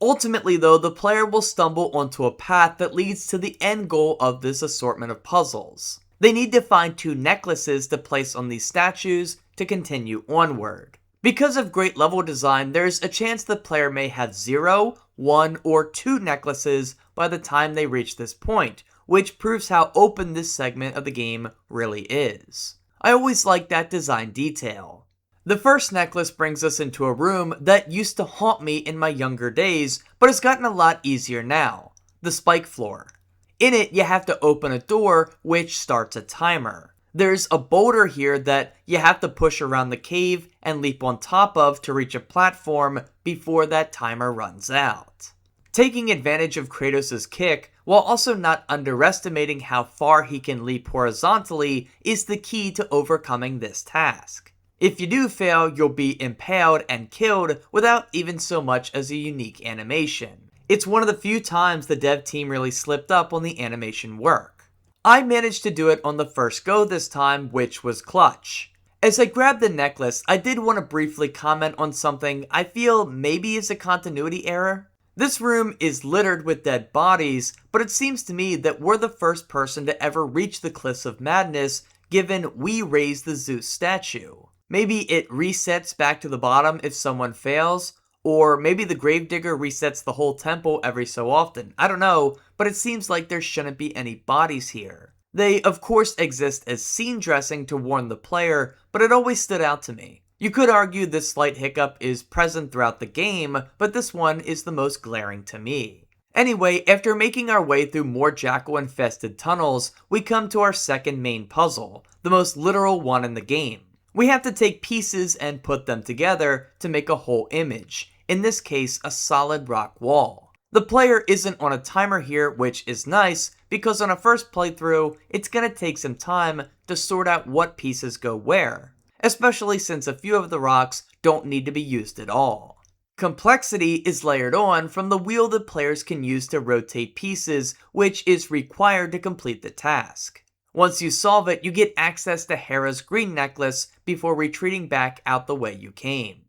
[SPEAKER 1] Ultimately though, the player will stumble onto a path that leads to the end goal of this assortment of puzzles. They need to find 2 necklaces to place on these statues to continue onward. Because of great level design, there's a chance the player may have 0, 1, or 2 necklaces by the time they reach this point, which proves how open this segment of the game really is. I always like that design detail. The first necklace brings us into a room that used to haunt me in my younger days, but has gotten a lot easier now, the spike floor. In it, you have to open a door, which starts a timer. There's a boulder here that you have to push around the cave and leap on top of to reach a platform before that timer runs out. Taking advantage of Kratos' kick, while also not underestimating how far he can leap horizontally, is the key to overcoming this task. If you do fail, you'll be impaled and killed without even so much as a unique animation. It's one of the few times the dev team really slipped up on the animation work. I managed to do it on the first go this time, which was clutch. As I grabbed the necklace, I did want to briefly comment on something I feel maybe is a continuity error. This room is littered with dead bodies, but it seems to me that we're the first person to ever reach the Cliffs of Madness, given we raised the Zeus statue. Maybe it resets back to the bottom if someone fails, or maybe the gravedigger resets the whole temple every so often. I don't know, but it seems like there shouldn't be any bodies here. They, of course, exist as scene dressing to warn the player, but it always stood out to me. You could argue this slight hiccup is present throughout the game, but this one is the most glaring to me. Anyway, after making our way through more jackal-infested tunnels, we come to our second main puzzle, the most literal one in the game. We have to take pieces and put them together to make a whole image, in this case a solid rock wall. The player isn't on a timer here, which is nice, because on a first playthrough, it's gonna take some time to sort out what pieces go where, especially since a few of the rocks don't need to be used at all. Complexity is layered on from the wheel that players can use to rotate pieces, which is required to complete the task. Once you solve it, you get access to Hera's green necklace before retreating back out the way you came.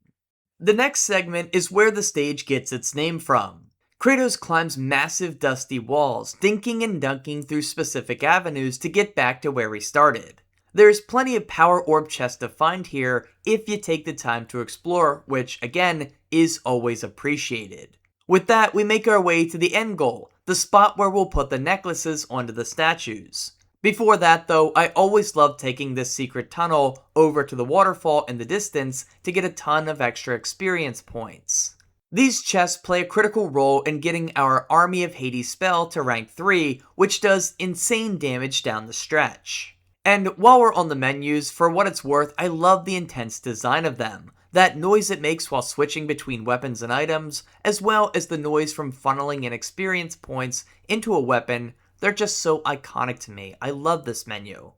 [SPEAKER 1] The next segment is where the stage gets its name from. Kratos climbs massive dusty walls, dinking and dunking through specific avenues to get back to where he started. There's plenty of power orb chests to find here if you take the time to explore, which again is always appreciated. With that, we make our way to the end goal, the spot where we'll put the necklaces onto the statues. Before that though, I always loved taking this secret tunnel over to the waterfall in the distance to get a ton of extra experience points. These chests play a critical role in getting our Army of Hades spell to rank 3, which does insane damage down the stretch. And while we're on the menus, for what it's worth, I love the intense design of them. That noise it makes while switching between weapons and items, as well as the noise from funneling in experience points into a weapon, they're just so iconic to me. I love this menu.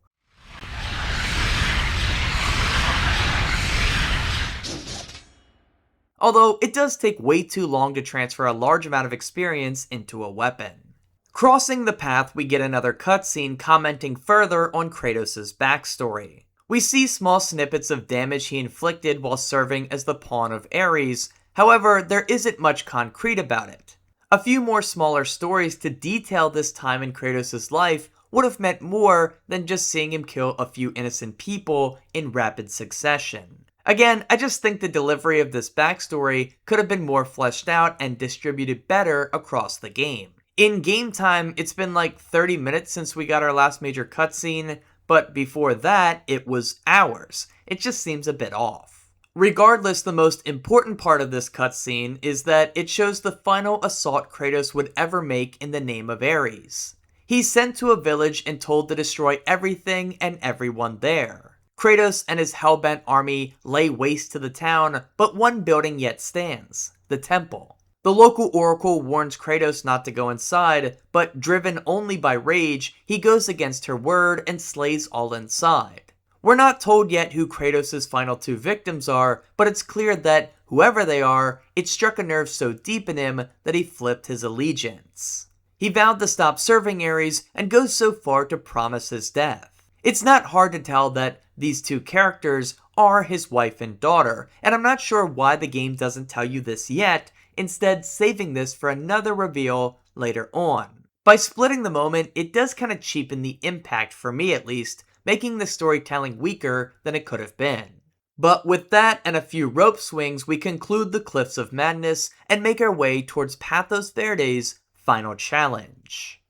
[SPEAKER 1] Although it does take way too long to transfer a large amount of experience into a weapon. Crossing the path, we get another cutscene commenting further on Kratos' backstory. We see small snippets of damage he inflicted while serving as the pawn of Ares, however, there isn't much concrete about it. A few more smaller stories to detail this time in Kratos' life would have meant more than just seeing him kill a few innocent people in rapid succession. Again, I just think the delivery of this backstory could have been more fleshed out and distributed better across the game. In game time, it's been like 30 minutes since we got our last major cutscene, but before that, it was hours. It just seems a bit off. Regardless, the most important part of this cutscene is that it shows the final assault Kratos would ever make in the name of Ares. He's sent to a village and told to destroy everything and everyone there. Kratos and his hellbent army lay waste to the town, but one building yet stands, the temple. The local oracle warns Kratos not to go inside, but driven only by rage, he goes against her word and slays all inside. We're not told yet who Kratos' final two victims are, but it's clear that, whoever they are, it struck a nerve so deep in him that he flipped his allegiance. He vowed to stop serving Ares and goes so far to promise his death. It's not hard to tell that these two characters are his wife and daughter, and I'm not sure why the game doesn't tell you this yet, instead saving this for another reveal later on. By splitting the moment, it does kind of cheapen the impact, for me at least, making the storytelling weaker than it could have been. But with that and a few rope swings, we conclude the Cliffs of Madness and make our way towards Pathos Verde's final challenge.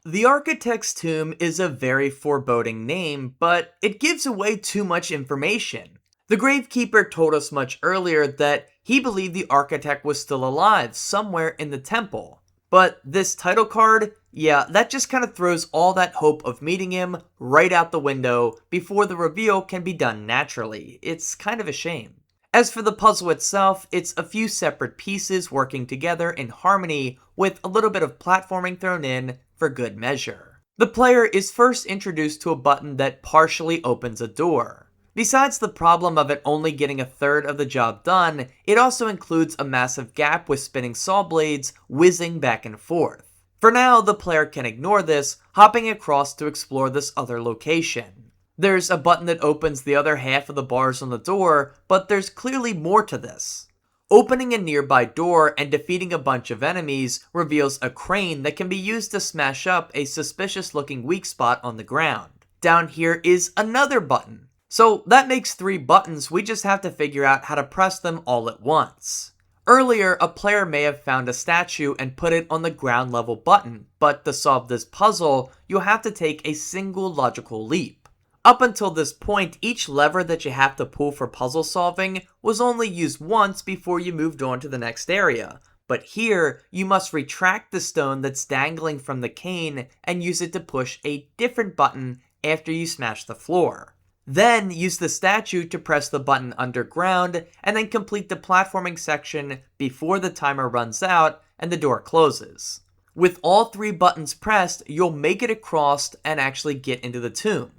[SPEAKER 1] The Architect's Tomb is a very foreboding name, but it gives away too much information. The Gravekeeper told us much earlier that he believed the Architect was still alive somewhere in the temple. But this title card, yeah, that just kind of throws all that hope of meeting him right out the window before the reveal can be done naturally. It's kind of a shame. As for the puzzle itself, it's a few separate pieces working together in harmony with a little bit of platforming thrown in for good measure. The player is first introduced to a button that partially opens a door. Besides the problem of it only getting a third of the job done, it also includes a massive gap with spinning saw blades whizzing back and forth. For now, the player can ignore this, hopping across to explore this other location. There's a button that opens the other half of the bars on the door, but there's clearly more to this. Opening a nearby door and defeating a bunch of enemies reveals a crane that can be used to smash up a suspicious-looking weak spot on the ground. Down here is another button. So that makes 3 buttons, we just have to figure out how to press them all at once. Earlier, a player may have found a statue and put it on the ground level button, but to solve this puzzle, you'll have to take a single logical leap. Up until this point, each lever that you have to pull for puzzle solving was only used once before you moved on to the next area. But here, you must retract the stone that's dangling from the cane and use it to push a different button after you smash the floor. Then use the statue to press the button underground, and then complete the platforming section before the timer runs out and the door closes. With all 3 buttons pressed, you'll make it across and actually get into the tomb.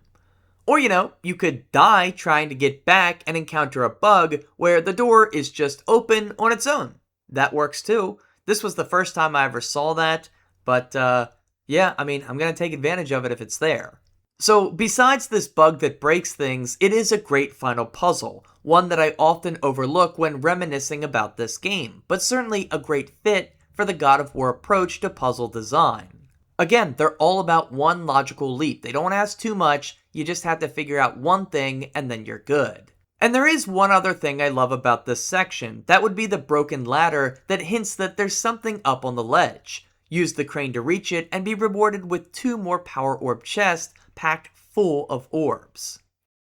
[SPEAKER 1] Or you could die trying to get back and encounter a bug where the door is just open on its own. That works too. This was the first time I ever saw that, but yeah, I'm gonna take advantage of it if it's there. So besides this bug that breaks things, it is a great final puzzle, one that I often overlook when reminiscing about this game, but certainly a great fit for the God of War approach to puzzle design. Again, they're all about one logical leap. They don't ask too much, you just have to figure out one thing and then you're good. And there is one other thing I love about this section, that would be the broken ladder that hints that there's something up on the ledge. Use the crane to reach it and be rewarded with 2 more power orb chests packed full of orbs.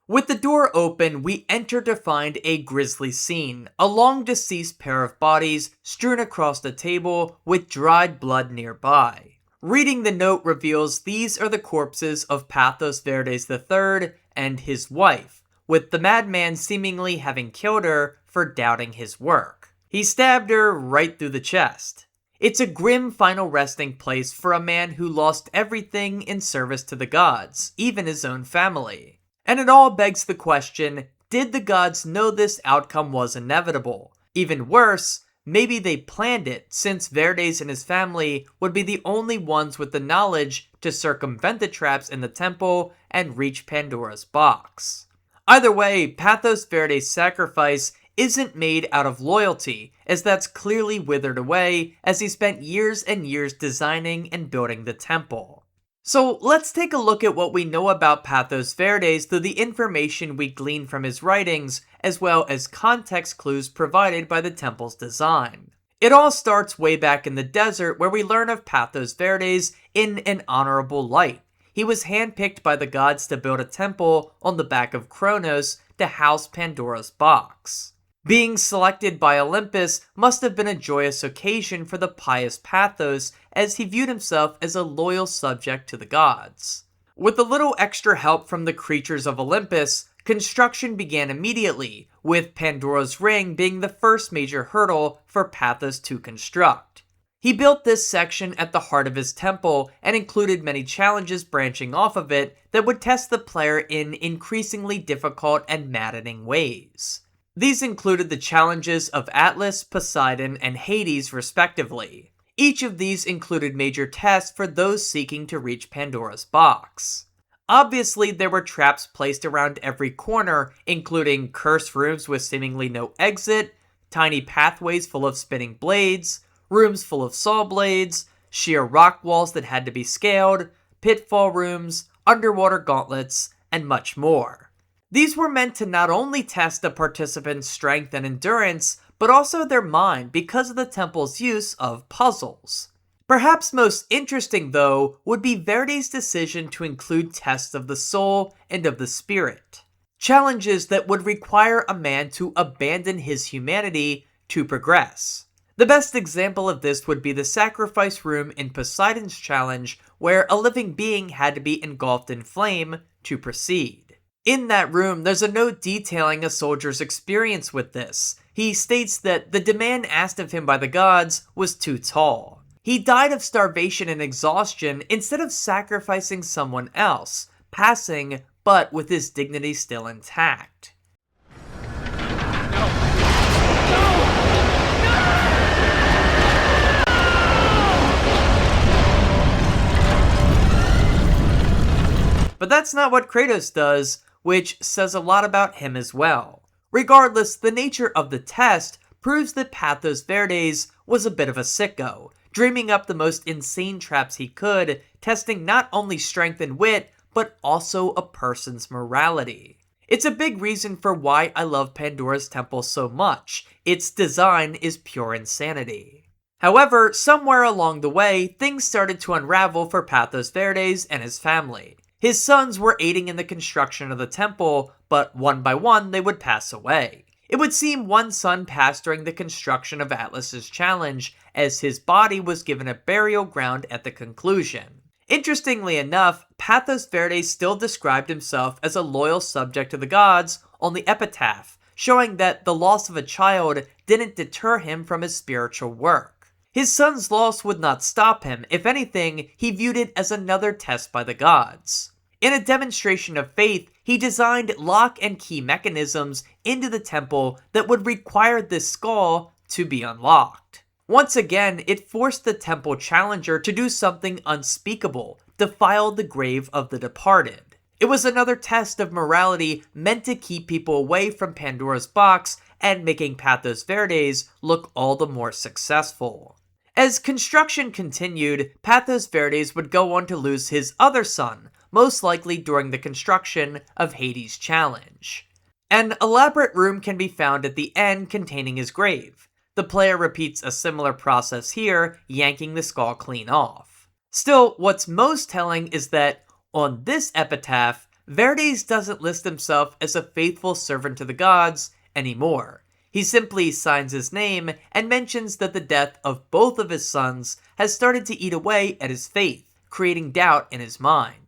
[SPEAKER 1] With the door open, we enter to find a grisly scene, a long deceased pair of bodies strewn across the table with dried blood nearby. Reading the note reveals these are the corpses of Pathos Verdes III and his wife, with the madman seemingly having killed her for doubting his work. He stabbed her right through the chest. It's a grim final resting place for a man who lost everything in service to the gods, even his own family. And it all begs the question, did the gods know this outcome was inevitable? Even worse, maybe they planned it, since Verdes and his family would be the only ones with the knowledge to circumvent the traps in the temple and reach Pandora's box. Either way, Pathos Verdes' sacrifice isn't made out of loyalty, as that's clearly withered away as he spent years and years designing and building the temple. So let's take a look at what we know about Pathos Verdes through the information we glean from his writings, as well as context clues provided by the temple's design. It all starts way back in the desert, where we learn of Pathos Verdes in an honorable light. He was handpicked by the gods to build a temple on the back of Kronos to house Pandora's box. Being selected by Olympus must have been a joyous occasion for the pious Pathos, as he viewed himself as a loyal subject to the gods. With a little extra help from the creatures of Olympus, construction began immediately, with Pandora's ring being the first major hurdle for Pathos to construct. He built this section at the heart of his temple and included many challenges branching off of it that would test the player in increasingly difficult and maddening ways. These included the challenges of Atlas, Poseidon, and Hades respectively. Each of these included major tests for those seeking to reach Pandora's box. Obviously, there were traps placed around every corner, including cursed rooms with seemingly no exit, tiny pathways full of spinning blades, rooms full of saw blades, sheer rock walls that had to be scaled, pitfall rooms, underwater gauntlets, and much more. These were meant to not only test the participants' strength and endurance, but also their mind because of the temple's use of puzzles. Perhaps most interesting, though, would be Verdes' decision to include tests of the soul and of the spirit. Challenges that would require a man to abandon his humanity to progress. The best example of this would be the sacrifice room in Poseidon's challenge, where a living being had to be engulfed in flame to proceed. In that room, there's a note detailing a soldier's experience with this. He states that the demand asked of him by the gods was too tall. He died of starvation and exhaustion instead of sacrificing someone else, passing but with his dignity still intact. But that's not what Kratos does, which says a lot about him as well. Regardless, the nature of the test proves that Pathos Verdes was a bit of a sicko, dreaming up the most insane traps he could, testing not only strength and wit, but also a person's morality. It's a big reason for why I love Pandora's Temple so much. Its design is pure insanity. However, somewhere along the way, things started to unravel for Pathos Verdes and his family. His sons were aiding in the construction of the temple, but one by one they would pass away. It would seem one son passed during the construction of Atlas's challenge, as his body was given a burial ground at the conclusion. Interestingly enough, Pathos Verdes still described himself as a loyal subject to the gods on the epitaph, showing that the loss of a child didn't deter him from his spiritual work. His son's loss would not stop him. If anything, he viewed it as another test by the gods. In a demonstration of faith, he designed lock and key mechanisms into the temple that would require this skull to be unlocked. Once again, it forced the temple challenger to do something unspeakable, defile the grave of the departed. It was another test of morality meant to keep people away from Pandora's box and making Pathos Verdes look all the more successful. As construction continued, Pathos Verdes would go on to lose his other son, most likely during the construction of Hades' challenge. An elaborate room can be found at the end containing his grave. The player repeats a similar process here, yanking the skull clean off. Still, what's most telling is that on this epitaph, Verdes doesn't list himself as a faithful servant to the gods anymore. He simply signs his name and mentions that the death of both of his sons has started to eat away at his faith, creating doubt in his mind.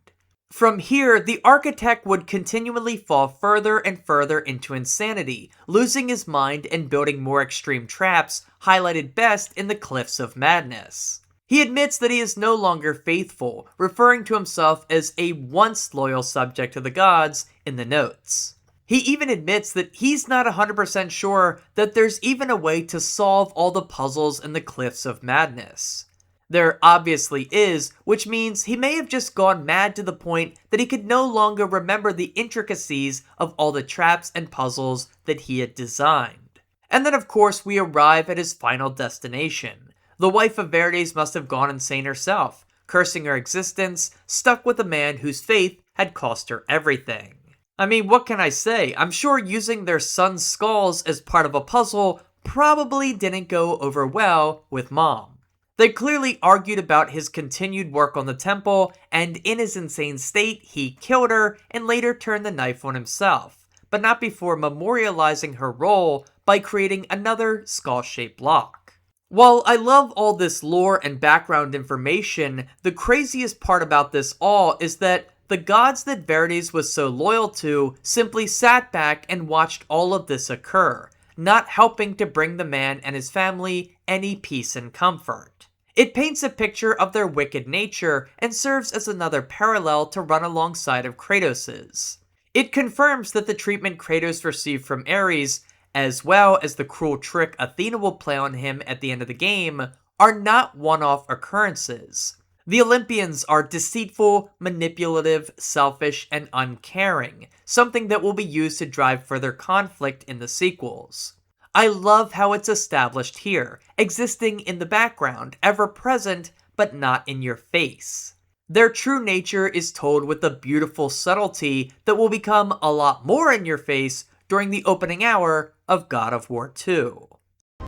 [SPEAKER 1] From here, the architect would continually fall further and further into insanity, losing his mind and building more extreme traps, highlighted best in the Cliffs of Madness. He admits that he is no longer faithful, referring to himself as a once loyal subject to the gods in the notes. He even admits that he's not 100% sure that there's even a way to solve all the puzzles in the Cliffs of Madness. There obviously is, which means he may have just gone mad to the point that he could no longer remember the intricacies of all the traps and puzzles that he had designed. And then of course we arrive at his final destination. The wife of Verdes must have gone insane herself, cursing her existence, stuck with a man whose faith had cost her everything. I mean, what can I say? I'm sure using their son's skulls as part of a puzzle probably didn't go over well with Mom. They clearly argued about his continued work on the temple, and in his insane state, he killed her and later turned the knife on himself, but not before memorializing her role by creating another skull-shaped block. While I love all this lore and background information, the craziest part about this all is that the gods that Verdes was so loyal to simply sat back and watched all of this occur, not helping to bring the man and his family any peace and comfort. It paints a picture of their wicked nature and serves as another parallel to run alongside of Kratos's. It confirms that the treatment Kratos received from Ares, as well as the cruel trick Athena will play on him at the end of the game, are not one-off occurrences. The Olympians are deceitful, manipulative, selfish, and uncaring, something that will be used to drive further conflict in the sequels. I love how it's established here, existing in the background, ever present, but not in your face. Their true nature is told with a beautiful subtlety that will become a lot more in your face during the opening hour of God of War 2.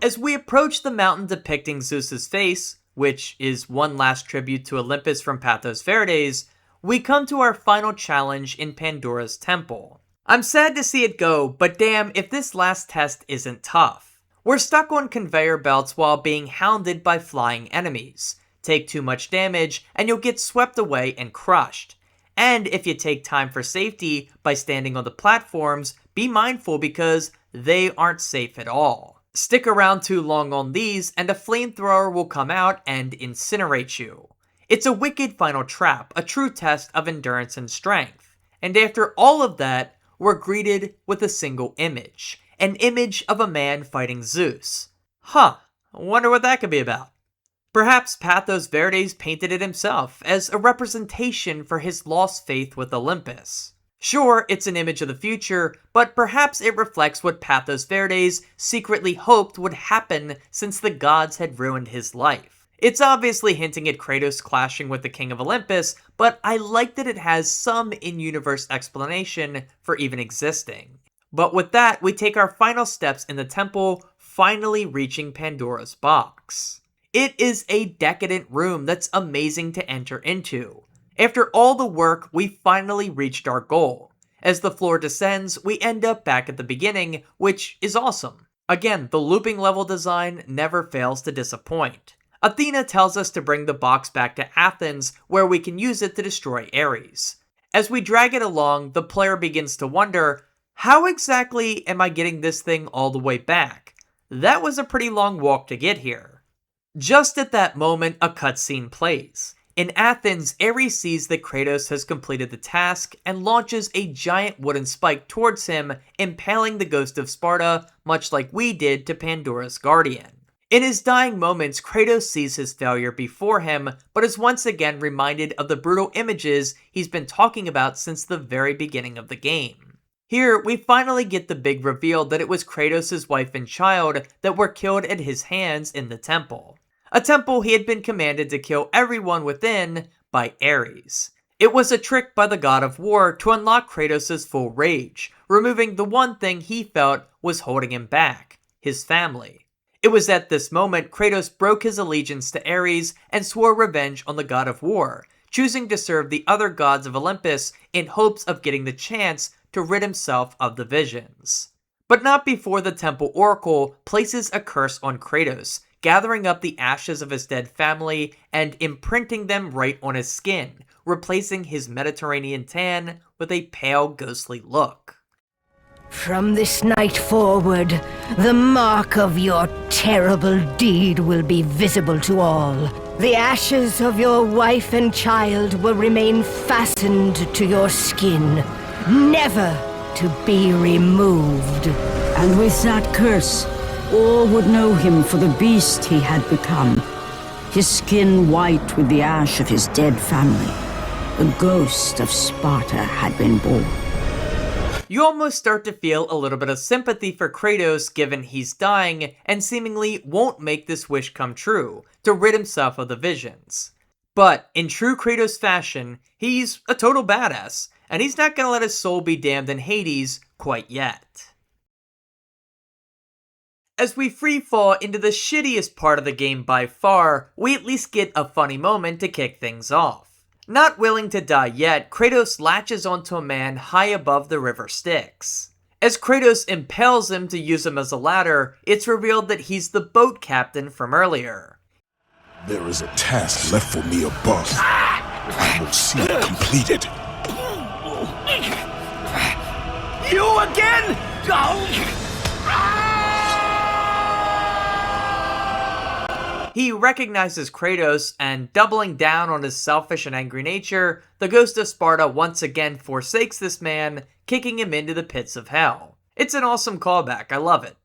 [SPEAKER 1] As we approach the mountain depicting Zeus's face, which is one last tribute to Olympus from Pathos Verdes, we come to our final challenge in Pandora's Temple. I'm sad to see it go, but damn if this last test isn't tough. We're stuck on conveyor belts while being hounded by flying enemies. Take too much damage and you'll get swept away and crushed. And if you take time for safety by standing on the platforms, be mindful because they aren't safe at all. Stick around too long on these and a flamethrower will come out and incinerate you. It's a wicked final trap, a true test of endurance and strength. And after all of that, we're greeted with a single image. An image of a man fighting Zeus. Huh, wonder what that could be about. Perhaps Pathos Verdes painted it himself as a representation for his lost faith with Olympus. Sure, it's an image of the future, but perhaps it reflects what Pathos Verdes secretly hoped would happen since the gods had ruined his life. It's obviously hinting at Kratos clashing with the King of Olympus, but I like that it has some in-universe explanation for even existing. But with that, we take our final steps in the temple, finally reaching Pandora's box. It is a decadent room that's amazing to enter into. After all the work, we finally reached our goal. As the floor descends, we end up back at the beginning, which is awesome. Again, the looping level design never fails to disappoint. Athena tells us to bring the box back to Athens, where we can use it to destroy Ares. As we drag it along, the player begins to wonder, how exactly am I getting this thing all the way back? That was a pretty long walk to get here. Just at that moment, a cutscene plays. In Athens, Ares sees that Kratos has completed the task and launches a giant wooden spike towards him, impaling the ghost of Sparta, much like we did to Pandora's guardian. In his dying moments, Kratos sees his failure before him, but is once again reminded of the brutal images he's been talking about since the very beginning of the game. Here, we finally get the big reveal that it was Kratos' wife and child that were killed at his hands in the temple. A temple he had been commanded to kill everyone within by Ares. It was a trick by the god of war to unlock Kratos' full rage, removing the one thing he felt was holding him back, his family. It was at this moment Kratos broke his allegiance to Ares and swore revenge on the god of war, choosing to serve the other gods of Olympus in hopes of getting the chance to rid himself of the visions. But not before the temple oracle places a curse on Kratos, gathering up the ashes of his dead family and imprinting them right on his skin, replacing his Mediterranean tan with a pale, ghostly look.
[SPEAKER 8] From this night forward, the mark of your terrible deed will be visible to all. The ashes of your wife and child will remain fastened to your skin, never to be removed.
[SPEAKER 9] And with that curse, all would know him for the beast he had become. His skin white with the ash of his dead family. The ghost of Sparta had been born.
[SPEAKER 1] You almost start to feel a little bit of sympathy for Kratos given he's dying and seemingly won't make this wish come true, to rid himself of the visions. But in true Kratos fashion, he's a total badass, and he's not gonna let his soul be damned in Hades quite yet. As we freefall into the shittiest part of the game by far, we at least get a funny moment to kick things off. Not willing to die yet, Kratos latches onto a man high above the river Styx. As Kratos impels him to use him as a ladder, it's revealed that he's the boat captain from earlier.
[SPEAKER 3] There is a task left for me above. I will see it completed.
[SPEAKER 2] You again?
[SPEAKER 1] He recognizes Kratos, and doubling down on his selfish and angry nature, the ghost of Sparta once again forsakes this man, kicking him into the pits of hell. It's an awesome callback, I love it.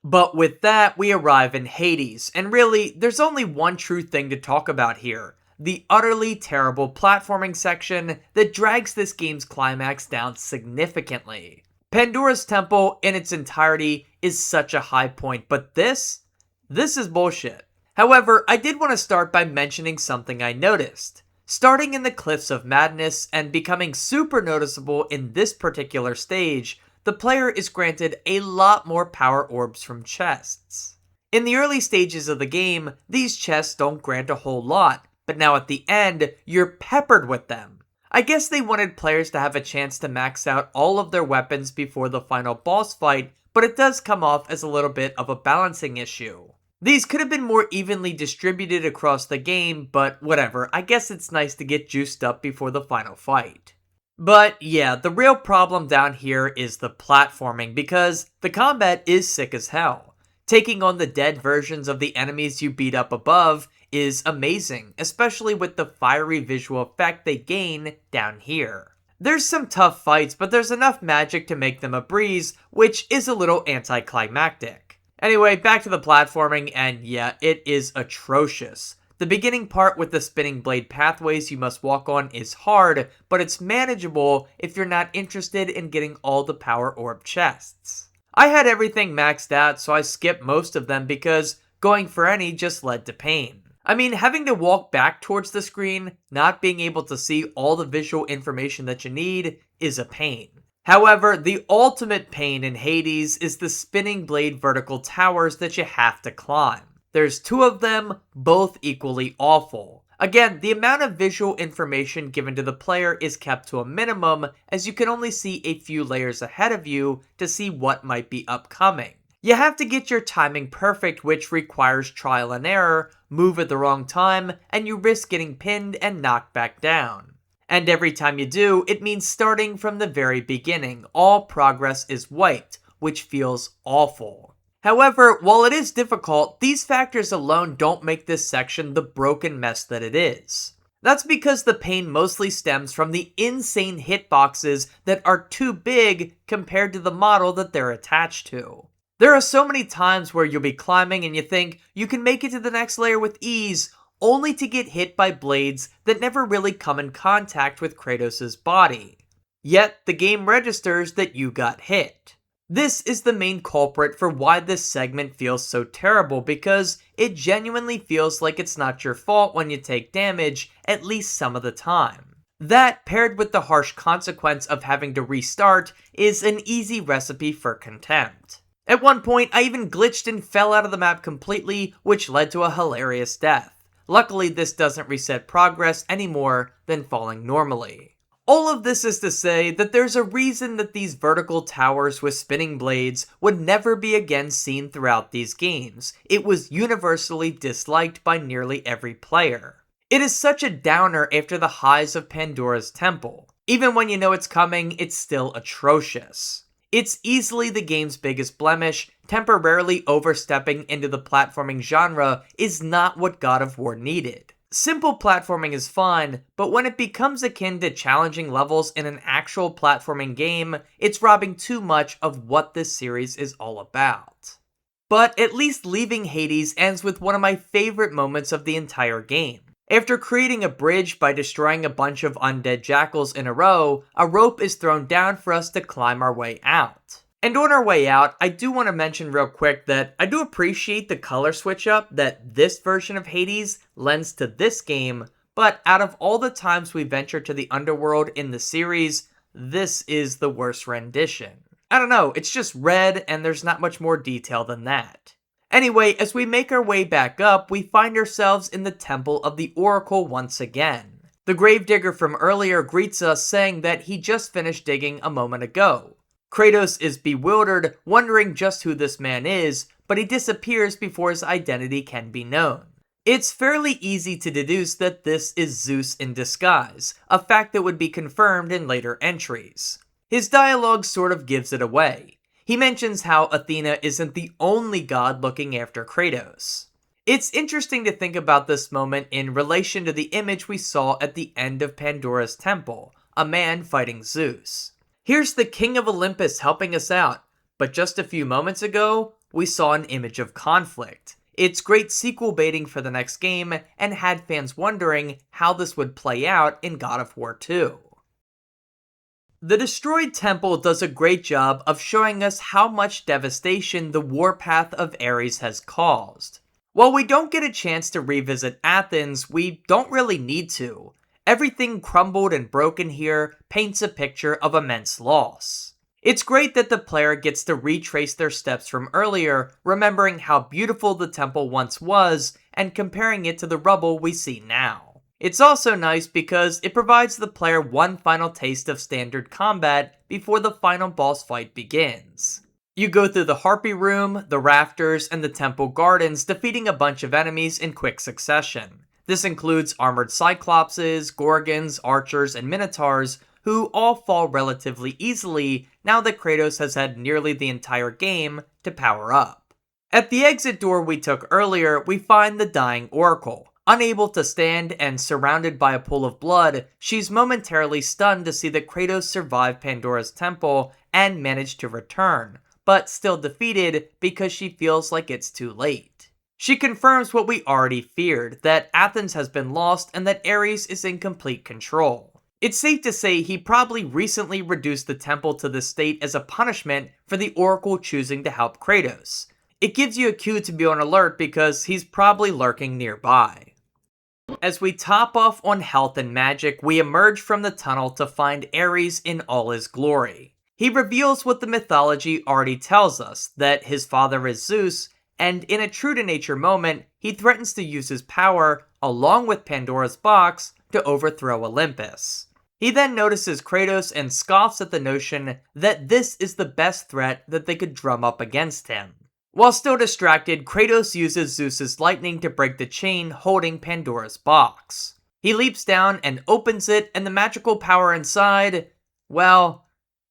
[SPEAKER 1] But with that, we arrive in Hades, and really, there's only one true thing to talk about here: the utterly terrible platforming section that drags this game's climax down significantly. Pandora's temple in its entirety is such a high point, but this is bullshit. However, I did want to start by mentioning something I noticed. Starting in the Cliffs of Madness and becoming super noticeable in this particular stage, the player is granted a lot more power orbs from chests. In the early stages of the game, these chests don't grant a whole lot, but now at the end, you're peppered with them. I guess they wanted players to have a chance to max out all of their weapons before the final boss fight, but it does come off as a little bit of a balancing issue. These could have been more evenly distributed across the game, but whatever, I guess it's nice to get juiced up before the final fight. But yeah, the real problem down here is the platforming, because the combat is sick as hell. Taking on the dead versions of the enemies you beat up above is amazing, especially with the fiery visual effect they gain down here. There's some tough fights, but there's enough magic to make them a breeze, which is a little anticlimactic. Anyway, back to the platforming, and yeah, it is atrocious. The beginning part with the spinning blade pathways you must walk on is hard, but it's manageable if you're not interested in getting all the power orb chests. I had everything maxed out, so I skipped most of them because going for any just led to pain. I mean, having to walk back towards the screen, not being able to see all the visual information that you need, is a pain. However, the ultimate pain in Hades is the spinning blade vertical towers that you have to climb. There's 2 of them, both equally awful. Again, the amount of visual information given to the player is kept to a minimum, as you can only see a few layers ahead of you to see what might be upcoming. You have to get your timing perfect, which requires trial and error, move at the wrong time, and you risk getting pinned and knocked back down. And every time you do, it means starting from the very beginning. All progress is wiped, which feels awful. However, while it is difficult, these factors alone don't make this section the broken mess that it is. That's because the pain mostly stems from the insane hitboxes that are too big compared to the model that they're attached to. There are so many times where you'll be climbing and you think you can make it to the next layer with ease, only to get hit by blades that never really come in contact with Kratos' body. Yet, the game registers that you got hit. This is the main culprit for why this segment feels so terrible, because it genuinely feels like it's not your fault when you take damage, at least some of the time. That, paired with the harsh consequence of having to restart, is an easy recipe for contempt. At one point, I even glitched and fell out of the map completely, which led to a hilarious death. Luckily, this doesn't reset progress any more than falling normally. All of this is to say that there's a reason that these vertical towers with spinning blades would never be again seen throughout these games. It was universally disliked by nearly every player. It is such a downer after the highs of Pandora's temple. Even when you know it's coming, it's still atrocious. It's easily the game's biggest blemish. Temporarily overstepping into the platforming genre is not what God of War needed. Simple platforming is fine, but when it becomes akin to challenging levels in an actual platforming game, it's robbing too much of what this series is all about. But at least Leaving Hades ends with one of my favorite moments of the entire game. After creating a bridge by destroying a bunch of undead jackals in a row, a rope is thrown down for us to climb our way out. And on our way out, I do want to mention real quick that I do appreciate the color switch up that this version of Hades lends to this game, but out of all the times we venture to the underworld in the series, this is the worst rendition. I don't know, it's just red and there's not much more detail than that. Anyway, as we make our way back up, we find ourselves in the Temple of the Oracle once again. The gravedigger from earlier greets us saying that he just finished digging a moment ago. Kratos is bewildered, wondering just who this man is, but he disappears before his identity can be known. It's fairly easy to deduce that this is Zeus in disguise, a fact that would be confirmed in later entries. His dialogue sort of gives it away. He mentions how Athena isn't the only god looking after Kratos. It's interesting to think about this moment in relation to the image we saw at the end of Pandora's temple, a man fighting Zeus. Here's the king of Olympus helping us out, but just a few moments ago, we saw an image of conflict. It's great sequel baiting for the next game, and had fans wondering how this would play out in God of War 2. The destroyed temple does a great job of showing us how much devastation the warpath of Ares has caused. While we don't get a chance to revisit Athens, we don't really need to. Everything crumbled and broken here paints a picture of immense loss. It's great that the player gets to retrace their steps from earlier, remembering how beautiful the temple once was, and comparing it to the rubble we see now. It's also nice because it provides the player one final taste of standard combat before the final boss fight begins. You go through the Harpy Room, the Rafters, and the Temple Gardens, defeating a bunch of enemies in quick succession. This includes armored Cyclopses, Gorgons, Archers, and Minotaurs, who all fall relatively easily now that Kratos has had nearly the entire game to power up. At the exit door we took earlier, we find the Dying Oracle, Unable to stand and surrounded by a pool of blood, she's momentarily stunned to see that Kratos survived Pandora's temple and managed to return, but still defeated because she feels like it's too late. She confirms what we already feared, that Athens has been lost and that Ares is in complete control. It's safe to say he probably recently reduced the temple to this state as a punishment for the Oracle choosing to help Kratos. It gives you a cue to be on alert because he's probably lurking nearby. As we top off on health and magic, we emerge from the tunnel to find Ares in all his glory. He reveals what the mythology already tells us, that his father is Zeus, and in a true-to-nature moment, he threatens to use his power, along with Pandora's box, to overthrow Olympus. He then notices Kratos and scoffs at the notion that this is the best threat that they could drum up against him. While still distracted, Kratos uses Zeus's lightning to break the chain holding Pandora's box. He leaps down and opens it, and the magical power inside, well,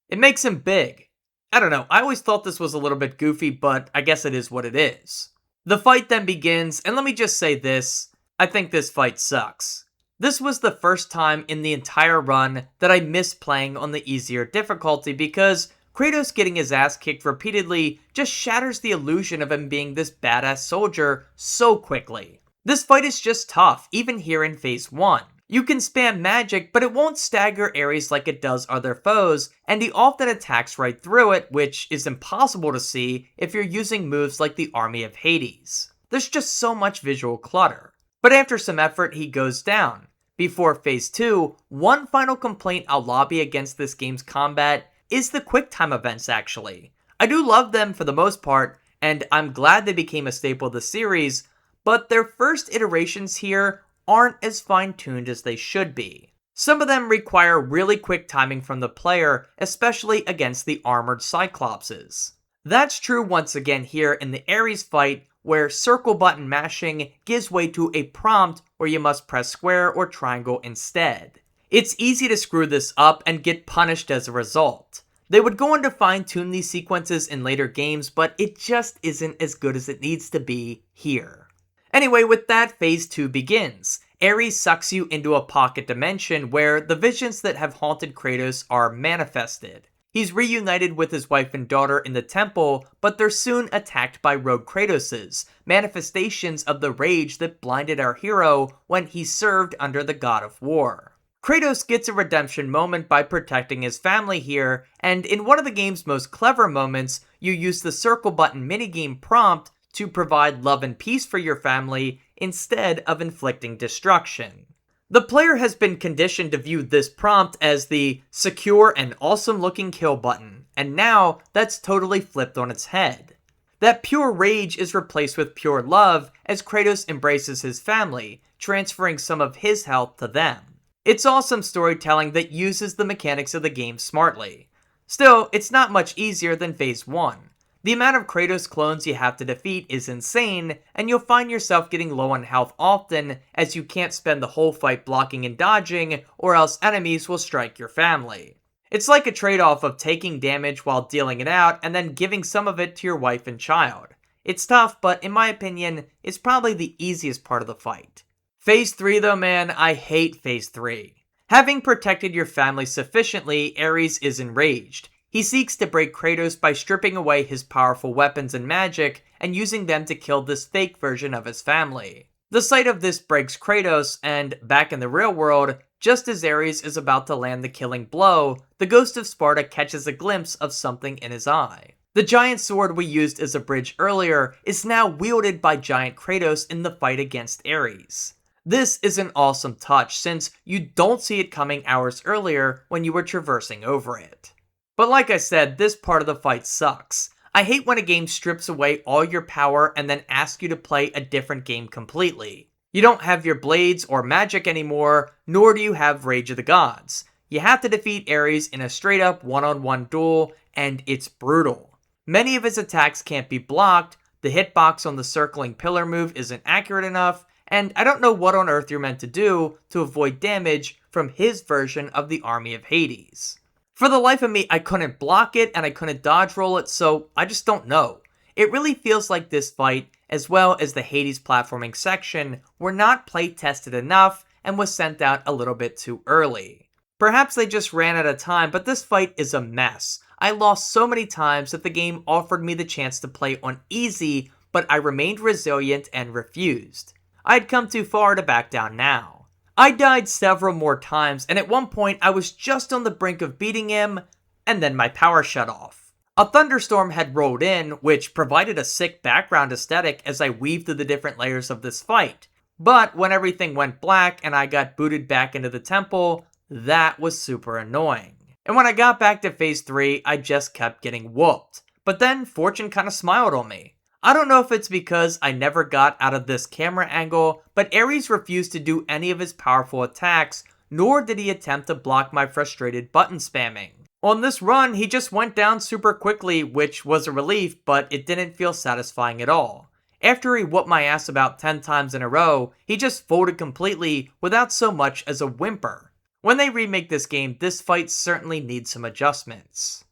[SPEAKER 1] it makes him big. I don't know, I always thought this was a little bit goofy, but I guess it is what it is. The fight then begins, and let me just say this, I think this fight sucks. This was the first time in the entire run that I missed playing on the easier difficulty because Kratos getting his ass kicked repeatedly just shatters the illusion of him being this badass soldier so quickly. This fight is just tough, even here in Phase 1. You can spam magic, but it won't stagger Ares like it does other foes, and he often attacks right through it, which is impossible to see if you're using moves like the Army of Hades. There's just so much visual clutter. But after some effort, he goes down. Before Phase 2, one final complaint I'll lobby against this game's combat is the QuickTime events actually. I do love them for the most part, and I'm glad they became a staple of the series, but their first iterations here aren't as fine-tuned as they should be. Some of them require really quick timing from the player, especially against the armored Cyclopses. That's true once again here in the Ares fight, where circle button mashing gives way to a prompt where you must press square or triangle instead. It's easy to screw this up and get punished as a result. They would go on to fine-tune these sequences in later games, but it just isn't as good as it needs to be here. Anyway, with that, Phase 2 begins. Ares sucks you into a pocket dimension where the visions that have haunted Kratos are manifested. He's reunited with his wife and daughter in the temple, but they're soon attacked by rogue Kratoses, manifestations of the rage that blinded our hero when he served under the god of war. Kratos gets a redemption moment by protecting his family here, and in one of the game's most clever moments, you use the circle button minigame prompt to provide love and peace for your family instead of inflicting destruction. The player has been conditioned to view this prompt as the secure and awesome looking kill button, and now that's totally flipped on its head. That pure rage is replaced with pure love as Kratos embraces his family, transferring some of his health to them. It's awesome storytelling that uses the mechanics of the game smartly. Still, it's not much easier than Phase 1. The amount of Kratos clones you have to defeat is insane, and you'll find yourself getting low on health often as you can't spend the whole fight blocking and dodging, or else enemies will strike your family. It's like a trade-off of taking damage while dealing it out and then giving some of it to your wife and child. It's tough, but in my opinion, it's probably the easiest part of the fight. Phase 3 though, man, I hate Phase 3. Having protected your family sufficiently, Ares is enraged. He seeks to break Kratos by stripping away his powerful weapons and magic and using them to kill this fake version of his family. The sight of this breaks Kratos, and back in the real world, just as Ares is about to land the killing blow, the ghost of Sparta catches a glimpse of something in his eye. The giant sword we used as a bridge earlier is now wielded by giant Kratos in the fight against Ares. This is an awesome touch since you don't see it coming hours earlier when you were traversing over it. But like I said, this part of the fight sucks. I hate when a game strips away all your power and then asks you to play a different game completely. You don't have your blades or magic anymore, nor do you have Rage of the Gods. You have to defeat Ares in a straight up one-on-one duel, and it's brutal. Many of his attacks can't be blocked, the hitbox on the circling pillar move isn't accurate enough, and I don't know what on earth you're meant to do to avoid damage from his version of the Army of Hades. For the life of me, I couldn't block it and I couldn't dodge roll it, so I just don't know. It really feels like this fight as well as the Hades platforming section, were not play-tested enough and was sent out a little bit too early. Perhaps they just ran out of time, but this fight is a mess. I lost so many times that the game offered me the chance to play on easy, but I remained resilient and refused. I'd come too far to back down now. I died several more times, and at one point I was just on the brink of beating him, and then my power shut off. A thunderstorm had rolled in, which provided a sick background aesthetic as I weaved through the different layers of this fight. But when everything went black and I got booted back into the temple, that was super annoying. And when I got back to phase 3, I just kept getting whooped. But then fortune kinda smiled on me. I don't know if it's because I never got out of this camera angle, but Ares refused to do any of his powerful attacks, nor did he attempt to block my frustrated button spamming. On this run, he just went down super quickly, which was a relief, but it didn't feel satisfying at all. After he whooped my ass about 10 times in a row, he just folded completely without so much as a whimper. When they remake this game, this fight certainly needs some adjustments.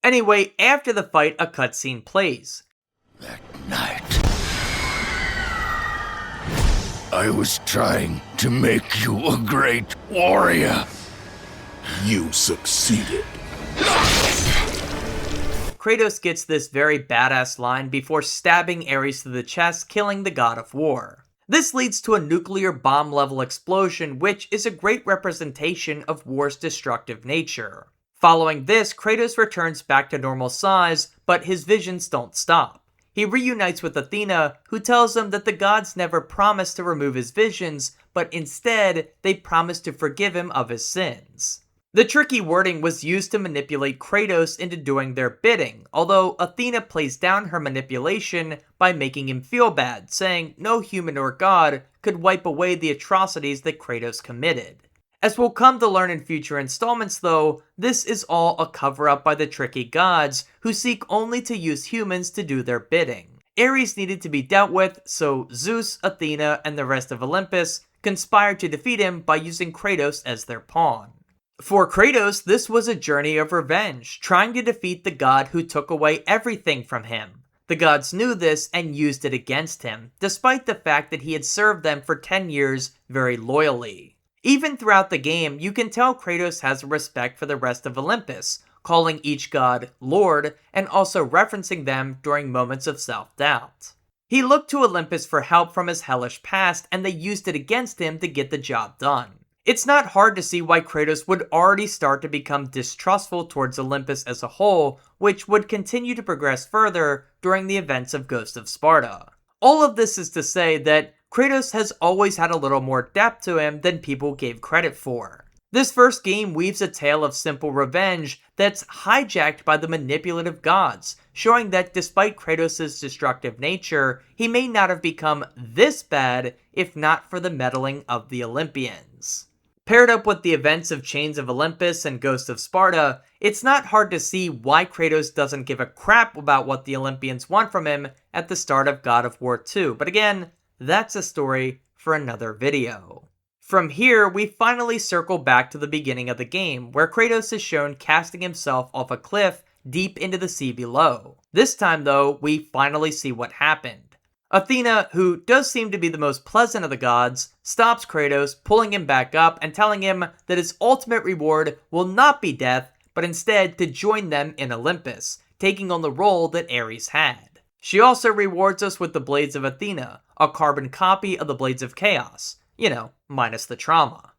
[SPEAKER 1] Anyway, after the fight, a cutscene plays.
[SPEAKER 3] That night, I was trying to make you a great warrior. You succeeded.
[SPEAKER 1] Kratos gets this very badass line before stabbing Ares through the chest, killing the god of war. This leads to a nuclear bomb level explosion, which is a great representation of war's destructive nature. Following this, Kratos returns back to normal size, but his visions don't stop. He reunites with Athena, who tells him that the gods never promised to remove his visions, but instead, they promised to forgive him of his sins. The tricky wording was used to manipulate Kratos into doing their bidding, although Athena plays down her manipulation by making him feel bad, saying no human or god could wipe away the atrocities that Kratos committed. As we'll come to learn in future installments though, this is all a cover-up by the tricky gods, who seek only to use humans to do their bidding. Ares needed to be dealt with, so Zeus, Athena, and the rest of Olympus conspired to defeat him by using Kratos as their pawn. For Kratos, this was a journey of revenge, trying to defeat the god who took away everything from him. The gods knew this and used it against him, despite the fact that he had served them for 10 years very loyally. Even throughout the game, you can tell Kratos has a respect for the rest of Olympus, calling each god Lord, and also referencing them during moments of self-doubt. He looked to Olympus for help from his hellish past, and they used it against him to get the job done. It's not hard to see why Kratos would already start to become distrustful towards Olympus as a whole, which would continue to progress further during the events of Ghost of Sparta. All of this is to say that Kratos has always had a little more depth to him than people gave credit for. This first game weaves a tale of simple revenge that's hijacked by the manipulative gods, showing that despite Kratos' destructive nature, he may not have become this bad if not for the meddling of the Olympians. Paired up with the events of Chains of Olympus and Ghost of Sparta, it's not hard to see why Kratos doesn't give a crap about what the Olympians want from him at the start of God of War 2, but again, that's a story for another video. From here, we finally circle back to the beginning of the game, where Kratos is shown casting himself off a cliff deep into the sea below. This time though, we finally see what happened. Athena, who does seem to be the most pleasant of the gods, stops Kratos, pulling him back up and telling him that his ultimate reward will not be death, but instead to join them in Olympus, taking on the role that Ares had. She also rewards us with the Blades of Athena, a carbon copy of the Blades of Chaos. You know, minus the trauma.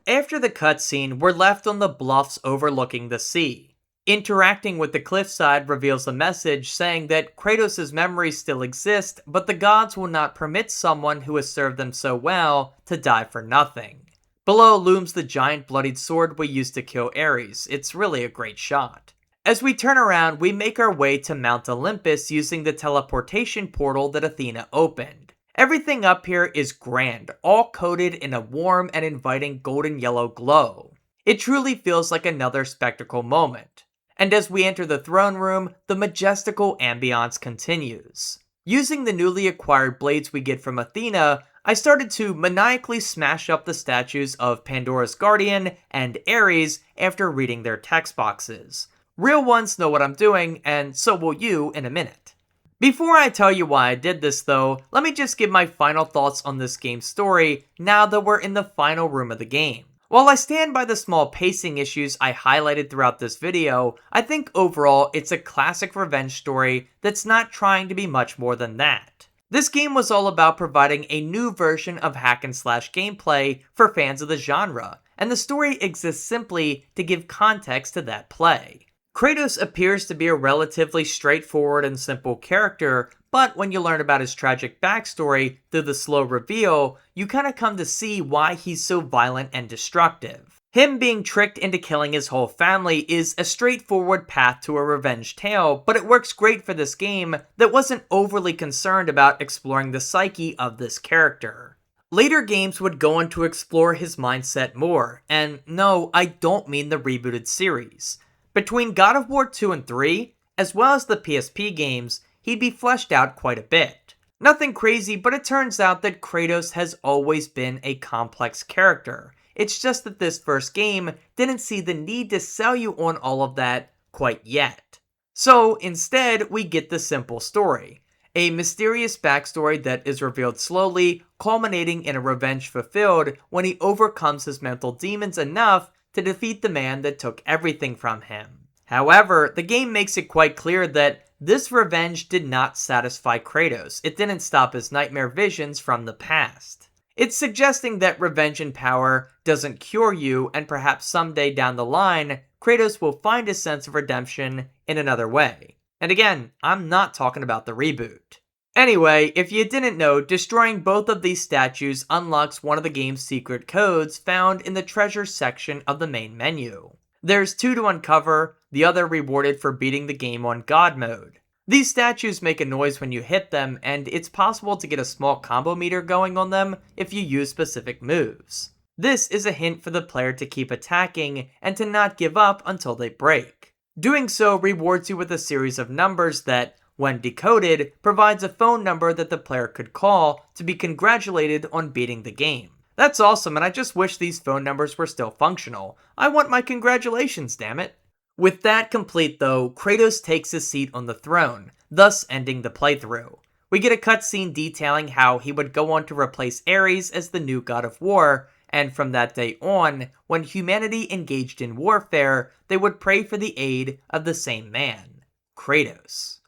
[SPEAKER 1] After the cutscene, we're left on the bluffs overlooking the sea. Interacting with the cliffside reveals a message saying that Kratos' memories still exist, but the gods will not permit someone who has served them so well to die for nothing. Below looms the giant bloodied sword we used to kill Ares. It's really a great shot. As we turn around, we make our way to Mount Olympus using the teleportation portal that Athena opened. Everything up here is grand, all coated in a warm and inviting golden yellow glow. It truly feels like another spectacle moment. And as we enter the throne room, the majestical ambiance continues. Using the newly acquired blades we get from Athena, I started to maniacally smash up the statues of Pandora's guardian and Ares after reading their text boxes. Real ones know what I'm doing, and so will you in a minute. Before I tell you why I did this though, let me just give my final thoughts on this game's story now that we're in the final room of the game. While I stand by the small pacing issues I highlighted throughout this video, I think overall it's a classic revenge story that's not trying to be much more than that. This game was all about providing a new version of hack and slash gameplay for fans of the genre, and the story exists simply to give context to that play. Kratos appears to be a relatively straightforward and simple character, but when you learn about his tragic backstory through the slow reveal, you kinda come to see why he's so violent and destructive. Him being tricked into killing his whole family is a straightforward path to a revenge tale, but it works great for this game that wasn't overly concerned about exploring the psyche of this character. Later games would go on to explore his mindset more, and no, I don't mean the rebooted series. Between God of War 2 and 3, as well as the PSP games, he'd be fleshed out quite a bit. Nothing crazy, but it turns out that Kratos has always been a complex character. It's just that this first game didn't see the need to sell you on all of that quite yet. So instead, we get the simple story. A mysterious backstory that is revealed slowly, culminating in a revenge fulfilled when he overcomes his mental demons enough to defeat the man that took everything from him. However, the game makes it quite clear that this revenge did not satisfy Kratos. It didn't stop his nightmare visions from the past. It's suggesting that revenge and power doesn't cure you, and perhaps someday down the line, Kratos will find a sense of redemption in another way. And again, I'm not talking about the reboot. Anyway, if you didn't know, destroying both of these statues unlocks one of the game's secret codes found in the treasure section of the main menu. There's 2 to uncover, the other rewarded for beating the game on God mode. These statues make a noise when you hit them, and it's possible to get a small combo meter going on them if you use specific moves. This is a hint for the player to keep attacking and to not give up until they break. Doing so rewards you with a series of numbers that, when decoded, provides a phone number that the player could call to be congratulated on beating the game. That's awesome, and I just wish these phone numbers were still functional. I want my congratulations, damn it. With that complete though, Kratos takes his seat on the throne, thus ending the playthrough. We get a cutscene detailing how he would go on to replace Ares as the new god of war, and from that day on, when humanity engaged in warfare, they would pray for the aid of the same man, Kratos.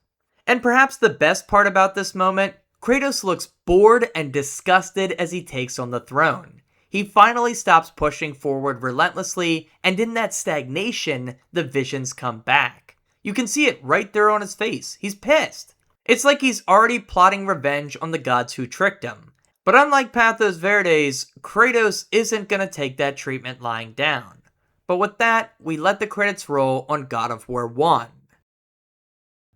[SPEAKER 1] And perhaps the best part about this moment, Kratos looks bored and disgusted as he takes on the throne. He finally stops pushing forward relentlessly, and in that stagnation, the visions come back. You can see it right there on his face. He's pissed. It's like he's already plotting revenge on the gods who tricked him. But unlike Pathos Verdes, Kratos isn't gonna take that treatment lying down. But with that, we let the credits roll on God of War 1.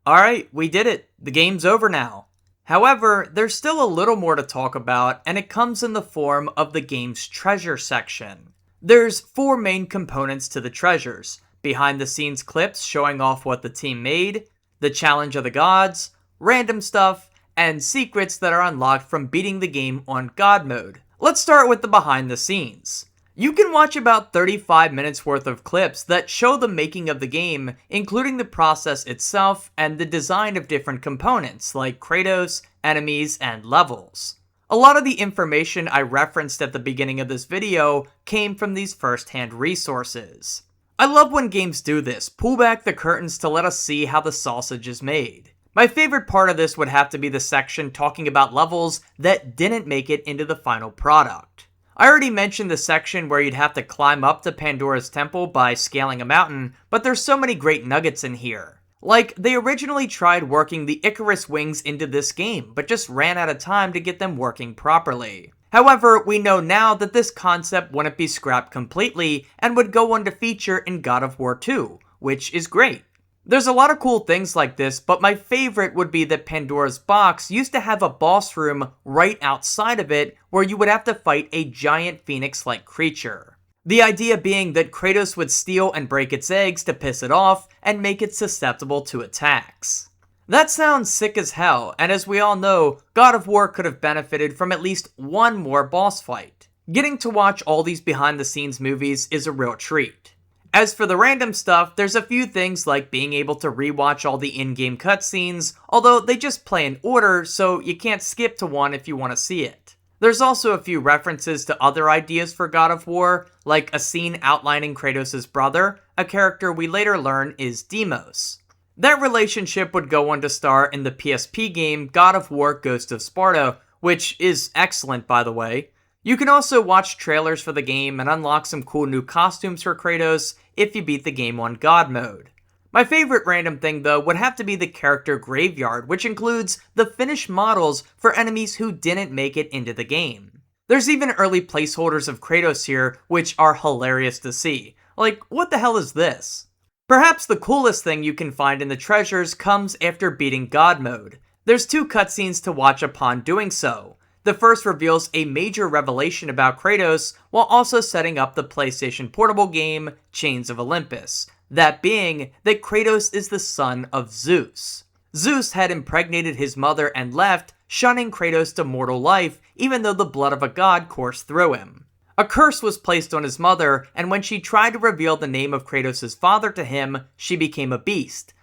[SPEAKER 1] Alright, we did it. The game's over now. However, there's still a little more to talk about, and it comes in the form of the game's treasure section. There's 4 main components to the treasures: behind the scenes clips showing off what the team made, the challenge of the gods, random stuff, and secrets that are unlocked from beating the game on God mode. Let's start with the behind the scenes. You can watch about 35 minutes worth of clips that show the making of the game, including the process itself and the design of different components like Kratos, enemies, and levels. A lot of the information I referenced at the beginning of this video came from these first-hand resources. I love when games do this, pull back the curtains to let us see how the sausage is made. My favorite part of this would have to be the section talking about levels that didn't make it into the final product. I already mentioned the section where you'd have to climb up to Pandora's temple by scaling a mountain, but there's so many great nuggets in here. Like, they originally tried working the Icarus wings into this game, but just ran out of time to get them working properly. However, we know now that this concept wouldn't be scrapped completely and would go on to feature in God of War 2, which is great. There's a lot of cool things like this, but my favorite would be that Pandora's box used to have a boss room right outside of it where you would have to fight a giant phoenix-like creature. The idea being that Kratos would steal and break its eggs to piss it off and make it susceptible to attacks. That sounds sick as hell, and as we all know, God of War could have benefited from at least one more boss fight. Getting to watch all these behind the scenes movies is a real treat. As for the random stuff, there's a few things like being able to rewatch all the in-game cutscenes, although they just play in order, so you can't skip to one if you want to see it. There's also a few references to other ideas for God of War, like a scene outlining Kratos' brother, a character we later learn is Deimos. That relationship would go on to star in the PSP game God of War Ghost of Sparta, which is excellent by the way. You can also watch trailers for the game and unlock some cool new costumes for Kratos if you beat the game on God mode. My favorite random thing though would have to be the character graveyard, which includes the finished models for enemies who didn't make it into the game. There's even early placeholders of Kratos here, which are hilarious to see. Like, what the hell is this? Perhaps the coolest thing you can find in the treasures comes after beating God mode. There's 2 cutscenes to watch upon doing so. The first reveals a major revelation about Kratos, while also setting up the PlayStation Portable game, Chains of Olympus. That being that Kratos is the son of Zeus. Zeus had impregnated his mother and left, shunning Kratos to mortal life, even though the blood of a god coursed through him. A curse was placed on his mother, and when she tried to reveal the name of Kratos' father to him, she became a beast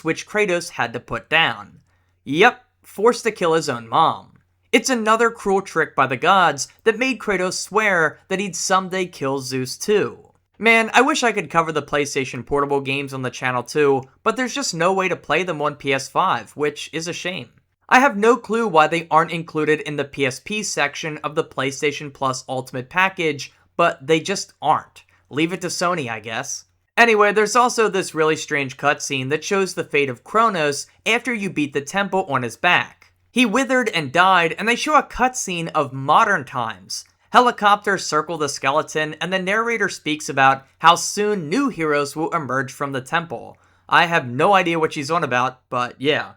[SPEAKER 1] which Kratos had to put down. Yep, forced to kill his own mom. It's another cruel trick by the gods that made Kratos swear that he'd someday kill Zeus too. Man, I wish I could cover the PlayStation Portable games on the channel too, but there's just no way to play them on PS5, which is a shame. I have no clue why they aren't included in the PSP section of the PlayStation Plus Ultimate package, but they just aren't. Leave it to Sony, I guess. Anyway, there's also this really strange cutscene that shows the fate of Kronos after you beat the temple on his back. He withered and died, and they show a cutscene of modern times. Helicopters circle the skeleton, and the narrator speaks about how soon new heroes will emerge from the temple. I have no idea what she's on about, but yeah.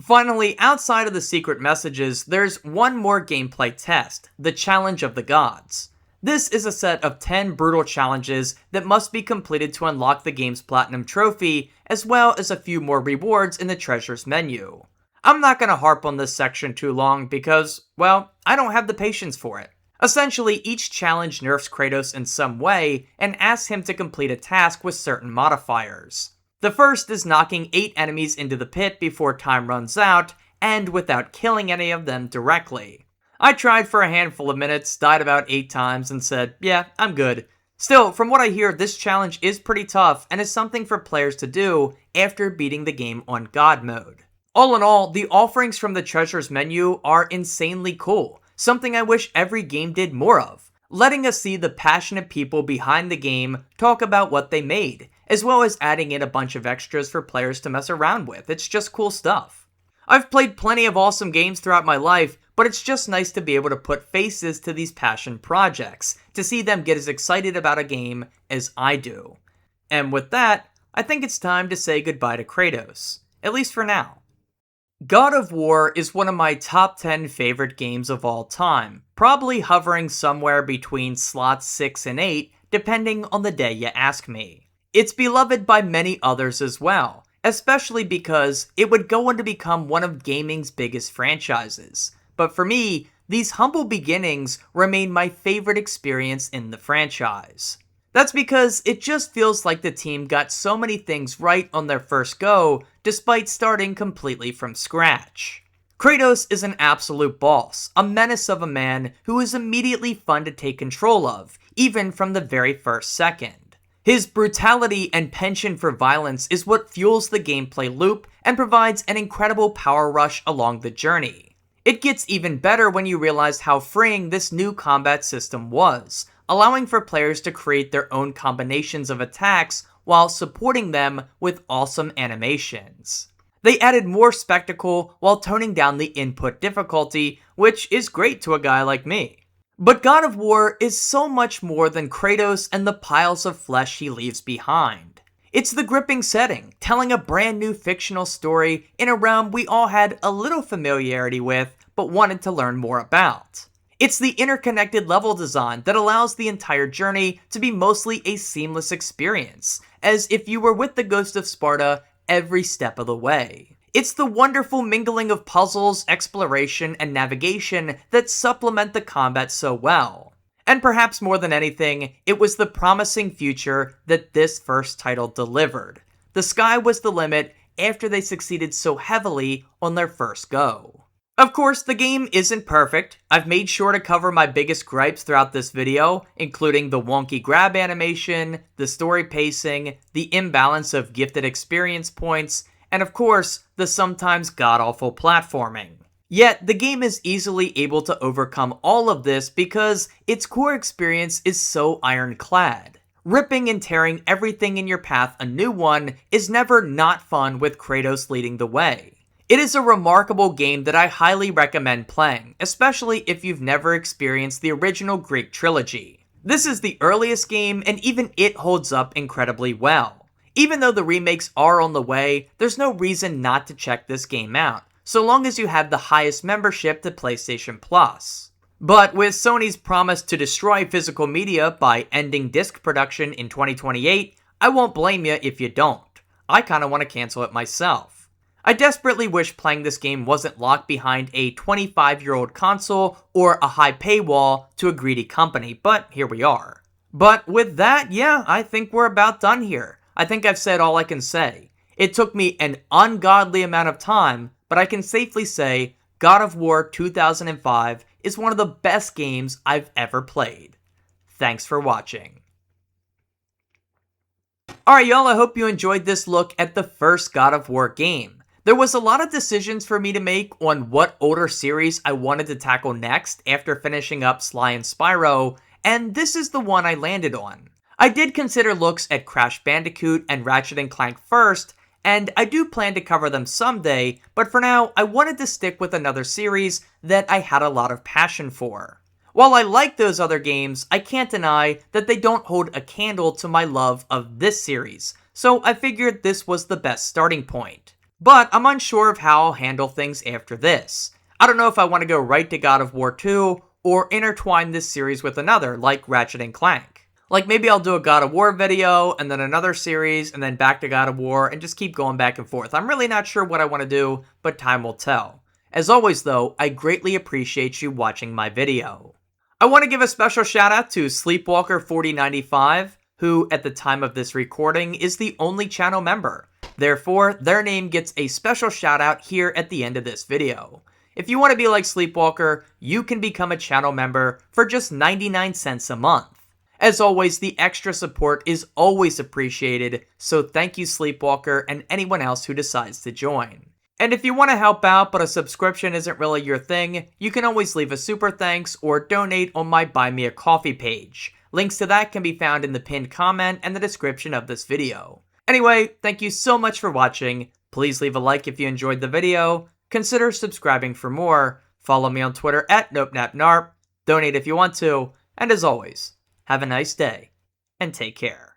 [SPEAKER 1] Finally, outside of the secret messages, there's one more gameplay test, the Challenge of the Gods. This is a set of 10 brutal challenges that must be completed to unlock the game's Platinum Trophy, as well as a few more rewards in the Treasures menu. I'm not going to harp on this section too long because, well, I don't have the patience for it. Essentially, each challenge nerfs Kratos in some way and asks him to complete a task with certain modifiers. The first is knocking 8 enemies into the pit before time runs out, and without killing any of them directly. I tried for a handful of minutes, died about 8 times, and said, yeah, I'm good. Still, from what I hear, this challenge is pretty tough and is something for players to do after beating the game on God mode. All in all, the offerings from the Treasures menu are insanely cool, something I wish every game did more of, letting us see the passionate people behind the game talk about what they made, as well as adding in a bunch of extras for players to mess around with. It's just cool stuff. I've played plenty of awesome games throughout my life, but it's just nice to be able to put faces to these passion projects, to see them get as excited about a game as I do. And with that, I think it's time to say goodbye to Kratos, at least for now. God of War is one of my top 10 favorite games of all time, probably hovering somewhere between slots 6 and 8, depending on the day you ask me. It's beloved by many others as well, especially because it would go on to become one of gaming's biggest franchises. But for me, these humble beginnings remain my favorite experience in the franchise. That's because it just feels like the team got so many things right on their first go, despite starting completely from scratch. Kratos is an absolute boss, a menace of a man who is immediately fun to take control of, even from the very first second. His brutality and penchant for violence is what fuels the gameplay loop and provides an incredible power rush along the journey. It gets even better when you realize how freeing this new combat system was, allowing for players to create their own combinations of attacks while supporting them with awesome animations. They added more spectacle while toning down the input difficulty, which is great to a guy like me. But God of War is so much more than Kratos and the piles of flesh he leaves behind. It's the gripping setting, telling a brand new fictional story in a realm we all had a little familiarity with, but wanted to learn more about. It's the interconnected level design that allows the entire journey to be mostly a seamless experience, as if you were with the Ghost of Sparta every step of the way. It's the wonderful mingling of puzzles, exploration, and navigation that supplement the combat so well. And perhaps more than anything, it was the promising future that this first title delivered. The sky was the limit after they succeeded so heavily on their first go. Of course, the game isn't perfect. I've made sure to cover my biggest gripes throughout this video, including the wonky grab animation, the story pacing, the imbalance of gifted experience points, and of course, the sometimes god-awful platforming. Yet, the game is easily able to overcome all of this because its core experience is so ironclad. Ripping and tearing everything in your path a new one is never not fun with Kratos leading the way. It is a remarkable game that I highly recommend playing, especially if you've never experienced the original Greek trilogy. This is the earliest game, and even it holds up incredibly well. Even though the remakes are on the way, there's no reason not to check this game out, so long as you have the highest membership to PlayStation Plus. But with Sony's promise to destroy physical media by ending disc production in 2028, I won't blame you if you don't. I kinda want to cancel it myself. I desperately wish playing this game wasn't locked behind a 25-year-old console or a high paywall to a greedy company, but here we are. But with that, yeah, I think we're about done here. I think I've said all I can say. It took me an ungodly amount of time, but I can safely say God of War 2005 is one of the best games I've ever played. Thanks for watching. Alright y'all, I hope you enjoyed this look at the first God of War game. There was a lot of decisions for me to make on what older series I wanted to tackle next after finishing up Sly and Spyro, and this is the one I landed on. I did consider looks at Crash Bandicoot and Ratchet & Clank first, and I do plan to cover them someday, but for now, I wanted to stick with another series that I had a lot of passion for. While I like those other games, I can't deny that they don't hold a candle to my love of this series, so I figured this was the best starting point. But I'm unsure of how I'll handle things after this. I don't know if I want to go right to God of War 2, or intertwine this series with another, like Ratchet & Clank. Like maybe I'll do a God of War video, and then another series, and then back to God of War, and just keep going back and forth. I'm really not sure what I want to do, but time will tell. As always though, I greatly appreciate you watching my video. I want to give a special shout out to Sleepwalker4095, who at the time of this recording is the only channel member. Therefore, their name gets a special shout out here at the end of this video. If you want to be like Sleepwalker, you can become a channel member for just 99 cents a month. As always, the extra support is always appreciated, so thank you Sleepwalker and anyone else who decides to join. And if you want to help out but a subscription isn't really your thing, you can always leave a super thanks or donate on my Buy Me a Coffee page. Links to that can be found in the pinned comment and the description of this video. Anyway, thank you so much for watching. Please leave a like if you enjoyed the video. Consider subscribing for more. Follow me on Twitter at NopNapNarp. Donate if you want to. And as always, have a nice day and take care.